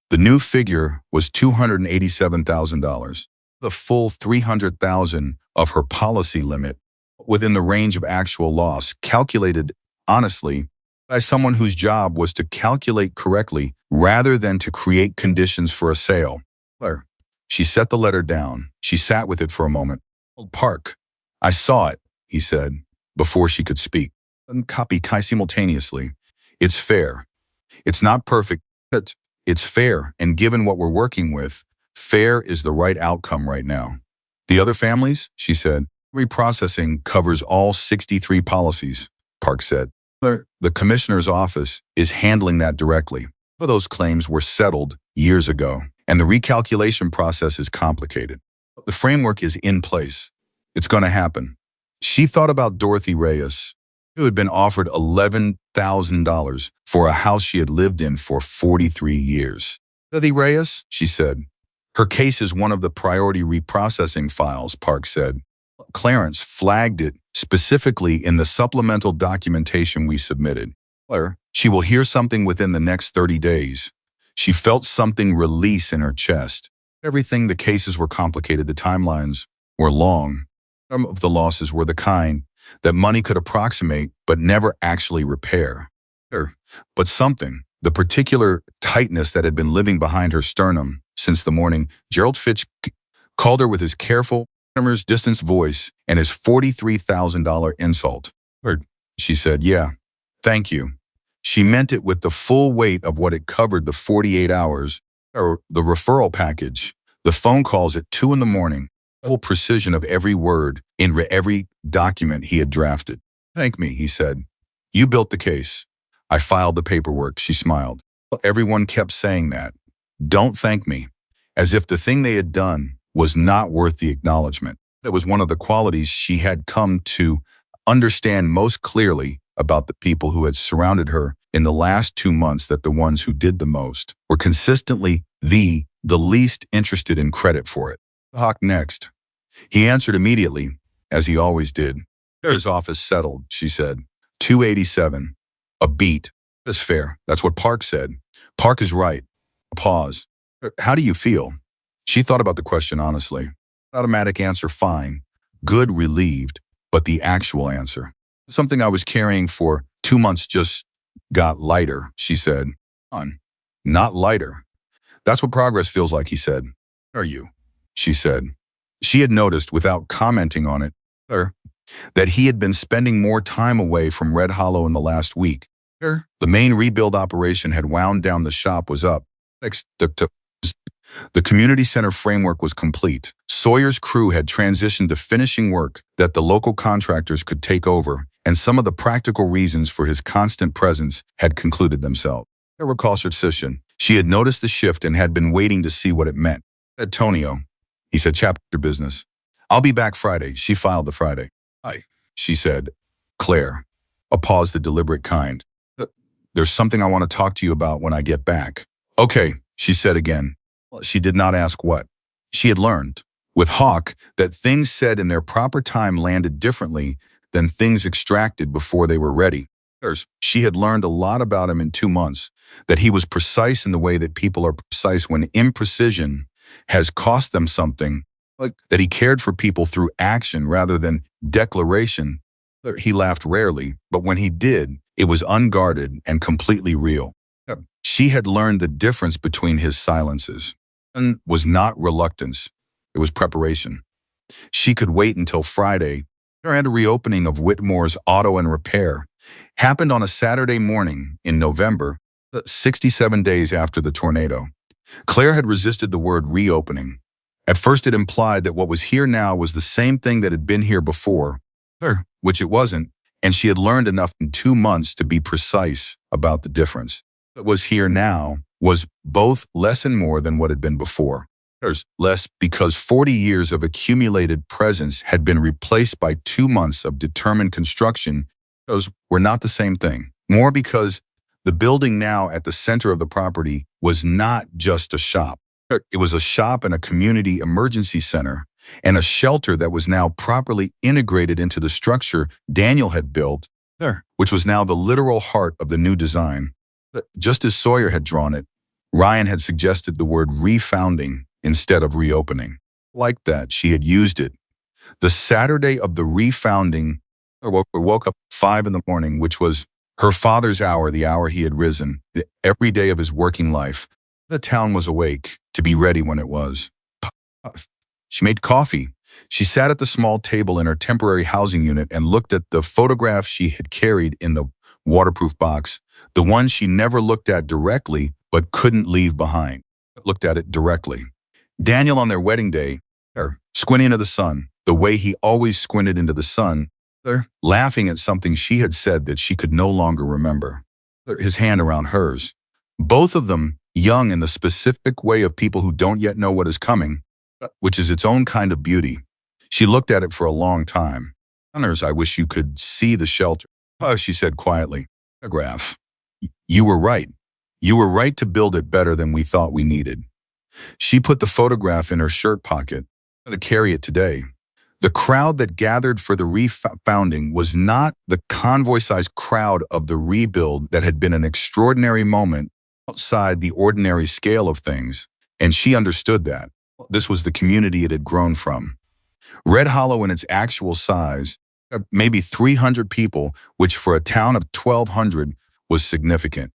The new figure was $287,000, the full $300,000 of her policy limit, within the range of actual loss, calculated honestly by someone whose job was to calculate correctly rather than to create conditions for a sale. She set the letter down. She sat with it for a moment. "Park, I saw it," he said, before she could speak. Copy simultaneously. "It's fair. It's not perfect, but it's fair, and given what we're working with, fair is the right outcome right now." "The other families?" she said. "Reprocessing covers all 63 policies," Park said. "The commissioner's office is handling that directly. Those claims were settled years ago, and the recalculation process is complicated. The framework is in place. It's going to happen." She thought about Dorothy Reyes, who had been offered $11,000 for a house she had lived in for 43 years. "Dorothy Reyes," she said. "Her case is one of the priority reprocessing files," Park said. "Clarence flagged it specifically in the supplemental documentation we submitted. She will hear something within the next 30 days. She felt something release in her chest. The cases were complicated, the timelines were long. Some of the losses were the kind that money could approximate but never actually repair. But something, the particular tightness that had been living behind her sternum since the morning Gerald Fitch called her with his careful, distance voice and his $43,000 insult. She said, "Yeah, thank you." She meant it with the full weight of what it covered: the 48 hours, or the referral package, the phone calls at 2 in the morning, the whole precision of every word in every document he had drafted. "Thank me," he said. "You built the case. I filed the paperwork," she smiled. Everyone kept saying that. "Don't thank me," as if the thing they had done was not worth the acknowledgement. That was one of the qualities she had come to understand most clearly about the people who had surrounded her in the last 2 months, that the ones who did the most were consistently the least interested in credit for it. "Hawk next." He answered immediately, as he always did. "His office settled," she said. 287. A beat. "That's fair." That's what Park said. "Park is right." A pause. "How do you feel?" She thought about the question honestly. Automatic answer, fine. Good, relieved. But the actual answer, something I was carrying for 2 months, just got lighter, she said. Not lighter. "That's what progress feels like," he said. "Are you?" she said. She had noticed, without commenting on it, that he had been spending more time away from Red Hollow in the last week. The main rebuild operation had wound down, the shop was up. The community center framework was complete. Sawyer's crew had transitioned to finishing work that the local contractors could take over, and some of the practical reasons for his constant presence had concluded themselves. She had noticed the shift and had been waiting to see what it meant. "Antonio," he said, "chapter business. I'll be back Friday." She filed the Friday. "Hi," she said. "Claire." A pause, the deliberate kind. There's something I want to talk to you about when I get back. Okay, she said again. She did not ask what. She had learned, with Hawk, that things said in their proper time landed differently than things extracted before they were ready. She had learned a lot about him in 2 months, that he was precise in the way that people are precise when imprecision has cost them something, like that he cared for people through action rather than declaration. He laughed rarely, but when he did, it was unguarded and completely real. She had learned the difference between his silences. And was not reluctance, it was preparation. She could wait until Friday, and a reopening of Whitmore's auto and repair happened on a Saturday morning in November, 67 days after the tornado. Claire had resisted the word reopening. At first it implied that what was here now was the same thing that had been here before, which it wasn't, and she had learned enough in 2 months to be precise about the difference. What was here now was both less and more than what had been before. Less because 40 years of accumulated presence had been replaced by 2 months of determined construction. Those were not the same thing. More because the building now at the center of the property was not just a shop. It was a shop and a community emergency center and a shelter that was now properly integrated into the structure Daniel had built, which was now the literal heart of the new design. Just as Sawyer had drawn it, Ryan had suggested the word refounding instead of reopening. Like that, she had used it. The Saturday of the refounding, woke up at 5 in the morning, which was her father's hour, the hour he had risen, every day of his working life. The town was awake to be ready when it was. She made coffee. She sat at the small table in her temporary housing unit and looked at the photographs she had carried in the waterproof box, the one she never looked at directly but couldn't leave behind. Looked at it directly. Daniel on their wedding day, squinting into the sun, the way he always squinted into the sun, laughing at something she had said that she could no longer remember. His hand around hers. Both of them young in the specific way of people who don't yet know what is coming, which is its own kind of beauty. She looked at it for a long time. I wish you could see the shelter. Oh, she said quietly. Graph. You were right. You were right to build it better than we thought we needed. She put the photograph in her shirt pocket to carry it today. The crowd that gathered for the refounding was not the convoy-sized crowd of the rebuild that had been an extraordinary moment outside the ordinary scale of things, and she understood that. This was the community it had grown from. Red Hollow in its actual size, maybe 300 people, which for a town of 1,200 was significant.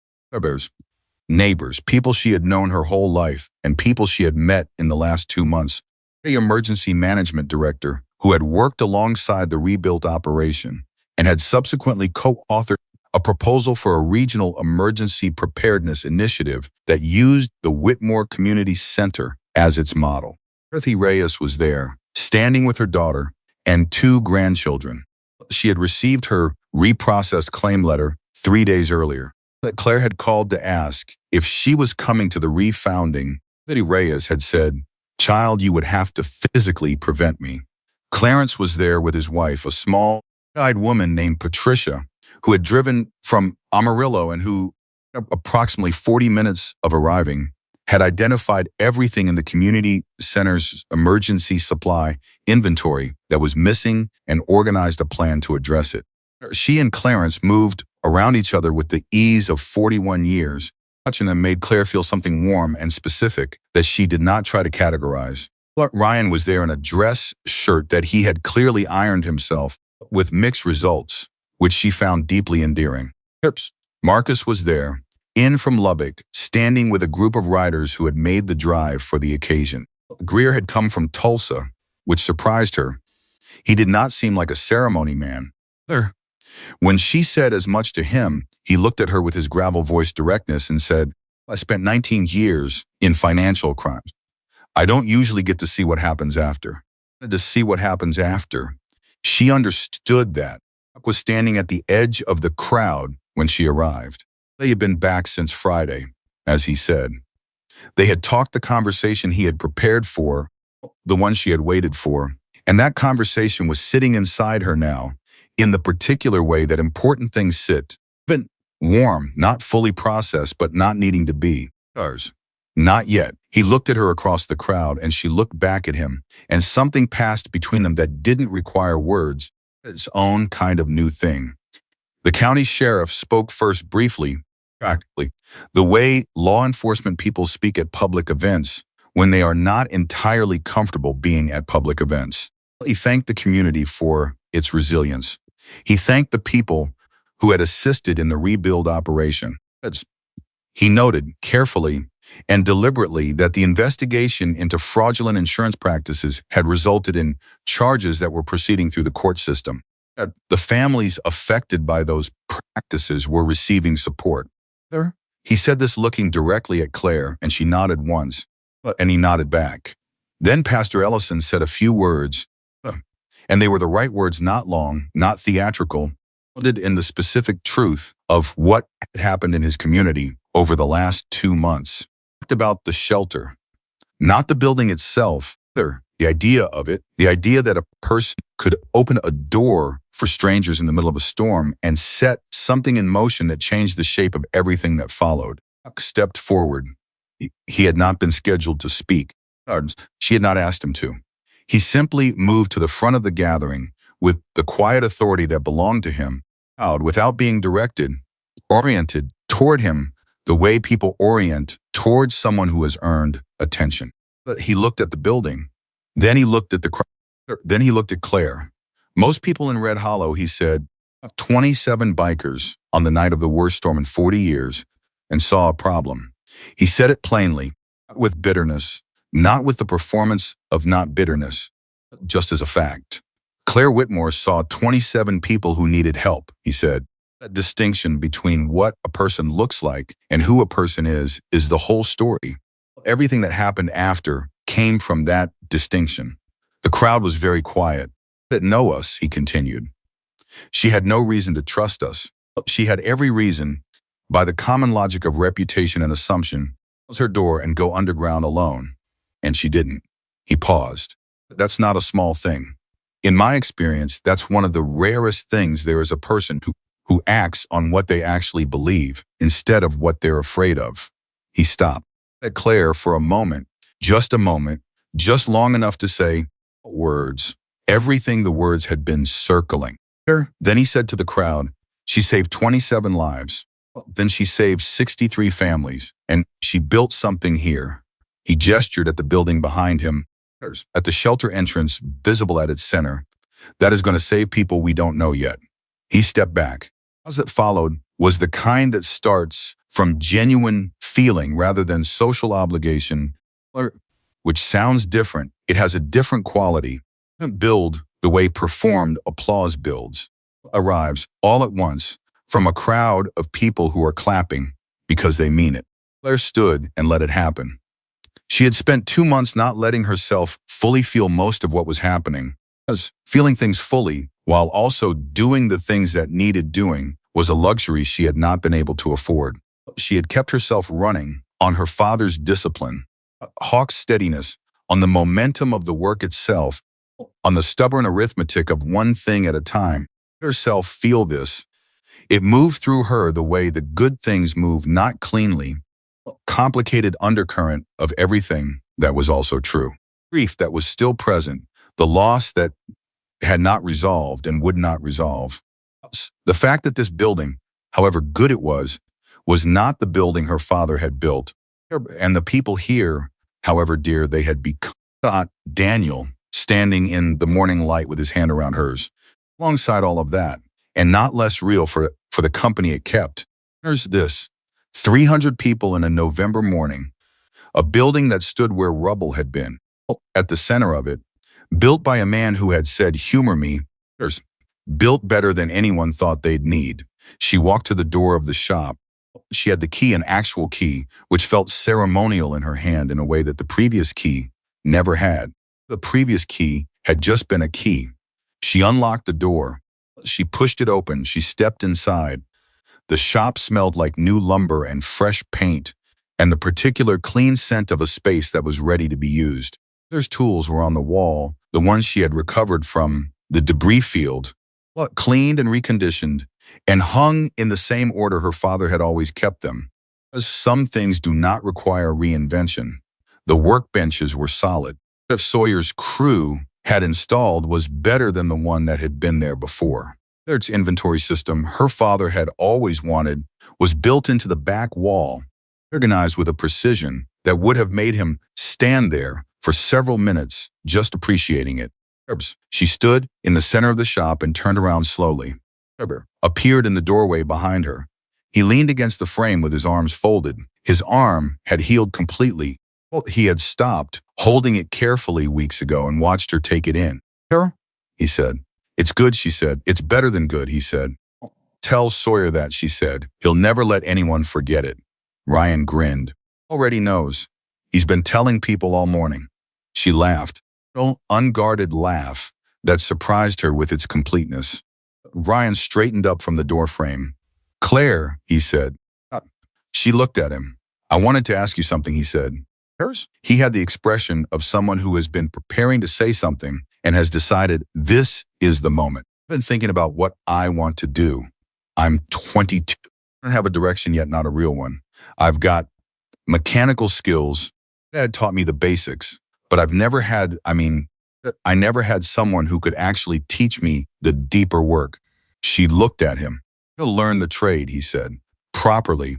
Neighbors, people she had known her whole life, and people she had met in the last 2 months. The emergency management director, who had worked alongside the rebuilt operation and had subsequently co-authored a proposal for a regional emergency preparedness initiative that used the Whitmore Community Center as its model. Dorothy Reyes was there, standing with her daughter and 2 grandchildren. She had received her reprocessed claim letter 3 days earlier. Claire had called to ask if she was coming to the refounding. Dorothy Reyes had said, "Child, you would have to physically prevent me." Clarence was there with his wife, a small-eyed woman named Patricia, who had driven from Amarillo and who, approximately 40 minutes of arriving, had identified everything in the community center's emergency supply inventory that was missing and organized a plan to address it. She and Clarence moved around each other with the ease of 41 years. Touching them made Claire feel something warm and specific that she did not try to categorize. Ryan was there in a dress shirt that he had clearly ironed himself, with mixed results, which she found deeply endearing. Marcus was there, in from Lubbock, standing with a group of riders who had made the drive for the occasion. Greer had come from Tulsa, which surprised her. He did not seem like a ceremony man. When she said as much to him, he looked at her with his gravel-voiced directness and said, "I spent 19 years in financial crimes. I don't usually get to see what happens after." To see what happens after. She understood that. Buck was standing at the edge of the crowd when she arrived. They had been back since Friday, as he said. They had talked the conversation he had prepared for, the one she had waited for, and that conversation was sitting inside her now, in the particular way that important things sit. Even Warm, not fully processed, but not needing to be. Ours. Not yet. He looked at her across the crowd, and she looked back at him, and something passed between them that didn't require words. Its own kind of new thing. The county sheriff spoke first briefly, practically, the way law enforcement people speak at public events when they are not entirely comfortable being at public events. He thanked the community for its resilience. He thanked the people who had assisted in the rebuild operation. He noted carefully and deliberately that the investigation into fraudulent insurance practices had resulted in charges that were proceeding through the court system. The families affected by those practices were receiving support. He said this looking directly at Claire, and she nodded once, and he nodded back. Then Pastor Ellison said a few words, and they were the right words, not long, not theatrical, rooted in the specific truth of what had happened in his community over the last 2 months. He talked about the shelter, not the building itself, the idea of it, the idea that a person could open a door for strangers in the middle of a storm and set something in motion that changed the shape of everything that followed. Huck stepped forward. He had not been scheduled to speak. She had not asked him to. He simply moved to the front of the gathering with the quiet authority that belonged to him, without being directed, oriented toward him the way people orient towards someone who has earned attention. But he looked at the building. Then he looked at the crowd. Then he looked at Claire. Most people in Red Hollow, he said, 27 bikers on the night of the worst storm in 40 years, and saw a problem. He said it plainly, not with bitterness, not with the performance of not bitterness, just as a fact. Claire Whitmore saw 27 people who needed help, he said. That distinction between what a person looks like and who a person is the whole story. Everything that happened after came from that distinction. The crowd was very quiet. She didn't know us, he continued. She had no reason to trust us. She had every reason, by the common logic of reputation and assumption, to close her door and go underground alone. And she didn't. He paused. That's not a small thing. In my experience, that's one of the rarest things. There is a person who acts on what they actually believe instead of what they're afraid of. He stopped at Claire for a moment, just long enough to say words, everything the words had been circling. Then he said to the crowd, she saved 27 lives. Then she saved 63 families, and she built something here. He gestured at the building behind him, at the shelter entrance visible at its center, that is going to save people we don't know yet. He stepped back. The pause that followed was the kind that starts from genuine feeling rather than social obligation, which sounds different. It has a different quality. It doesn't build the way performed applause builds. Arrives all at once from a crowd of people who are clapping because they mean it. Claire stood and let it happen. She had spent 2 months not letting herself fully feel most of what was happening. Feeling things fully while also doing the things that needed doing was a luxury she had not been able to afford. She had kept herself running on her father's discipline, Hawk's steadiness, on the momentum of the work itself, on the stubborn arithmetic of one thing at a time. Let herself feel this. It moved through her the way the good things move, not cleanly, complicated undercurrent of everything that was also true. Grief that was still present, the loss that had not resolved and would not resolve. The fact that this building, however good it was not the building her father had built, and the people here, however dear they had become. Daniel, standing in the morning light with his hand around hers. Alongside all of that, and not less real for the company it kept, there's this. 300 people in a November morning, a building that stood where rubble had been, at the center of it, built by a man who had said, humor me, built better than anyone thought they'd need. She walked to the door of the shop. She had the key, an actual key, which felt ceremonial in her hand in a way that the previous key never had. The previous key had just been a key. She unlocked the door. She pushed it open. She stepped inside. The shop smelled like new lumber and fresh paint, and the particular clean scent of a space that was ready to be used. There's tools were on the wall, the ones she had recovered from the debris field, cleaned and reconditioned, and hung in the same order her father had always kept them. As some things do not require reinvention, the workbenches were solid. If Sawyer's crew had installed was better than the one that had been there before. Its inventory system her father had always wanted was built into the back wall, organized with a precision that would have made him stand there for several minutes just appreciating it. She stood in the center of the shop and turned around slowly. Herber appeared in the doorway behind her. He leaned against the frame with his arms folded. His arm had healed completely. Well, he had stopped holding it carefully weeks ago and watched her take it in. Her? He said. It's good, she said. It's better than good, he said. Tell Sawyer that, she said. He'll never let anyone forget it. Ryan grinned. Already knows. He's been telling people all morning. She laughed. An unguarded laugh that surprised her with its completeness. Ryan straightened up from the doorframe. Claire, he said. She looked at him. I wanted to ask you something, he said. Hers? He had the expression of someone who has been preparing to say something and has decided this is the moment. I've been thinking about what I want to do. I'm 22. I don't have a direction yet, not a real one. I've got mechanical skills. Dad taught me the basics, but I never had someone who could actually teach me the deeper work. She looked at him. You'll learn the trade, he said, properly.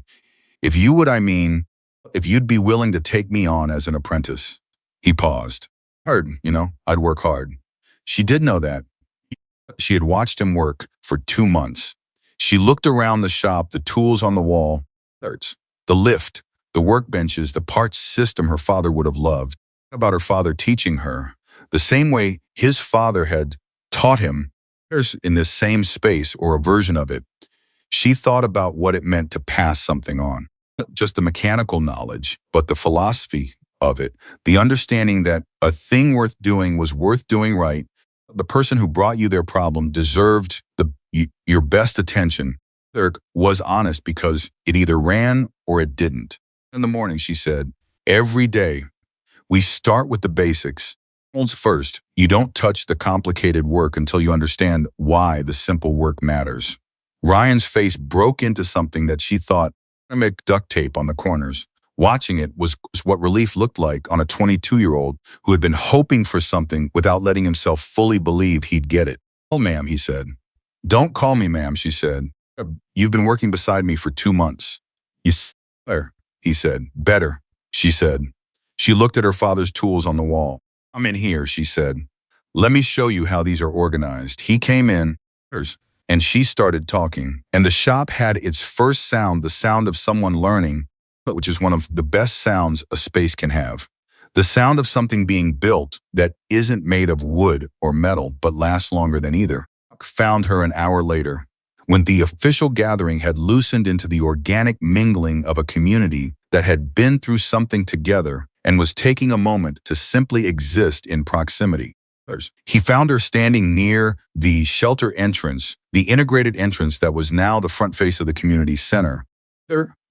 If you'd be willing to take me on as an apprentice. He paused. Hard, I'd work hard. She did know that. She had watched him work for 2 months. She looked around the shop, the tools on the wall, the lift, the workbenches, the parts system her father would have loved. About her father teaching her, the same way his father had taught him, in this same space or a version of it. She thought about what it meant to pass something on. Not just the mechanical knowledge, but the philosophy of it, the understanding that a thing worth doing was worth doing right. The person who brought you their problem deserved your best attention. Dirk was honest because it either ran or it didn't. In the morning, she said, every day, we start with the basics. First, you don't touch the complicated work until you understand why the simple work matters. Ryan's face broke into something that she thought, I make duct tape on the corners. Watching it was what relief looked like on a 22-year-old who had been hoping for something without letting himself fully believe he'd get it. Oh, ma'am, he said. Don't call me ma'am, she said. You've been working beside me for 2 months. Yes, sir, he said. Better, she said. She looked at her father's tools on the wall. I'm in here, she said. Let me show you how these are organized. He came in, and she started talking. And the shop had its first sound, the sound of someone learning, which is one of the best sounds a space can have. The sound of something being built that isn't made of wood or metal, but lasts longer than either. Found her an hour later, when the official gathering had loosened into the organic mingling of a community that had been through something together and was taking a moment to simply exist in proximity. He found her standing near the shelter entrance, the integrated entrance that was now the front face of the community center.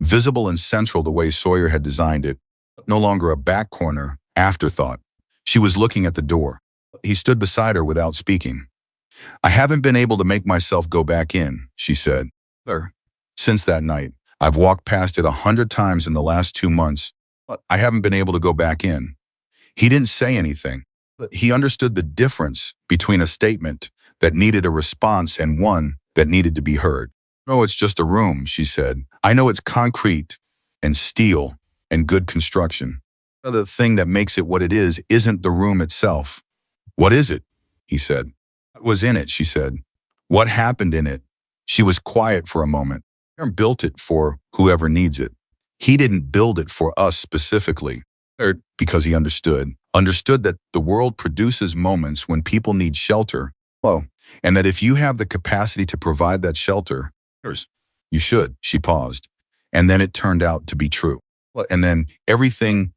Visible and central the way Sawyer had designed it, no longer a back corner, afterthought. She was looking at the door. He stood beside her without speaking. I haven't been able to make myself go back in, she said. Since that night, I've walked past it 100 times in the last 2 months, but I haven't been able to go back in. He didn't say anything. He understood the difference between a statement that needed a response and one that needed to be heard. Oh, it's just a room, she said. I know it's concrete and steel and good construction. The thing that makes it what it is isn't the room itself. What is it? He said. What was in it, she said. What happened in it? She was quiet for a moment. Aaron built it for whoever needs it. He didn't build it for us specifically, because he understood that the world produces moments when people need shelter, and that if you have the capacity to provide that shelter, you should. She paused, and then it turned out to be true. And then everything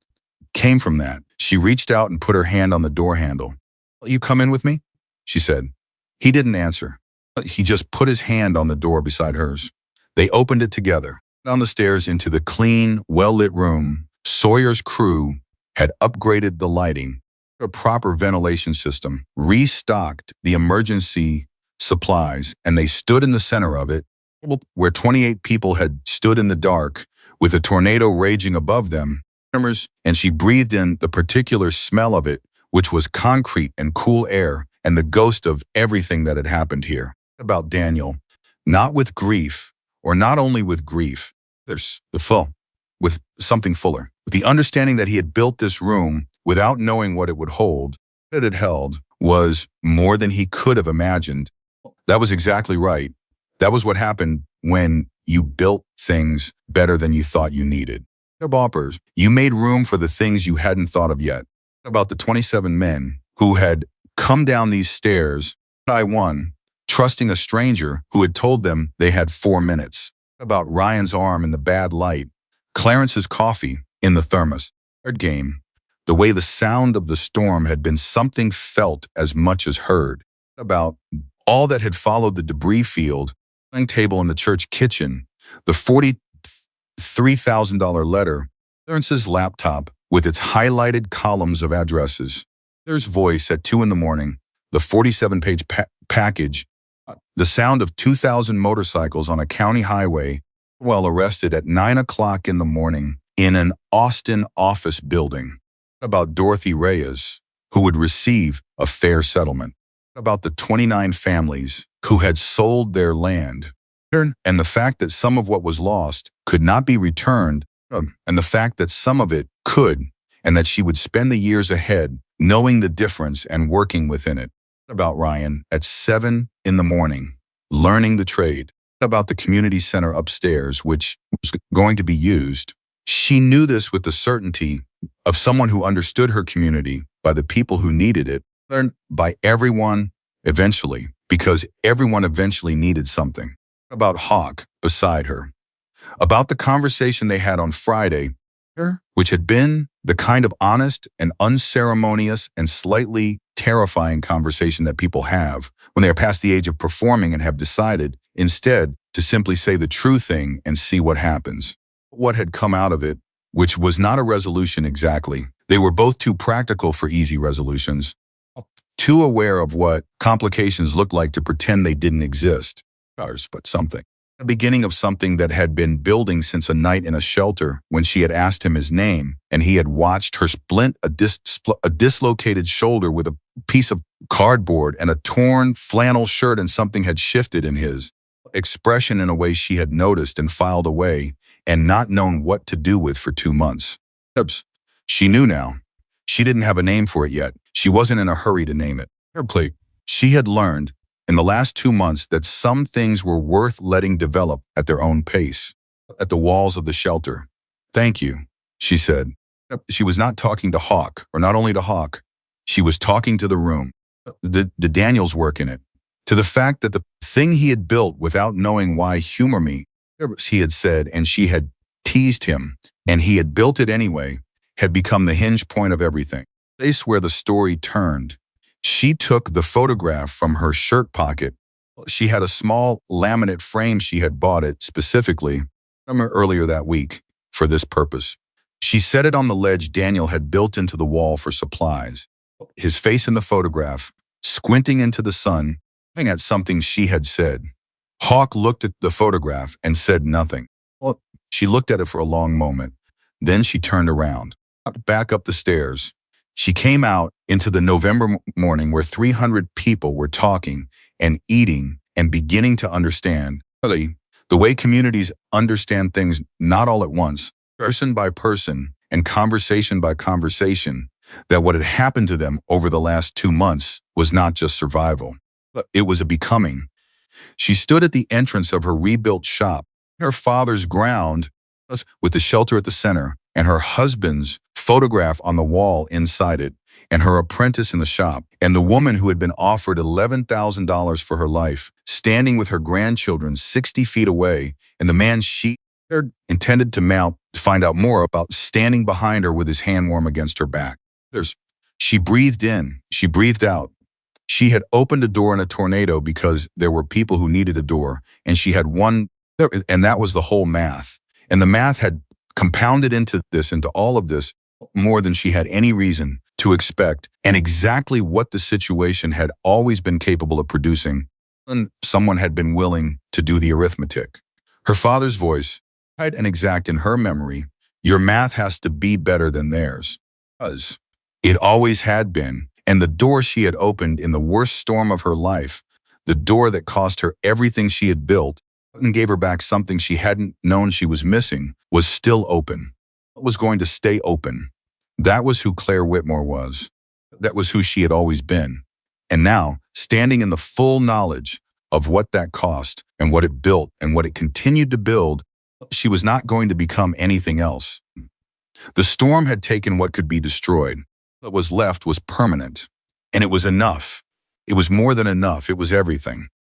came from that. She reached out and put her hand on the door handle. Will you come in with me? She said. He didn't answer. He just put his hand on the door beside hers. They opened it together. Down the stairs into the clean, well-lit room, Sawyer's crew had upgraded the lighting, a proper ventilation system, restocked the emergency supplies, and they stood in the center of it, where 28 people had stood in the dark with a tornado raging above them, and she breathed in the particular smell of it, which was concrete and cool air and the ghost of everything that had happened here. About Daniel, not with grief, or not only with grief, there's the full, with something fuller, with the understanding that he had built this room without knowing what it would hold. What it had held was more than he could have imagined. That was exactly right. That was what happened when you built things better than you thought you needed. Boppers, you made room for the things you hadn't thought of yet. About the 27 men who had come down these stairs, I one, trusting a stranger who had told them they had 4 minutes. About Ryan's arm in the bad light, Clarence's coffee in the thermos. Third game, the way the sound of the storm had been something felt as much as heard. About all that had followed the debris field, table in the church kitchen, the $43,000 letter, Clarence's laptop with its highlighted columns of addresses, there's voice at 2 a.m, the 47-page package, the sound of 2,000 motorcycles on a county highway while arrested at 9 o'clock in the morning in an Austin office building. About Dorothy Reyes, who would receive a fair settlement. About the 29 families who had sold their land, and the fact that some of what was lost could not be returned, and the fact that some of it could, and that she would spend the years ahead knowing the difference and working within it. About Ryan at 7 a.m, learning the trade. About the community center upstairs, which was going to be used. She knew this with the certainty of someone who understood her community, by the people who needed it, learned by everyone eventually, because everyone eventually needed something. About Hawk beside her. About the conversation they had on Friday, which had been the kind of honest and unceremonious and slightly terrifying conversation that people have when they are past the age of performing and have decided, instead, to simply say the true thing and see what happens. What had come out of it, which was not a resolution exactly. They were both too practical for easy resolutions, too aware of what complications looked like to pretend they didn't exist. But something. The beginning of something that had been building since a night in a shelter when she had asked him his name, and he had watched her splint a dislocated shoulder with a piece of cardboard and a torn flannel shirt, and something had shifted in his expression in a way she had noticed and filed away and not known what to do with for 2 months. She knew now. She didn't have a name for it yet. She wasn't in a hurry to name it. She had learned in the last 2 months that some things were worth letting develop at their own pace. At the walls of the shelter. "Thank you," she said. She was not talking to Hawk, or not only to Hawk. She was talking to the room, the Daniel's work in it, to the fact that the thing he had built without knowing why, humor me, he had said, and she had teased him, and he had built it anyway, had become the hinge point of everything. The place where the story turned. She took the photograph from her shirt pocket. She had a small laminate frame. She had bought it specifically from her earlier that week for this purpose. She set it on the ledge Daniel had built into the wall for supplies. His face in the photograph, squinting into the sun, looking at something she had said. Hawk looked at the photograph and said nothing. Well, she looked at it for a long moment. Then she turned around, back up the stairs. She came out into the November morning where 300 people were talking and eating and beginning to understand, the way communities understand things not all at once, person by person and conversation by conversation, that what had happened to them over the last 2 months was not just survival. It was a becoming. She stood at the entrance of her rebuilt shop, her father's ground, with the shelter at the center, and her husband's photograph on the wall inside it, and her apprentice in the shop, and the woman who had been offered $11,000 for her life, standing with her grandchildren 60 feet away, and the man she intended to mount to find out more about standing behind her with his hand warm against her back. She breathed in, she breathed out. She had opened a door in a tornado because there were people who needed a door, and she had one, and that was the whole math. And the math had compounded into all of this, more than she had any reason to expect, and exactly what the situation had always been capable of producing. And someone had been willing to do the arithmetic. Her father's voice, tight and exact in her memory, your math has to be better than theirs. Because it always had been, and the door she had opened in the worst storm of her life, the door that cost her everything she had built and gave her back something she hadn't known she was missing, was still open. It was going to stay open. That was who Claire Whitmore was. That was who she had always been. And now, standing in the full knowledge of what that cost and what it built and what it continued to build, she was not going to become anything else. The storm had taken what could be destroyed. What was left was permanent. And it was enough. It was more than enough. It was everything.